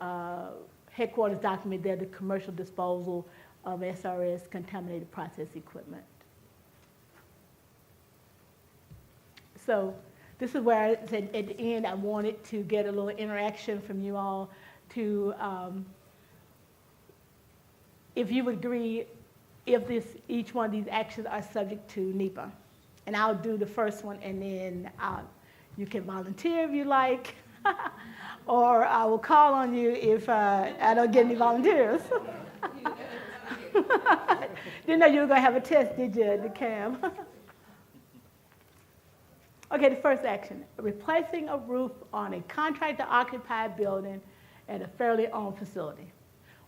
headquarters document there, the commercial disposal of SRS contaminated process equipment. So this is where I said at the end I wanted to get a little interaction from you all to, if you would agree, if each one of these actions are subject to NEPA. And I'll do the first one, and then you can volunteer if you like, or I will call on you if I don't get any volunteers. Didn't know you were going to have a test, did you, at the CAB? Okay, the first action, replacing a roof on a contractor-occupied building at a fairly owned facility.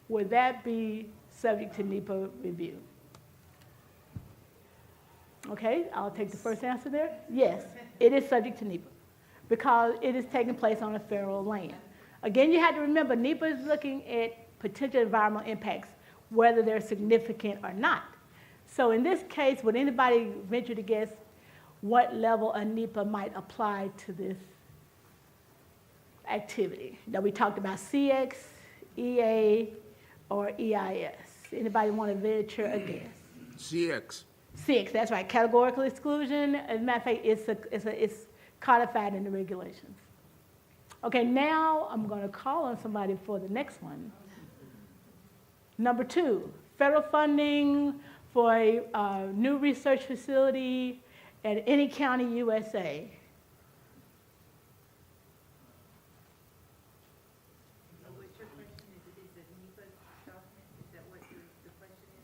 Would that be subject to NEPA review? Okay, I'll take the first answer there. Yes, it is subject to NEPA because it is taking place on a federal land. Again, you have to remember, NEPA is looking at potential environmental impacts, whether they're significant or not. So in this case, would anybody venture to guess what level of NEPA might apply to this activity? Now, we talked about CX, EA, or EIS. Anybody want to venture a guess? CX. CX, that's right, categorical exclusion. As a matter of fact, it's codified in the regulations. Okay, now I'm going to call on somebody for the next one. Number 2, federal funding for a new research facility at any county, USA.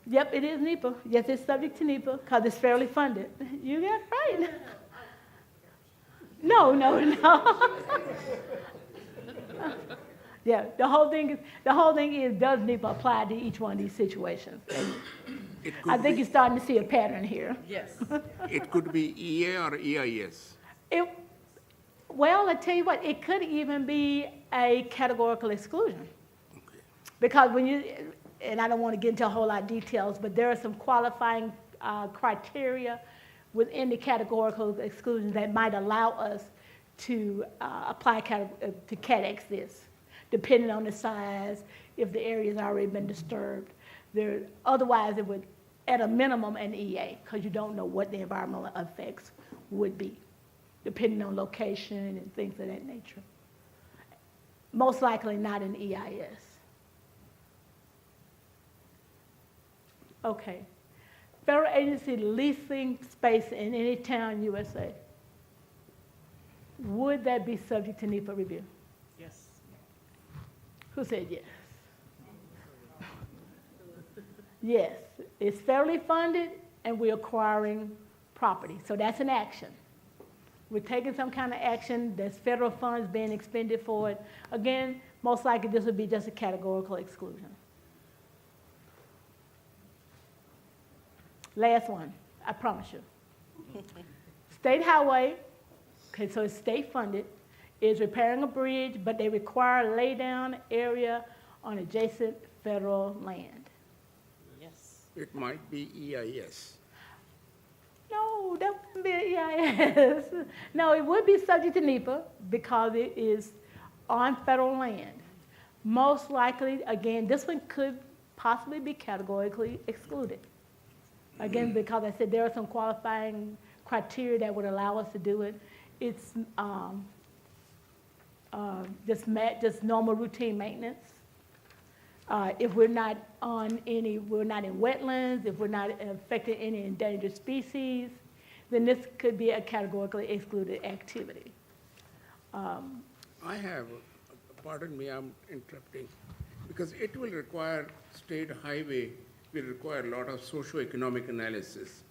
Yep, it is NEPA. Yes, it's subject to NEPA because it's fairly funded. You got it right. No. Yeah, the whole thing is does NEPA apply to each one of these situations? I think you're starting to see a pattern here. Yes. It could be EA or EIS. Well, I tell you what, it could even be a categorical exclusion. Okay. Because and I don't want to get into a whole lot of details, but there are some qualifying criteria within the categorical exclusions that might allow us to apply to CADX this, depending on the size, if the area's already been disturbed. Otherwise, it would, at a minimum, an EA, because you don't know what the environmental effects would be, depending on location and things of that nature. Most likely not an EIS. Okay. Federal agency leasing space in any town, USA. Would that be subject to NEPA review? Yes. Who said yes? Yes, it's federally funded and we're acquiring property. So that's an action. We're taking some kind of action. There's federal funds being expended for it. Again, most likely this would be just a categorical exclusion. Last one, I promise you. State highway, okay, so it's state funded, is repairing a bridge, but they require laydown area on adjacent federal land. Yes. It might be EIS. No, that wouldn't be an EIS. No, it would be subject to NEPA because it is on federal land. Most likely, again, this one could possibly be categorically excluded. Again, because I said there are some qualifying criteria that would allow us to do it. It's just normal routine maintenance. If we're not we're not in wetlands, if we're not affecting any endangered species, then this could be a categorically excluded activity. I have, pardon me, I'm interrupting, because it will require, state highway will require a lot of socio-economic analysis.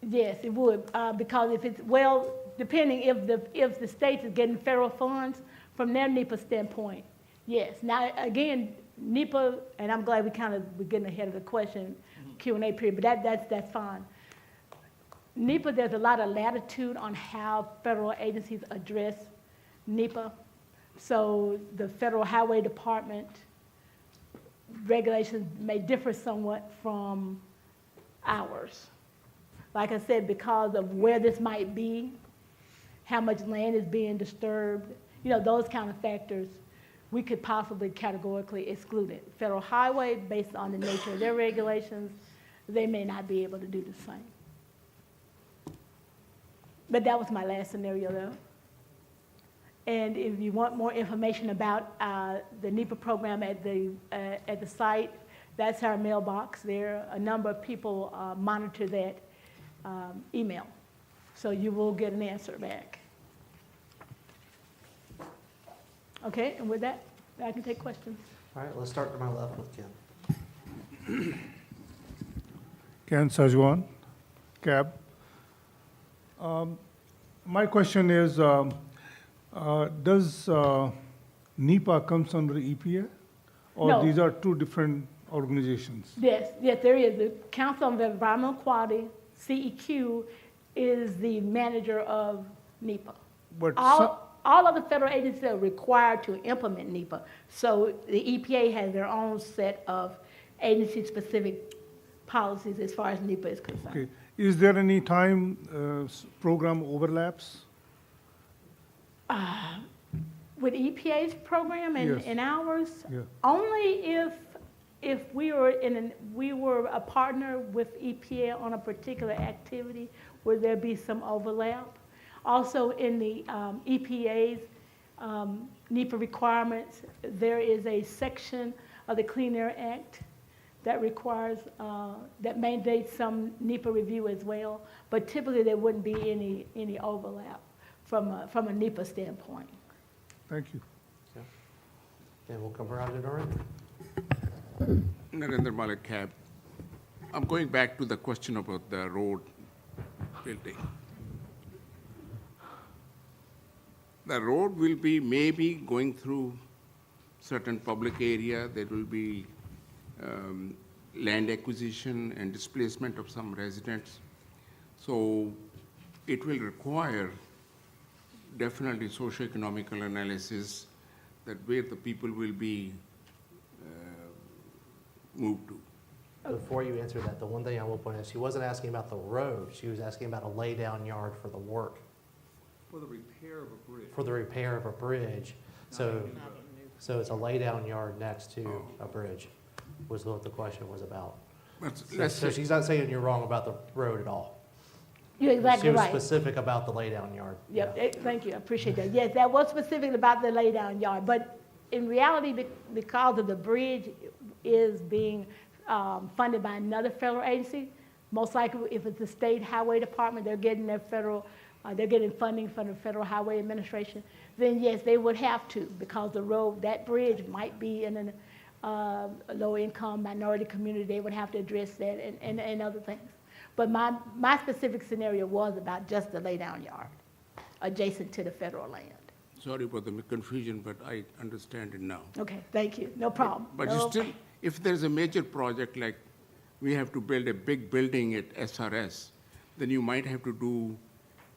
Yes, it would, because if it's, well, depending if the state is getting federal funds from their NEPA standpoint, yes. Now, again, NEPA, and I'm glad we're getting ahead of the question, Q&A period, but that's fine. NEPA, there's a lot of latitude on how federal agencies address NEPA. So the Federal Highway Department regulations may differ somewhat from ours. Like I said, because of where this might be, how much land is being disturbed, those kind of factors, we could possibly categorically exclude it. Federal Highway, based on the nature of their regulations, they may not be able to do the same. But that was my last scenario, though. And if you want more information about the NEPA program at the site, that's our mailbox there. A number of people monitor that email. So you will get an answer back. Okay, and with that, I can take questions. All right, let's start to my left with Ken. Ken Sajwan, CAB. My question is, does NEPA comes under EPA? Or No. These are two different organizations? Yes, there is. The Council on Environmental Quality, CEQ, is the manager of NEPA. But All of the federal agencies are required to implement NEPA. So the EPA has their own set of agency-specific policies as far as NEPA is concerned. okay. Is there any time program overlaps? With EPA's program Yes. and ours, Yeah. only if we were a partner with EPA on a particular activity, would there be some overlap? Also, in the EPA's NEPA requirements, there is a section of the Clean Air Act that requires, that mandates some NEPA review as well, but typically there wouldn't be any overlap from a NEPA standpoint. Thank you. Okay. And we'll come around to Narendra. Narendra Malik, CAB. I'm going back to the question about the road building. The road will be maybe going through certain public area. There will be land acquisition and displacement of some residents. So it will require definitely socioeconomical analysis that where the people will be move to? Before you answer that, the one thing I will point out, she wasn't asking about the road, she was asking about a lay-down yard for the work, For the repair of a bridge. for the repair of a bridge. So, so it's a lay-down yard next to a bridge, was what the question was about. Let's So say, she's not saying you're wrong about the road at all. You're exactly She was right. specific about the lay-down yard. Yep, thank you, I appreciate that. Yes, that was specific about the laydown yard, but in reality, because of the bridge is being funded by another federal agency, most likely if it's the state highway department, they're getting their federal, they're getting funding from the Federal Highway Administration, then yes, they would have to, because the road, that bridge might be in a low-income minority community, they would have to address that and other things. But my specific scenario was about just the laydown yard, adjacent to the federal land. sorry for the confusion, but I understand it now. Okay, thank you, no problem. But No you still, if there's a major project like we have to build a big building at SRS, then you might have to do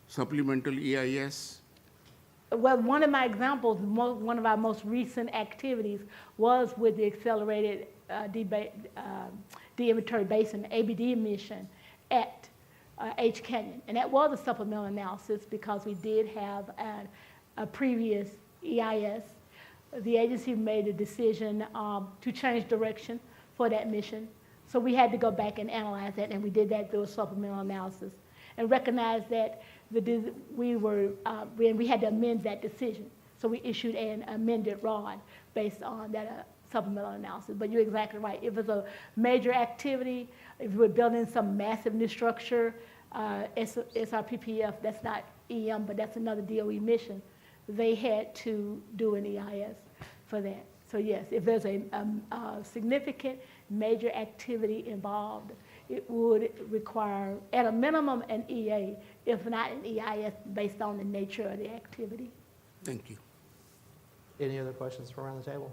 supplemental EIS. Well, one of my examples, one of our most recent activities was with the accelerated de-inventory basin, ABD mission at H Canyon. And that was a supplemental analysis because we did have a previous EIS. The agency made a decision to change direction for that mission. So we had to go back and analyze that, and we did that through a supplemental analysis and recognized that we had to amend that decision. So we issued an amended ROD based on that supplemental analysis. But you're exactly right. If it's a major activity, if we're building some massive new structure, SRPPF, that's not EM, but that's another DOE mission, they had to do an EIS for that. So yes, if there's a significant major activity involved, it would require, at a minimum, an EA, if not an EIS, based on the nature of the activity. Thank you. Any other questions from around the table?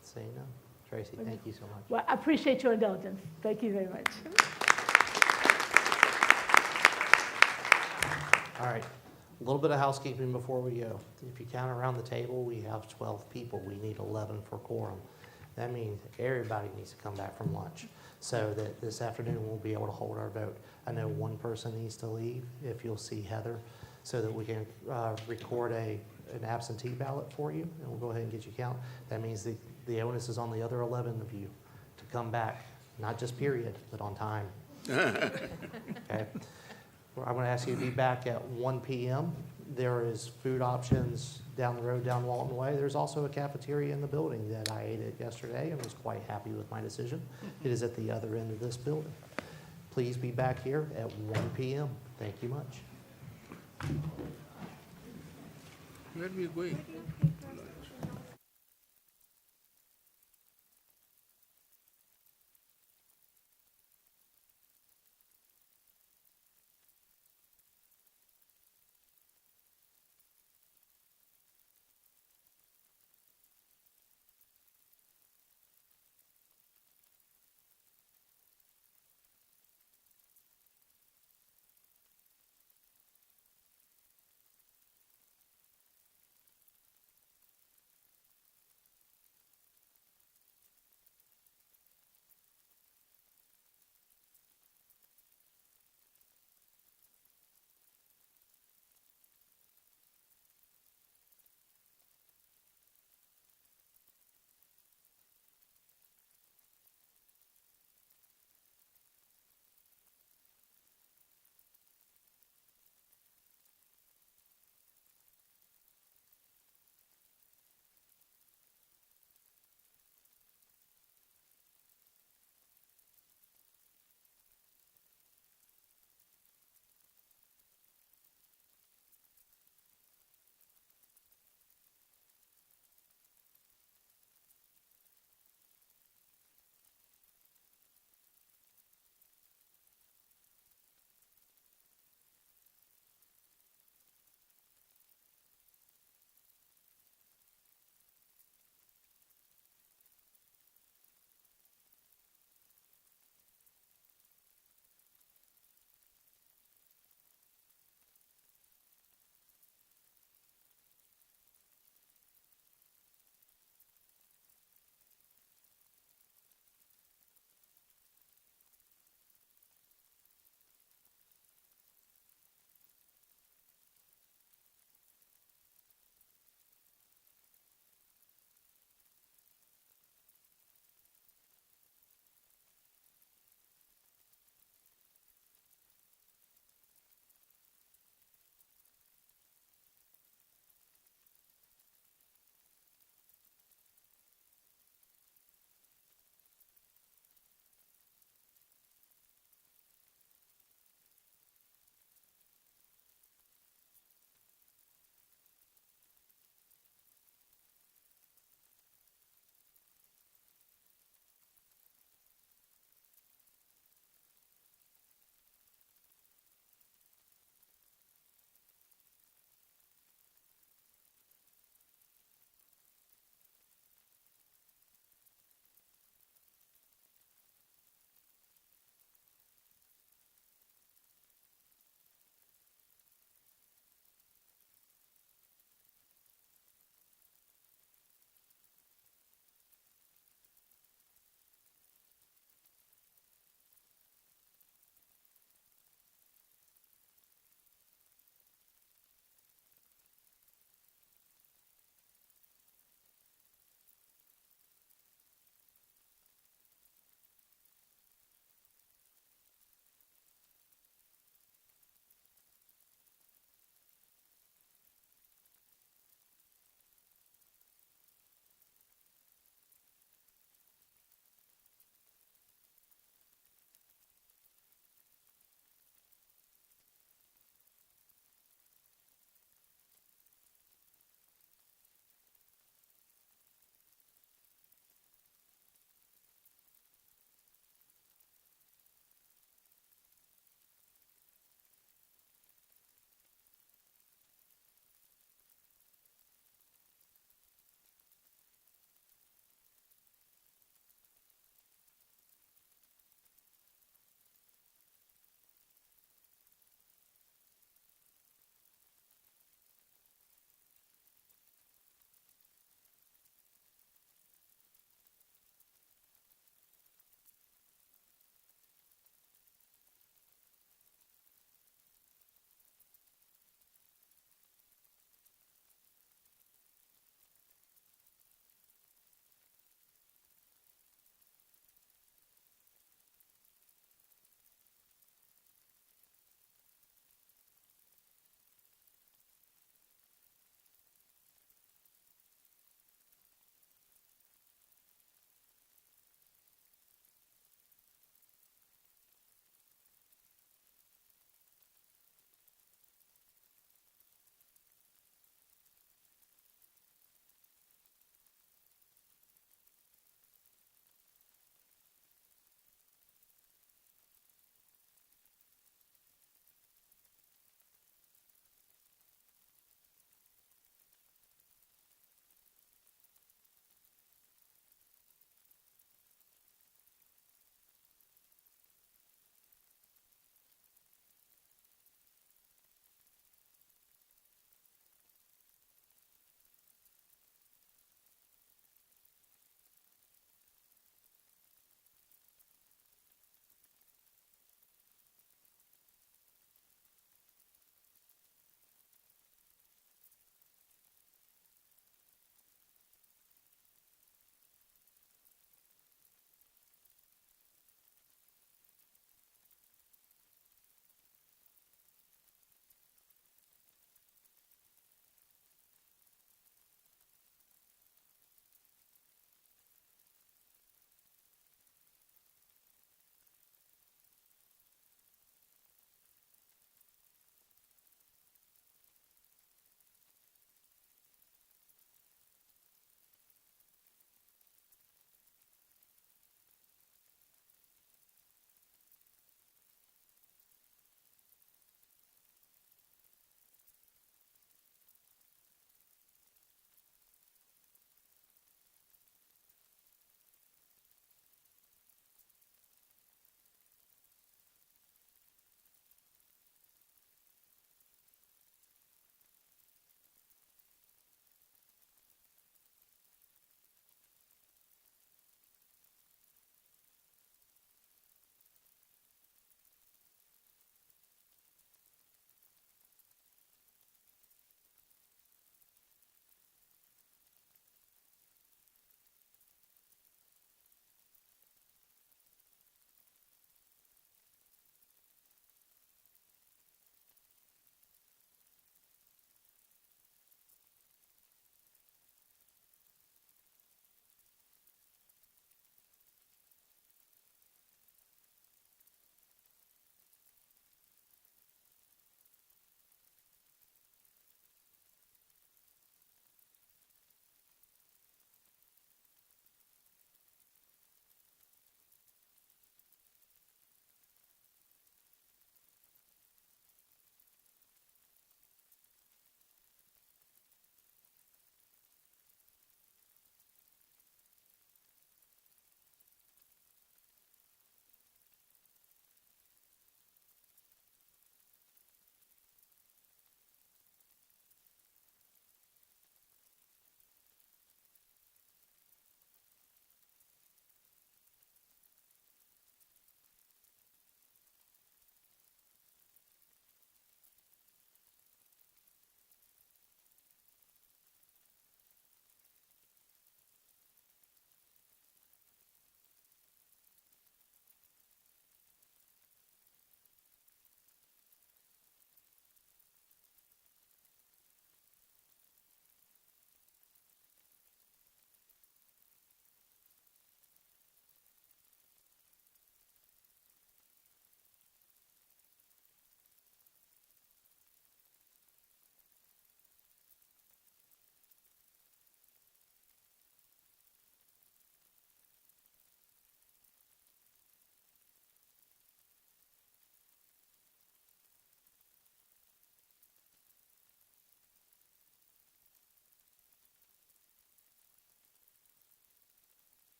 Seeing none. Tracy, thank you so much. Well, I appreciate your indulgence. Thank you very much. All right, a little bit of housekeeping before we go. If you count around the table, we have 12 people. We need 11 for quorum. That means everybody needs to come back from lunch so that this afternoon we'll be able to hold our vote. I know one person needs to leave, if you'll see Heather, so that we can record an absentee ballot for you, and we'll go ahead and get you count. That means the onus is on the other 11 of you to come back, not just period, but on time. Okay? I'm going to ask you to be back at 1 p.m. There is food options down the road, down Walton Way. There's also a cafeteria in the building that I ate at yesterday and was quite happy with my decision. It is at the other end of this building. Please be back here at 1 p.m. Thank you much. Where are we going?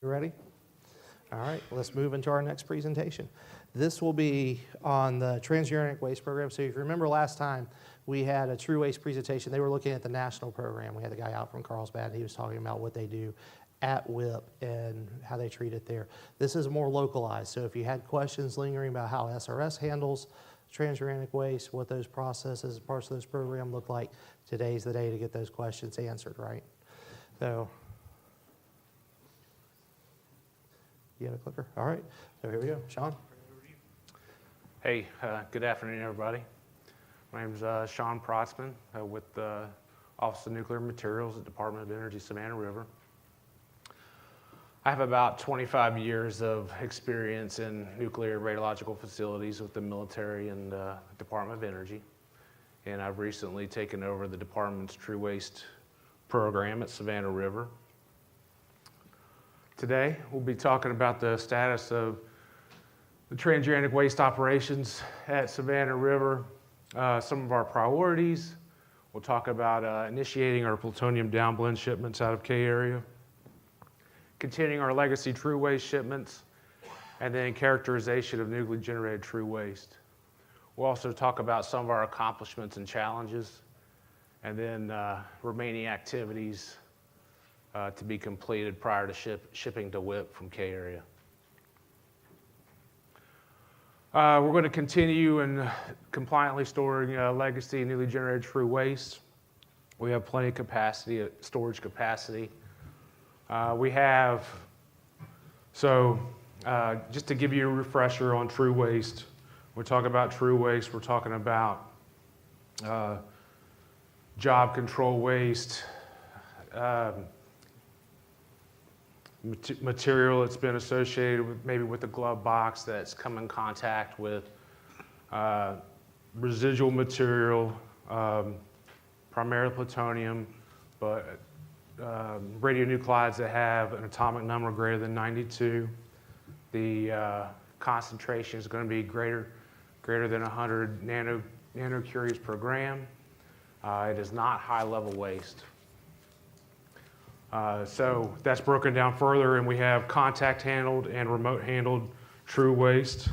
You ready? All right, let's move into our next presentation. This will be on the transuranic waste program. So if you remember last time, we had a true waste presentation. They were looking at the national program. We had the guy out from Carlsbad. He was talking about what they do at WIP and how they treat it there. This is more localized. So if you had questions lingering about how SRS handles transuranic waste, what those processes, parts of those program look like, today's the day to get those questions answered, right? So, you got a clicker? All right, so here we go. Sean? Hey, good afternoon, everybody. My name is Sean Protzman with the Office of Nuclear Materials at Department of Energy, Savannah River. I have about 25 years of experience in nuclear radiological facilities with the military and Department of Energy. And I've recently taken over the department's true waste program at Savannah River. Today, we'll be talking about the status of the transuranic waste operations at Savannah River, some of our priorities. We'll talk about initiating our plutonium downblend shipments out of K area, continuing our legacy true waste shipments, and then characterization of nuclear generated true waste. We'll also talk about some of our accomplishments and challenges, and then remaining activities to be completed prior to shipping to WIP from K area. We're going to continue in compliantly storing legacy newly generated true waste. We have plenty of capacity, storage capacity. Just to give you a refresher on true waste, we're talking about true waste, we're talking about job control waste, material that's been associated with maybe with the glove box that's come in contact with residual material, primarily plutonium, but radionuclides that have an atomic number greater than 92. The concentration is going to be greater than 100 nanocuries per gram. It is not high-level waste. So that's broken down further, and we have contact handled and remote handled true waste.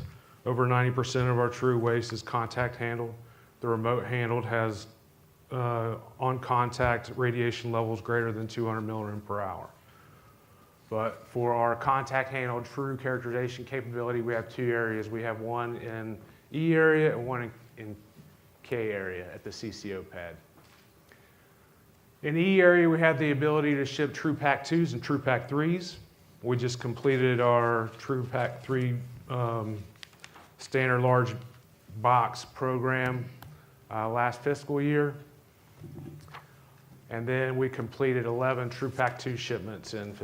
Over 90% of our true waste is contact handled. The remote handled has on contact radiation levels greater than 200 milliroom per hour. But for our contact handled true characterization capability, we have two areas. We have one in E area and one in K area at the CCO pad. In E area, we have the ability to ship True Pack 2s and True Pack 3s. We just completed our True Pack 3 standard large box program last fiscal year. And then we completed 11 True Pack 2 shipments in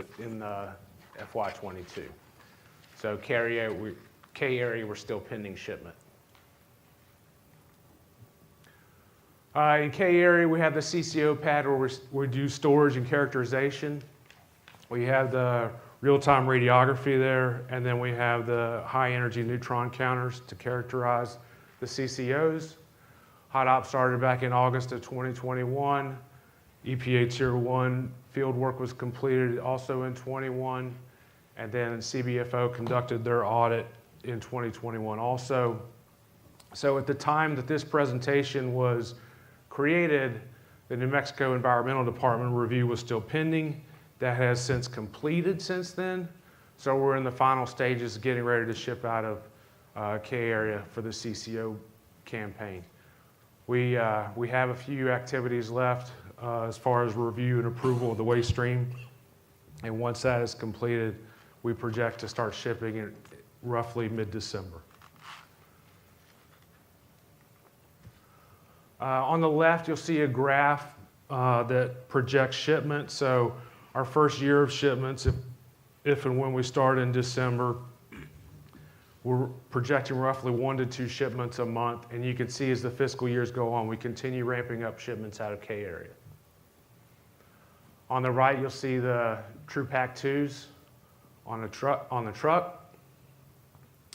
FY22. So K area, we're still pending shipment. In K area, we have the CCO pad where we do storage and characterization. We have the real-time radiography there, and then we have the high-energy neutron counters to characterize the CCOs. Hot Op started back in August of 2021. EPA Tier 1 field work was completed also in 21, and then CBFO conducted their audit in 2021 also. So at the time that this presentation was created, the New Mexico Environmental Department review was still pending. That has since completed since then. So we're in the final stages of getting ready to ship out of K area for the CCO campaign. We have a few activities left as far as review and approval of the waste stream. And once that is completed, we project to start shipping it roughly mid-December. On the left, you'll see a graph that projects shipments. So our first year of shipments, if and when we start in December, we're projecting roughly 1 to 2 shipments a month. And you can see as the fiscal years go on, we continue ramping up shipments out of K area. On the right, you'll see the True Pack 2s on the truck.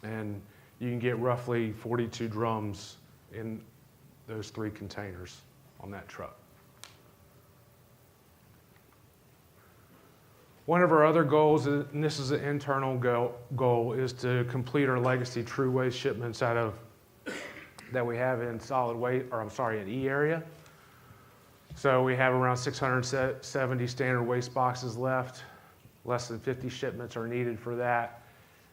And you can get roughly 42 drums in those 3 containers on that truck. One of our other goals, and this is an internal goal, is to complete our legacy true waste shipments that we have in in E area. So we have around 670 standard waste boxes left. Less than 50 shipments are needed for that.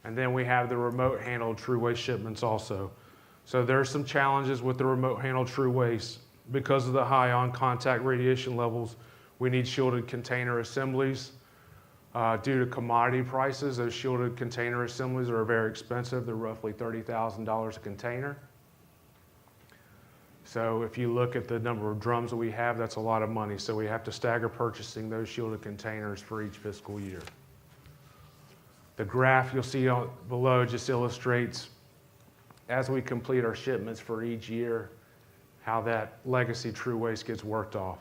And then we have the remote handled true waste shipments also. So there are some challenges with the remote handled true waste. Because of the high on-contact radiation levels, we need shielded container assemblies. Due to commodity prices, those shielded container assemblies are very expensive. They're roughly $30,000 a container. So if you look at the number of drums that we have, that's a lot of money. So we have to stagger purchasing those shielded containers for each fiscal year. The graph you'll see below just illustrates, as we complete our shipments for each year, how that legacy true waste gets worked off.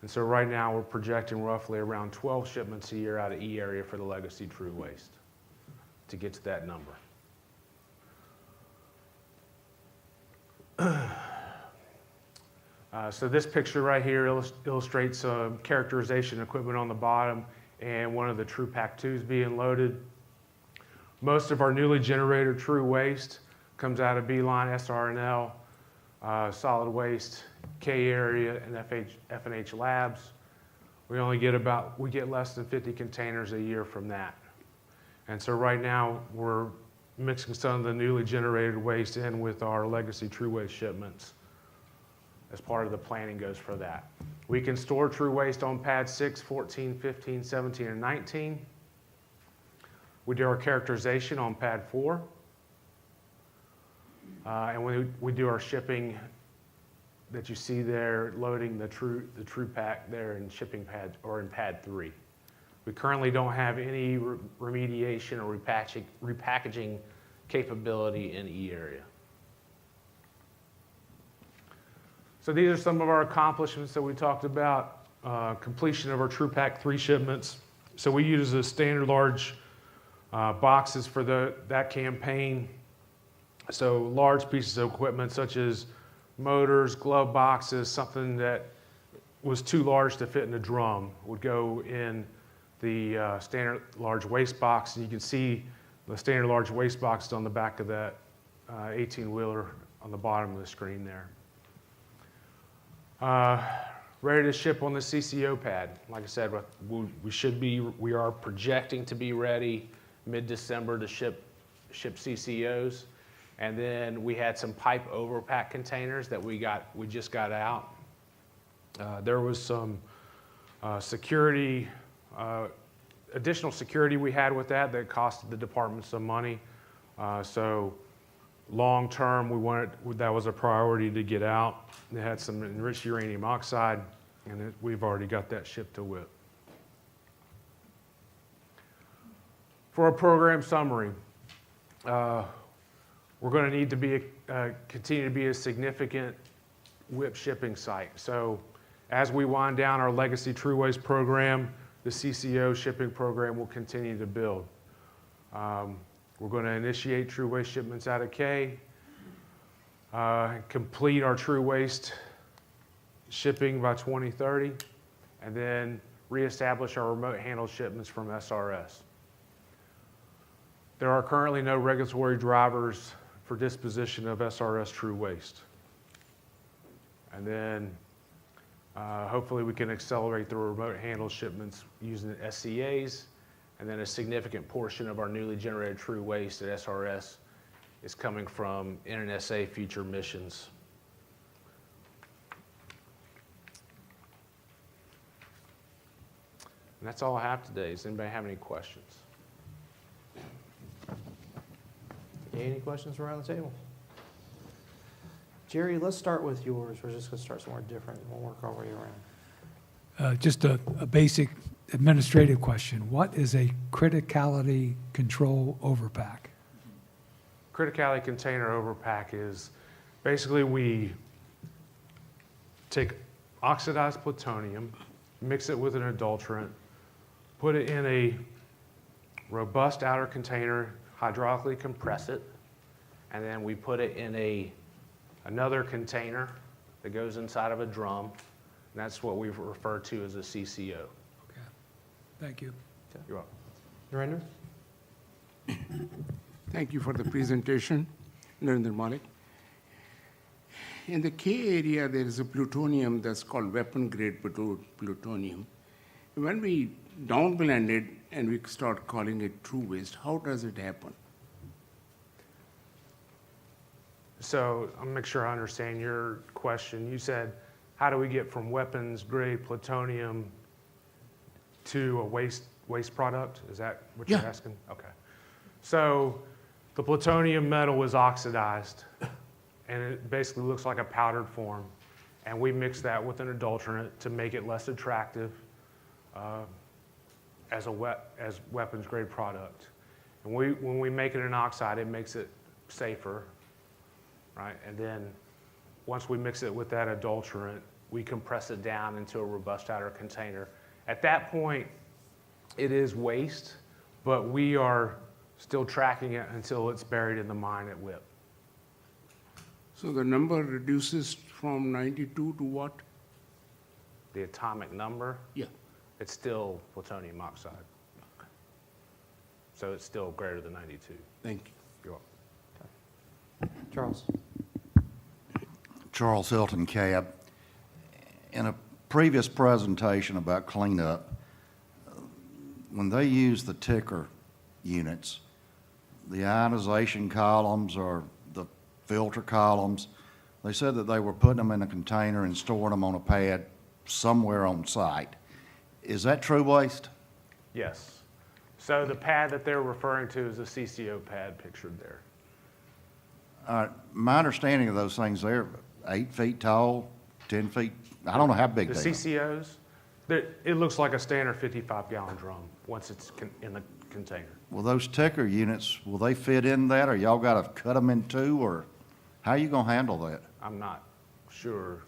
And so right now we're projecting roughly around 12 shipments a year out of E area for the legacy true waste to get to that number. So this picture right here illustrates some characterization equipment on the bottom and one of the true pack 2s being loaded. Most of our newly generated true waste comes out of Beeline, SRNL, solid waste, K area, and F&H labs. We get less than 50 containers a year from that. And so right now we're mixing some of the newly generated waste in with our legacy true waste shipments as part of the planning goes for that. We can store true waste on pad 6, 14, 15, 17, and 19. We do our characterization on pad 4. And we do our shipping that you see there, loading the true pack there in shipping pad or in pad 3. We currently don't have any remediation or repackaging capability in E area. So these are some of our accomplishments that we talked about. Completion of our true pack 3 shipments. So we use the standard large boxes for that campaign. So large pieces of equipment such as motors, glove boxes, something that was too large to fit in a drum would go in the standard large waste box. And you can see the standard large waste box on the back of that 18-wheeler on the bottom of the screen there. Ready to ship on the CCO pad. Like I said, we are projecting to be ready mid-December to ship CCOs. And then we had some pipe overpack containers that we just got out. There was some additional security we had with that costed the department some money. So long term, that was a priority to get out. It had some enriched uranium oxide, and we've already got that shipped to WIP. For a program summary, we're going to need to continue to be a significant WIP shipping site. So as we wind down our legacy true waste program, the CCO shipping program will continue to build. We're going to initiate true waste shipments out of K, complete our true waste shipping by 2030, and then reestablish our remote handle shipments from SRS. There are currently no regulatory drivers for disposition of SRS true waste. And then hopefully we can accelerate the remote handle shipments using SCAs, and then a significant portion of our newly generated true waste at SRS is coming from NNSA future missions. And that's all I have today. Does anybody have any questions? Any questions around the table? Jerry, let's start with yours. We're just going to start somewhere different, and we'll work our way around. Just a basic administrative question. What is a criticality control overpack? Criticality container overpack is basically we take oxidized plutonium, mix it with an adulterant, put it in a robust outer container, hydraulically compress it, and then we put it in another container that goes inside of a drum, and that's what we refer to as a CCO. Okay, thank you. You're welcome. Narendra? Thank you for the presentation, Narendra Malik. In the K area, there is a plutonium that's called weapon-grade plutonium. When we downblend it and we start calling it true waste, how does it happen? So I'll make sure I understand your question. You said, how do we get from weapons-grade plutonium to a waste product? Is that what you're asking? Okay. So the plutonium metal is oxidized, and it basically looks like a powdered form. And we mix that with an adulterant to make it less attractive as weapons-grade product. And when we make it an oxide, it makes it safer, right? And then once we mix it with that adulterant, we compress it down into a robust outer container. At that point, it is waste, but we are still tracking it until it's buried in the mine at WIP. So the number reduces from 92 to what? The atomic number? Yeah. It's still plutonium oxide. So it's still greater than 92. Thank you. You're welcome. Charles? Charles Hilton, CAB. In a previous presentation about cleanup, when they use the ticker units, the ionization columns or the filter columns, they said that they were putting them in a container and storing them on a pad somewhere on site. Is that true waste? Yes. So the pad that they're referring to is a CCO pad pictured there. My understanding of those things, they're 8 feet tall, 10 feet, I don't know how big The they are. CCOs, it looks like a standard 55-gallon drum once it's in the container. Well, those ticker units, will they fit in that, or y'all got to cut them in two, or how are you going to handle that? I'm not sure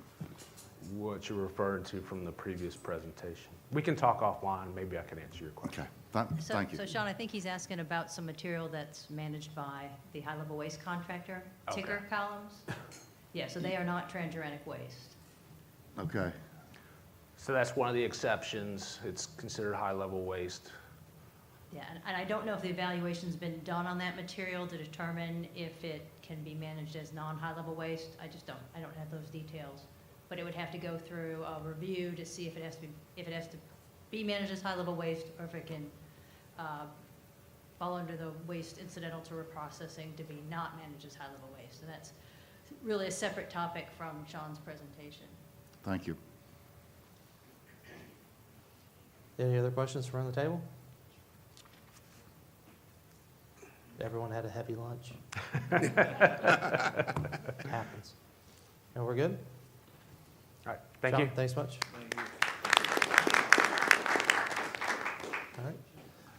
what you're referring to from the previous presentation. We can talk offline. Maybe I can answer your question. Okay, thank you. So Sean, I think he's asking about some material that's managed by the high-level waste contractor, Okay. ticker columns. Yeah, so they are not transuranic waste. Okay. So that's one of the exceptions. It's considered high-level waste. Yeah, and I don't know if the evaluation's been done on that material to determine if it can be managed as non-high-level waste. I don't have those details. But it would have to go through a review to see if it has to be managed as high-level waste, or if it can fall under the waste incidental to reprocessing to be not managed as high-level waste. And that's really a separate topic from Sean's presentation. Thank you. Any other questions from around the table? Everyone had a heavy lunch. Happens. And we're good? All right, thank Sean, you. Thanks much. All right.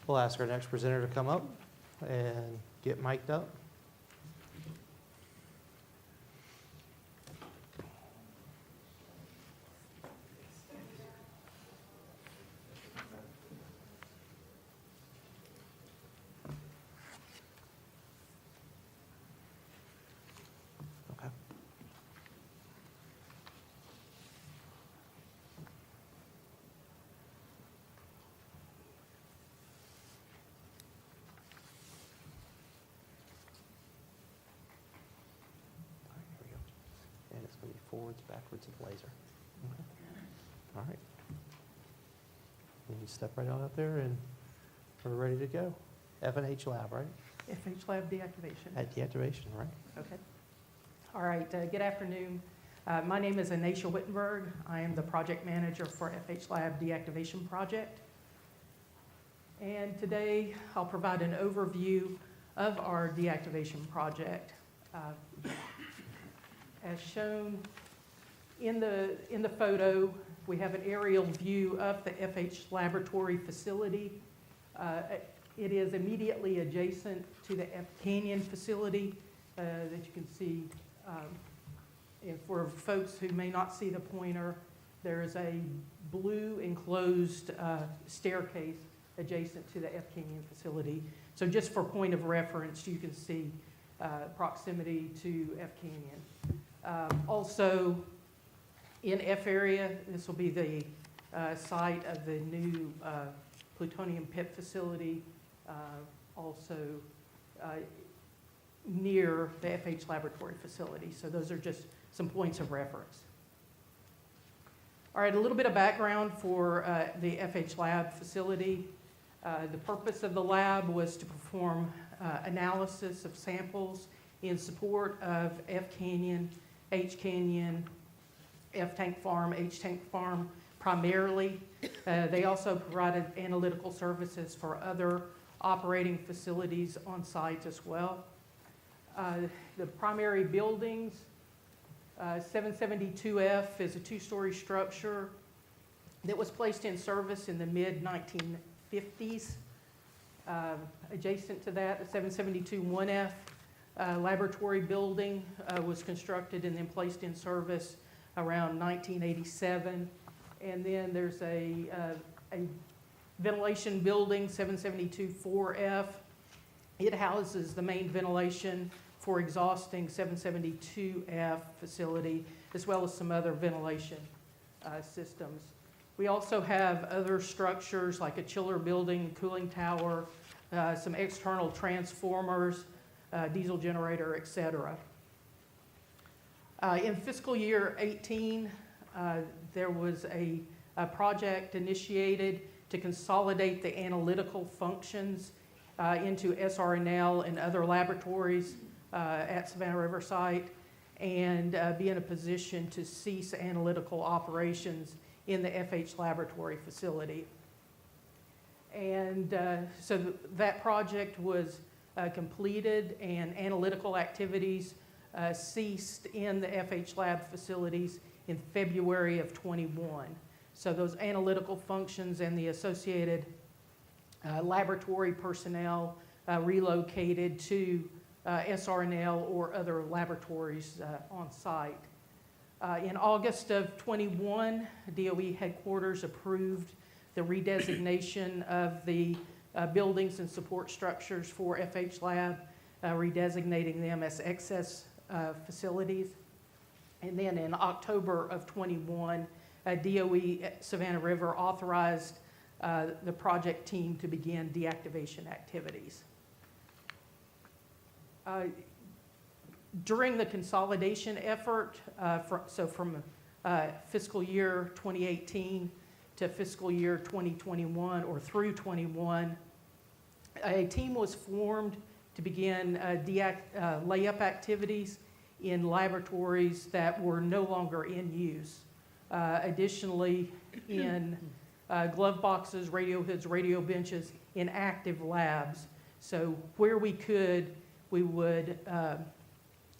We'll ask our next presenter to come up and get mic'd up. Okay. And it's going to be forwards, backwards, and laser. Okay. All right. You step right on up there and we're ready to go. F&H Lab, right? FH Lab deactivation. At deactivation, right? Okay. All right, good afternoon. My name is Anisha Wittenberg. I am the project manager for FH Lab deactivation project. And today I'll provide an overview of our deactivation project. As shown in the photo, we have an aerial view of the FH laboratory facility. It is immediately adjacent to the F Canyon facility that you can see. And for folks who may not see the pointer, there is a blue enclosed staircase adjacent to the F Canyon facility. So just for point of reference, you can see proximity to F Canyon. Also, in F area, this will be the site of the new plutonium pit facility, also near the FH laboratory facility. So those are just some points of reference. All right, a little bit of background for the FH lab facility. The purpose of the lab was to perform analysis of samples in support of F Canyon, H Canyon, F Tank Farm, H Tank Farm primarily. They also provided analytical services for other operating facilities on site as well. The primary buildings, 772F is a two-story structure that was placed in service in the mid-1950s. Adjacent to that, the 772-1F laboratory building was constructed and then placed in service around 1987. And then there's a ventilation building, 772-4F. It houses the main ventilation for exhausting 772F facility, as well as some other ventilation systems. We also have other structures like a chiller building, cooling tower, some external transformers, diesel generator, et cetera. In fiscal year 18, there was a project initiated to consolidate the analytical functions into SRNL and other laboratories at Savannah River site, and be in a position to cease analytical operations in the FH laboratory facility. And so that project was completed, and analytical activities ceased in the FH lab facilities in February of 21. So those analytical functions and the associated laboratory personnel relocated to SRNL or other laboratories on site. In August of 21, DOE headquarters approved the redesignation of the buildings and support structures for FH Lab, redesignating them as excess facilities. And then in October of 21, DOE at Savannah River authorized the project team to begin deactivation activities. During the consolidation effort, from fiscal year 2018 to fiscal year 2021 or through 21, a team was formed to begin layup activities in laboratories that were no longer in use. Additionally, in glove boxes, radio hoods, radio benches, in active labs. So where we could, we would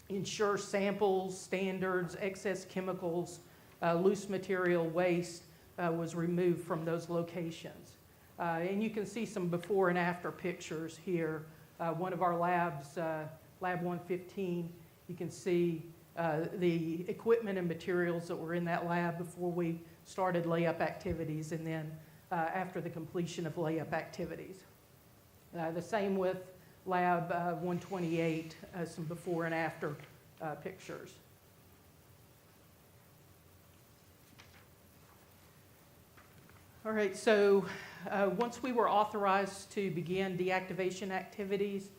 ensure samples, standards, excess chemicals, loose material waste was removed from those locations. And you can see some before and after pictures here. One of our labs, Lab 115, you can see the equipment and materials that were in that lab before we started layup activities, and then after the completion of layup activities. The same with Lab 128, some before and after pictures. All right, so once we were authorized to begin deactivation activities,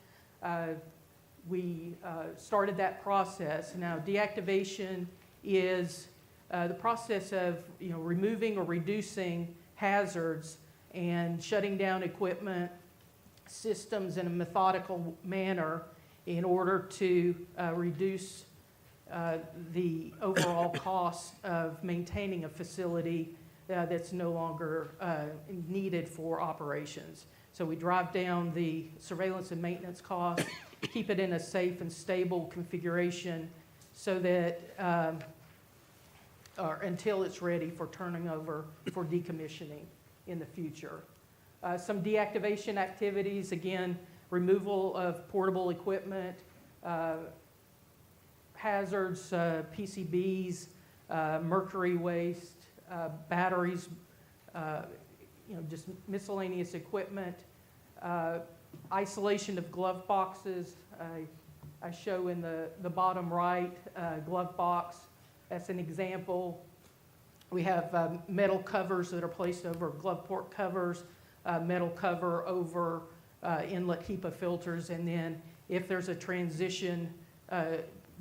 we started that process. Now, deactivation is the process of removing or reducing hazards and shutting down equipment, systems in a methodical manner in order to reduce the overall cost of maintaining a facility that's no longer needed for operations. So we drive down the surveillance and maintenance costs, keep it in a safe and stable configuration so that or until it's ready for turning over for decommissioning in the future. Some deactivation activities, again, removal of portable equipment, hazards, PCBs, mercury waste, batteries, just miscellaneous equipment, isolation of glove boxes. I show in the bottom right glove box. That's an example. We have metal covers that are placed over glove port covers, metal cover over inlet HEPA filters, and then if there's a transition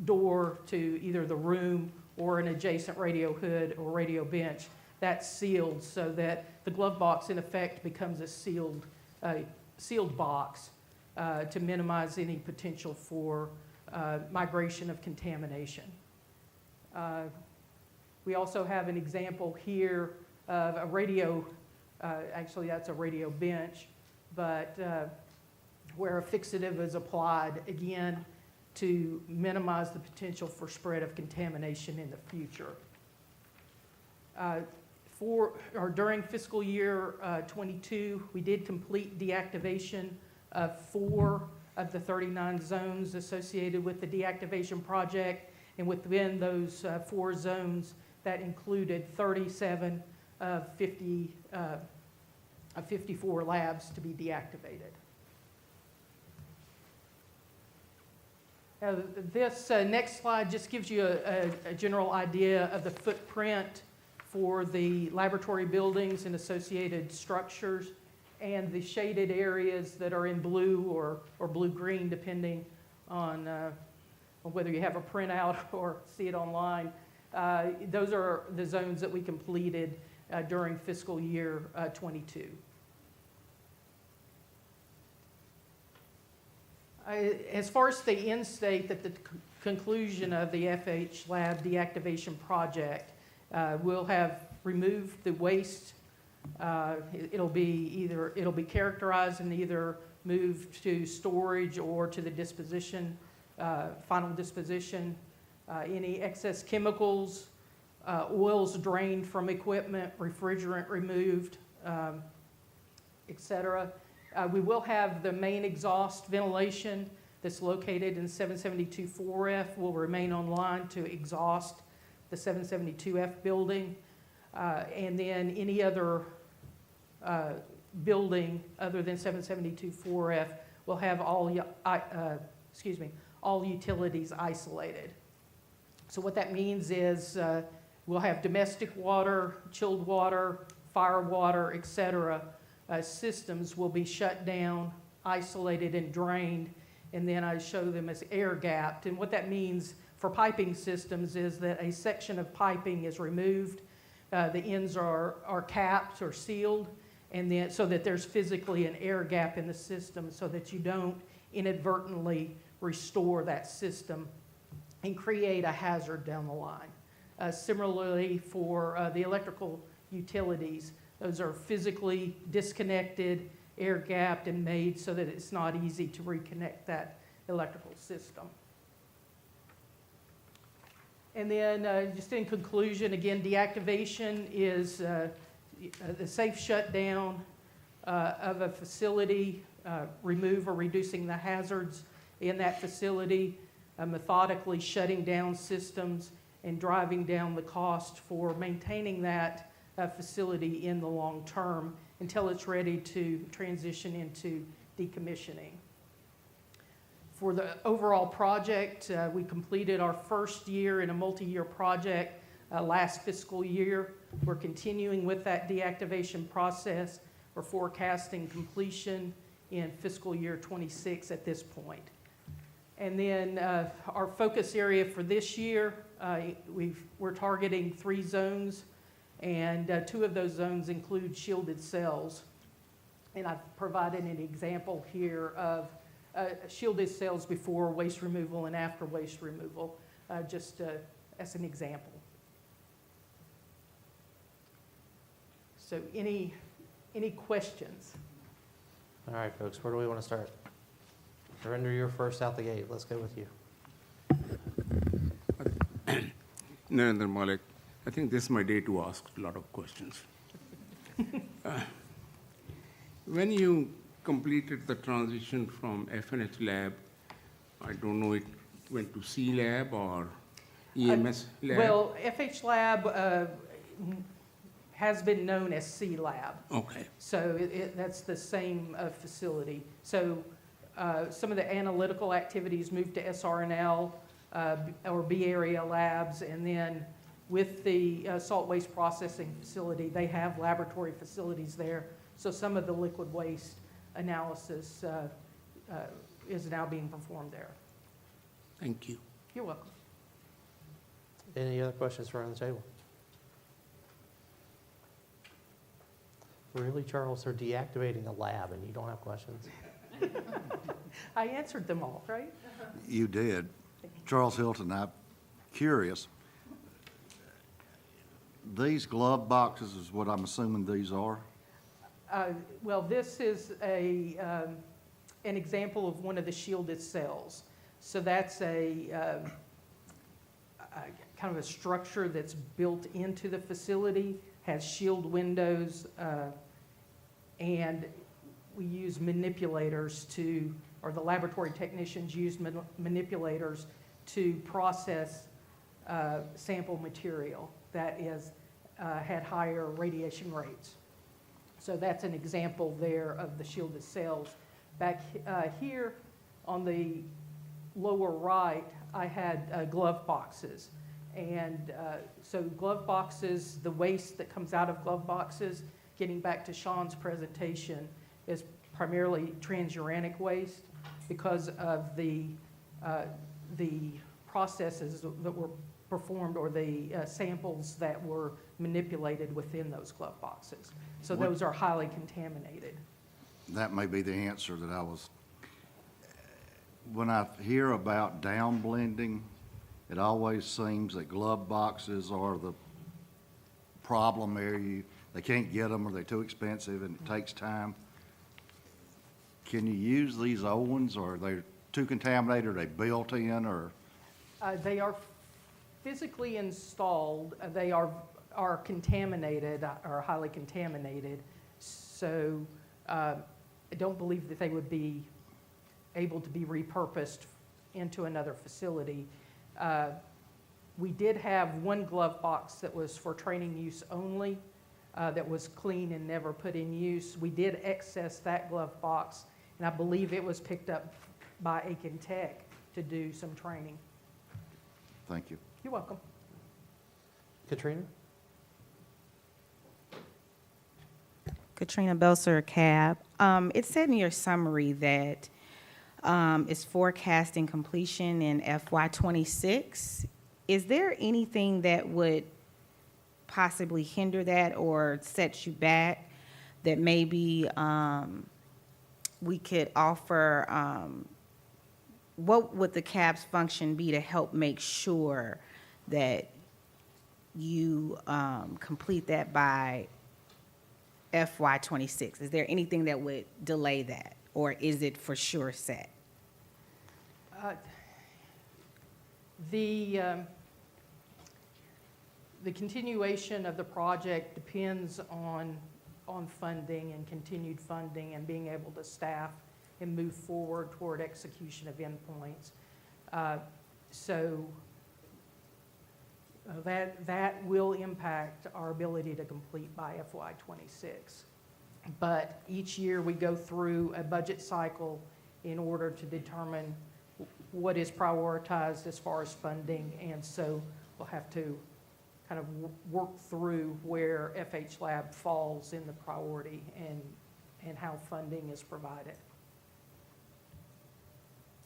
door to either the room or an adjacent radio hood or radio bench, that's sealed so that the glove box in effect becomes a sealed box to minimize any potential for migration of contamination. We also have an example here of a radio, actually that's a radio bench, but where a fixative is applied, again, to minimize the potential for spread of contamination in the future. During fiscal year 22, we did complete deactivation of 4 of the 39 zones associated with the deactivation project, and within those 4 zones, that included 37 of 54 labs to be deactivated. This next slide just gives you a general idea of the footprint for the laboratory buildings and associated structures, and the shaded areas that are in blue or blue-green, depending on whether you have a printout or see it online. Those are the zones that we completed during fiscal year 22. As far as the end state, at the conclusion of the FH Lab deactivation project, we'll have removed the waste. It'll be characterized and either moved to storage or to the disposition, final disposition. Any excess chemicals, oils drained from equipment, refrigerant removed, etc. We will have the main exhaust ventilation that's located in 772-4F will remain online to exhaust the 772F building. And then any other building other than 772-4F will have all utilities isolated. So what that means is we'll have domestic water, chilled water, fire water, etc. Systems will be shut down, isolated, and drained, and then I show them as air gapped. And what that means for piping systems is that a section of piping is removed, the ends are capped or sealed, and then so that there's physically an air gap in the system so that you don't inadvertently restore that system and create a hazard down the line. Similarly, for the electrical utilities, those are physically disconnected, air gapped, and made so that it's not easy to reconnect that electrical system. And then just in conclusion, again, deactivation is the safe shutdown of a facility, remove or reducing the hazards in that facility, methodically shutting down systems and driving down the cost for maintaining that facility in the long term until it's ready to transition into decommissioning. For the overall project, we completed our first year in a multi-year project last fiscal year. We're continuing with that deactivation process. We're forecasting completion in fiscal year 26 at this point. And then our focus area for this year, we're targeting 3 zones, and 2 of those zones include shielded cells. And I've provided an example here of shielded cells before waste removal and after waste removal, just as an example. So any questions? All right, folks, where do we want to start? Surrender, you're first out the gate. Let's go with you. Narendra Malik, I think this is my day to ask a lot of questions. When you completed the transition from FNH lab, I don't know, it went to C lab or EMS lab? Well, FH lab has been known as C lab. Okay. So that's the same facility. So some of the analytical activities moved to SRNL or B area labs, and then with the salt waste processing facility, they have laboratory facilities there. So some of the liquid waste analysis is now being performed there. Thank you. You're welcome. Any other questions around the table? Really, Charles? They're deactivating a lab and you don't have questions? I answered them all, right? You did. Charles Hilton, I'm curious. These glove boxes is what I'm assuming these are? Well, this is an example of one of the shielded cells. So that's a kind of a structure that's built into the facility, has shield windows, and we use manipulators to, or the laboratory technicians use manipulators to process sample material that is had higher radiation rates. So that's an example there of the shielded cells. Back here on the lower right, I had glove boxes. And so glove boxes, the waste that comes out of glove boxes, getting back to Sean's presentation, is primarily transuranic waste because of the processes that were performed, or the samples that were manipulated within those glove boxes. So those are highly contaminated. That may be the answer that I was. When I hear about down blending, it always seems that glove boxes are the problem area. They can't get them, or they're too expensive and it takes time. Can you use these old ones, or are they too contaminated? Are they built in, or? They are physically installed. They are contaminated, or highly contaminated. So I don't believe that they would be able to be repurposed into another facility. We did have one glove box that was for training use only, that was clean and never put in use. We did access that glove box, and I believe it was picked up by Aiken Tech to do some training. Thank you. You're welcome. Katrina? Katrina Belser, CAB. It said in your summary that it's forecasting completion in FY26. Is there anything that would possibly hinder that or set you back that maybe we could offer? What would the CAB's function be to help make sure that you complete that by FY26? Is there anything that would delay that, or is it for sure set? The continuation of the project depends on funding and continued funding and being able to staff and move forward toward execution of endpoints. So that will impact our ability to complete by FY26. But each year we go through a budget cycle in order to determine what is prioritized as far as funding, and so we'll have to kind of work through where FH Lab falls in the priority and how funding is provided.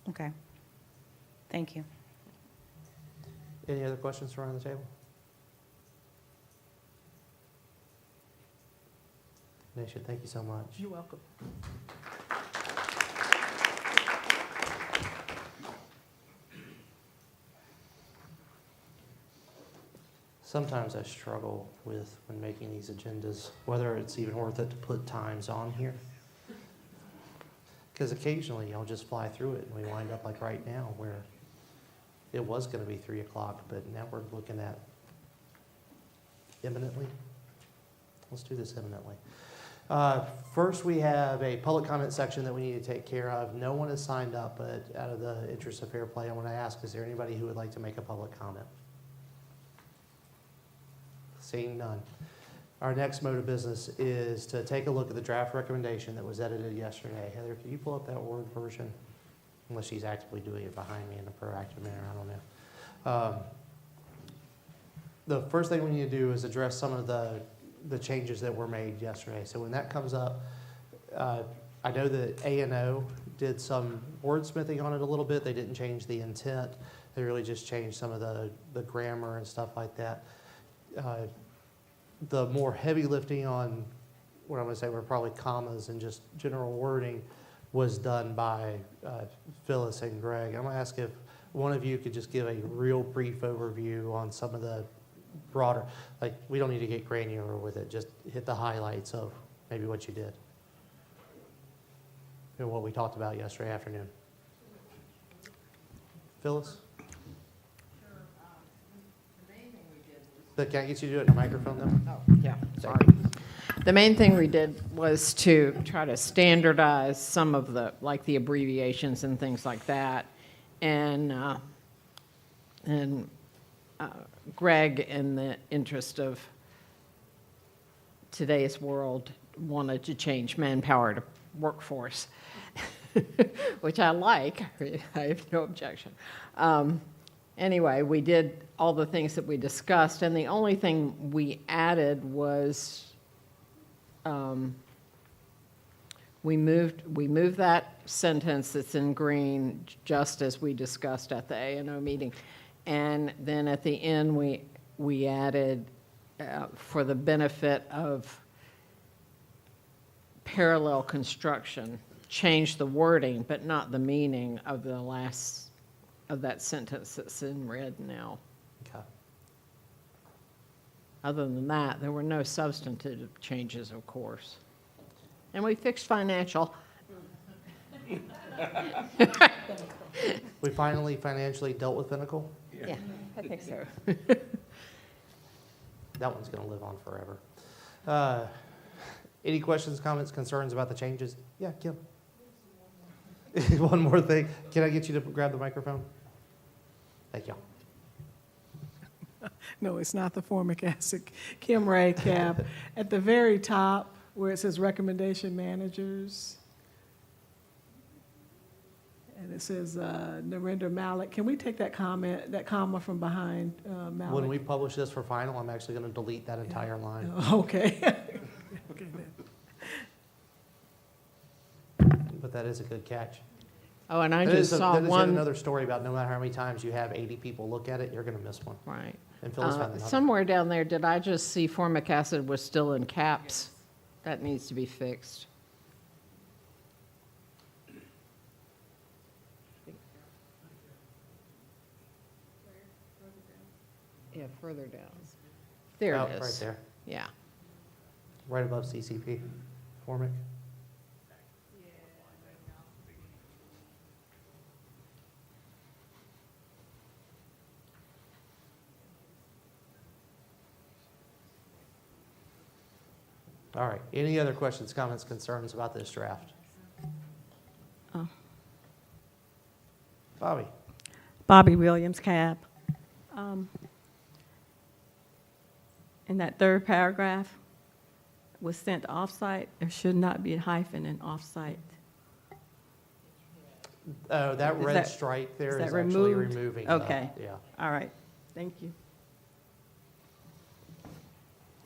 Okay. Thank you. Any other questions around the table? Nation, thank you so much. You're welcome. Sometimes I struggle with, when making these agendas, whether it's even worth it to put times on here. Because occasionally I'll just fly through it and we wind up like right now where it was going to be 3 o'clock, but now we're looking at imminently. Let's do this imminently. First, we have a public comment section that we need to take care of. No one has signed up, but out of the interest of fair play, I want to ask, is there anybody who would like to make a public comment? Seeing none. Our next mode of business is to take a look at the draft recommendation that was edited yesterday. Heather, can you pull up that Word version? Unless she's actively doing it behind me in a proactive manner, I don't know. The first thing we need to do is address some of the the changes that were made yesterday. So when that comes up, I know that A&O did some wordsmithing on it a little bit. They didn't change the intent. They really just changed some of the grammar and stuff like that. The more heavy lifting on what I'm going to say were probably commas and just general wording was done by Phyllis and Greg. I'm going to ask if one of you could just give a real brief overview on some of the broader, like we don't need to get granular with it, just hit the highlights of maybe what you did and what we talked about yesterday afternoon. Phyllis? Can I get you to do it in a microphone though? Oh, yeah, sorry. The main thing we did was to try to standardize some of the, like the abbreviations and things like that. And Greg, in the interest of today's world, wanted to change manpower to workforce, which I like. I have no objection. Anyway, we did all the things that we discussed, and the only thing we added was we moved that sentence that's in green just as we discussed at the A&O meeting. And then at the end, we added, for the benefit of parallel construction, changed the wording, but not the meaning of the last of that sentence that's in red now. Okay. Other than that, there were no substantive changes, of course. And we fixed financial. We finally financially dealt with Pinnacle? Yeah, I think so. That one's going to live on forever. Any questions, comments, concerns about the changes? Yeah, Kim. One more thing. Can I get you to grab the microphone? Thank you. No, it's not the formic acid. Kim Ray, CAB. At the very top, where it says recommendation managers, and it says Narendra Malik. Can we take that comma from behind Malik? When we publish this for final, I'm actually going to delete that entire line. Okay. Okay, then. But that is a good catch. Oh, and I That just is saw that is yet one. another story about no matter how many times you have 80 people look at it, you're going to miss one. Right. And Phyllis found another. Somewhere down there, did I just see formic acid was still in caps? That needs to be fixed. Yeah, further down. There Oh, it is. right there. Yeah. Right above CCP. Formic. All right. Any other questions, comments, concerns about this draft? Oh. Bobby? Bobby Williams, CAB. In that third paragraph, was sent off-site, there should not be a hyphen in off-site. Oh, that Is red that- stripe there is is that actually removed? removing. Okay. Yeah. All right, thank you.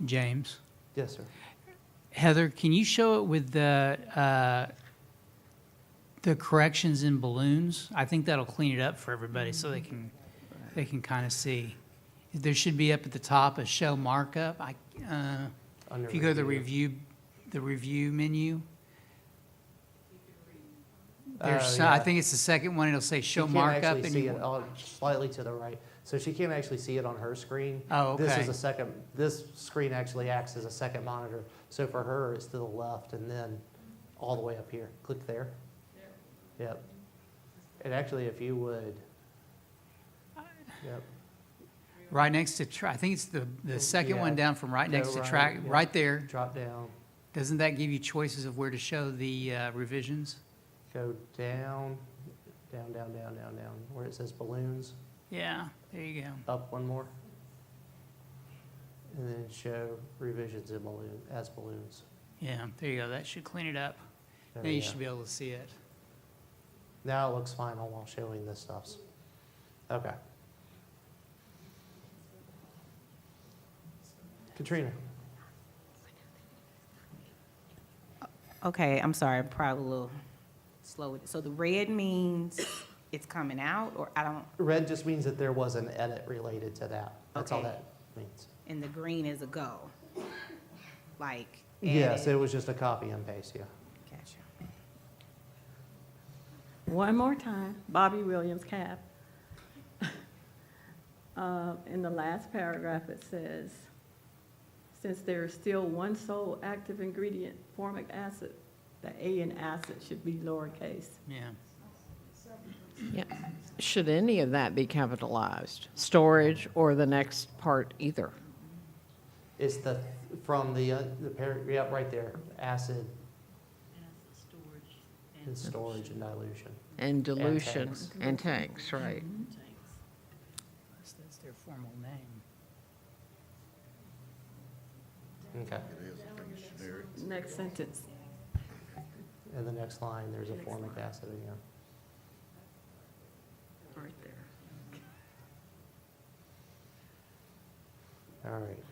James. Yes, sir. Heather, can you show it with the corrections in balloons? I think that'll clean it up for everybody so they can kind of see. There should be up at the top a show markup. Under If you go to the review menu, there's I yeah. think it's the second one. It'll say She show can't markup. actually And see you, it slightly to the right. So she can't actually see it on her screen. Oh, This okay. is a second, this screen actually acts as a second monitor. So for her, it's to the left and then all the way up here. Click there. Yep. And actually, if you would, yep. right next to I think it's the second one down from right Go next to right, track, yep. right there. Drop down. Doesn't that give you choices of where to show the revisions? Go down, down, down, down, down, down, where it says balloons. Yeah, there you go. Up one more. And then show revisions in as balloons. Yeah, there you go. That should clean it up. There Now we you go. should be able to see it. Now it looks fine while showing this stuff. Okay. Katrina? Okay, I'm sorry, I'm probably a little slow with it. So the red means it's coming out, or I don't, Red just means that there was an edit related to that. That's all Okay. that means. and the green is a go? Like, Yes, edit. it was just a copy and paste, yeah. Gotcha. One more time, Bobby Williams, CAB. In the last paragraph, it says, since there is still one sole active ingredient, formic acid, the A in acid should be lowercase. Yeah. Yeah. Should any of that be capitalized? Storage or the next part either? It's from the yeah, right there, acid and storage and dilution. And dilution tanks. and tanks, right. That's their formal name. Okay. Next sentence. In the next line, there's a formic acid again. Right there. All right.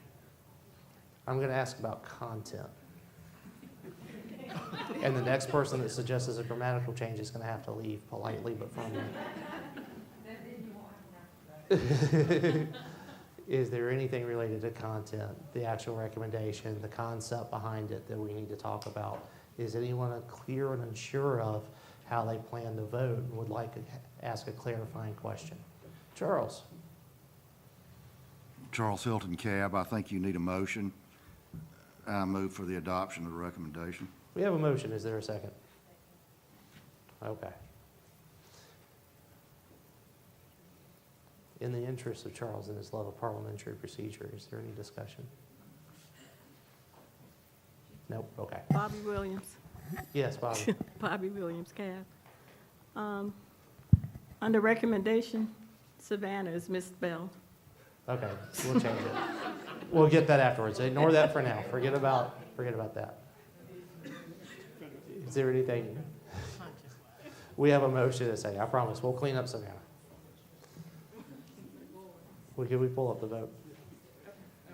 I'm going to ask about content. And the next person that suggests a grammatical change is going to have to leave politely but firmly. Is there anything related to content, the actual recommendation, the concept behind it that we need to talk about? Is anyone clear and unsure of how they plan to vote and would like to ask a clarifying question? Charles? Charles Hilton, CAB. I think you need a motion. I move for the adoption of the recommendation. We have a motion. Is there a second? Okay. In the interest of Charles and his love of parliamentary procedure, is there any discussion? Nope, okay. Bobby Williams. Yes, Bobby. Bobby Williams, CAB. Under recommendation, Savannah is misspelled. Okay, we'll change it. We'll get that afterwards. Ignore that for now. Forget about that. Is there anything? We have a motion to say, I promise, we'll clean up Savannah. Can we pull up the vote?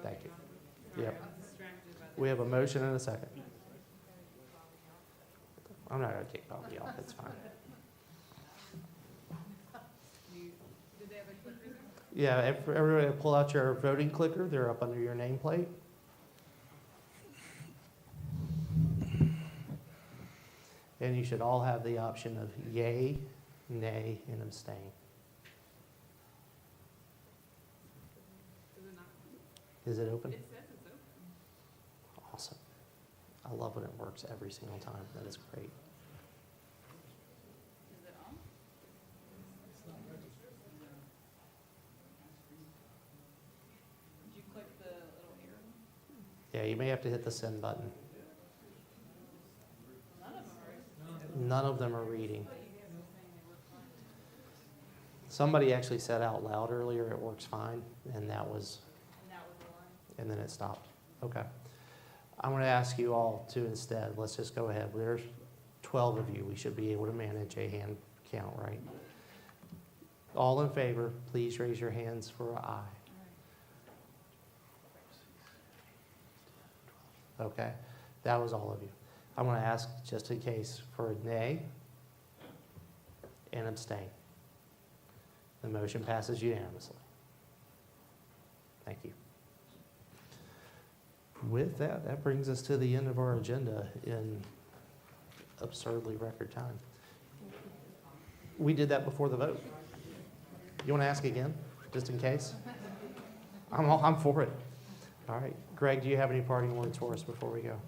Thank you. Yep. We have a motion and a second. I'm not going to kick Bobby off, it's fine. Yeah, everybody pull out your voting clicker. They're up under your nameplate. And you should all have the option of yay, nay, and abstain. Is it open? It says it's open. Awesome. I love when it works every single time. That is great. Is it on? Did you click the little arrow? Yeah, you may have to hit the send button. None of them are. None of them are reading. Somebody actually said out loud earlier, it works fine, and that was and then it stopped. Okay. I'm going to ask you all to instead, let's just go ahead. There's 12 of you. We should be able to manage a hand count, right? All in favor, please raise your hands for aye. Okay. That was all of you. I'm going to ask, just in case, for a nay and abstain. The motion passes unanimously. Thank you. With that, that brings us to the end of our agenda in absurdly record time. We did that before the vote. You want to ask again, just in case? I'm for it. All right. Greg, do you have any parting words for us before we go?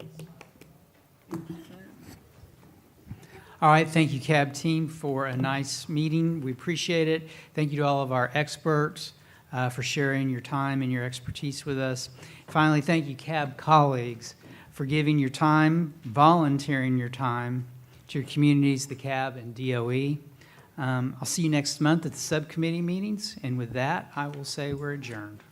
All right, thank you, CAB team, for a nice meeting. We appreciate it. Thank you to all of our experts for sharing your time and your expertise with us. Finally, thank you, CAB colleagues, for giving your time, volunteering your time to your communities, the CAB and DOE. I'll see you next month at the subcommittee meetings, and with that, I will say we're adjourned.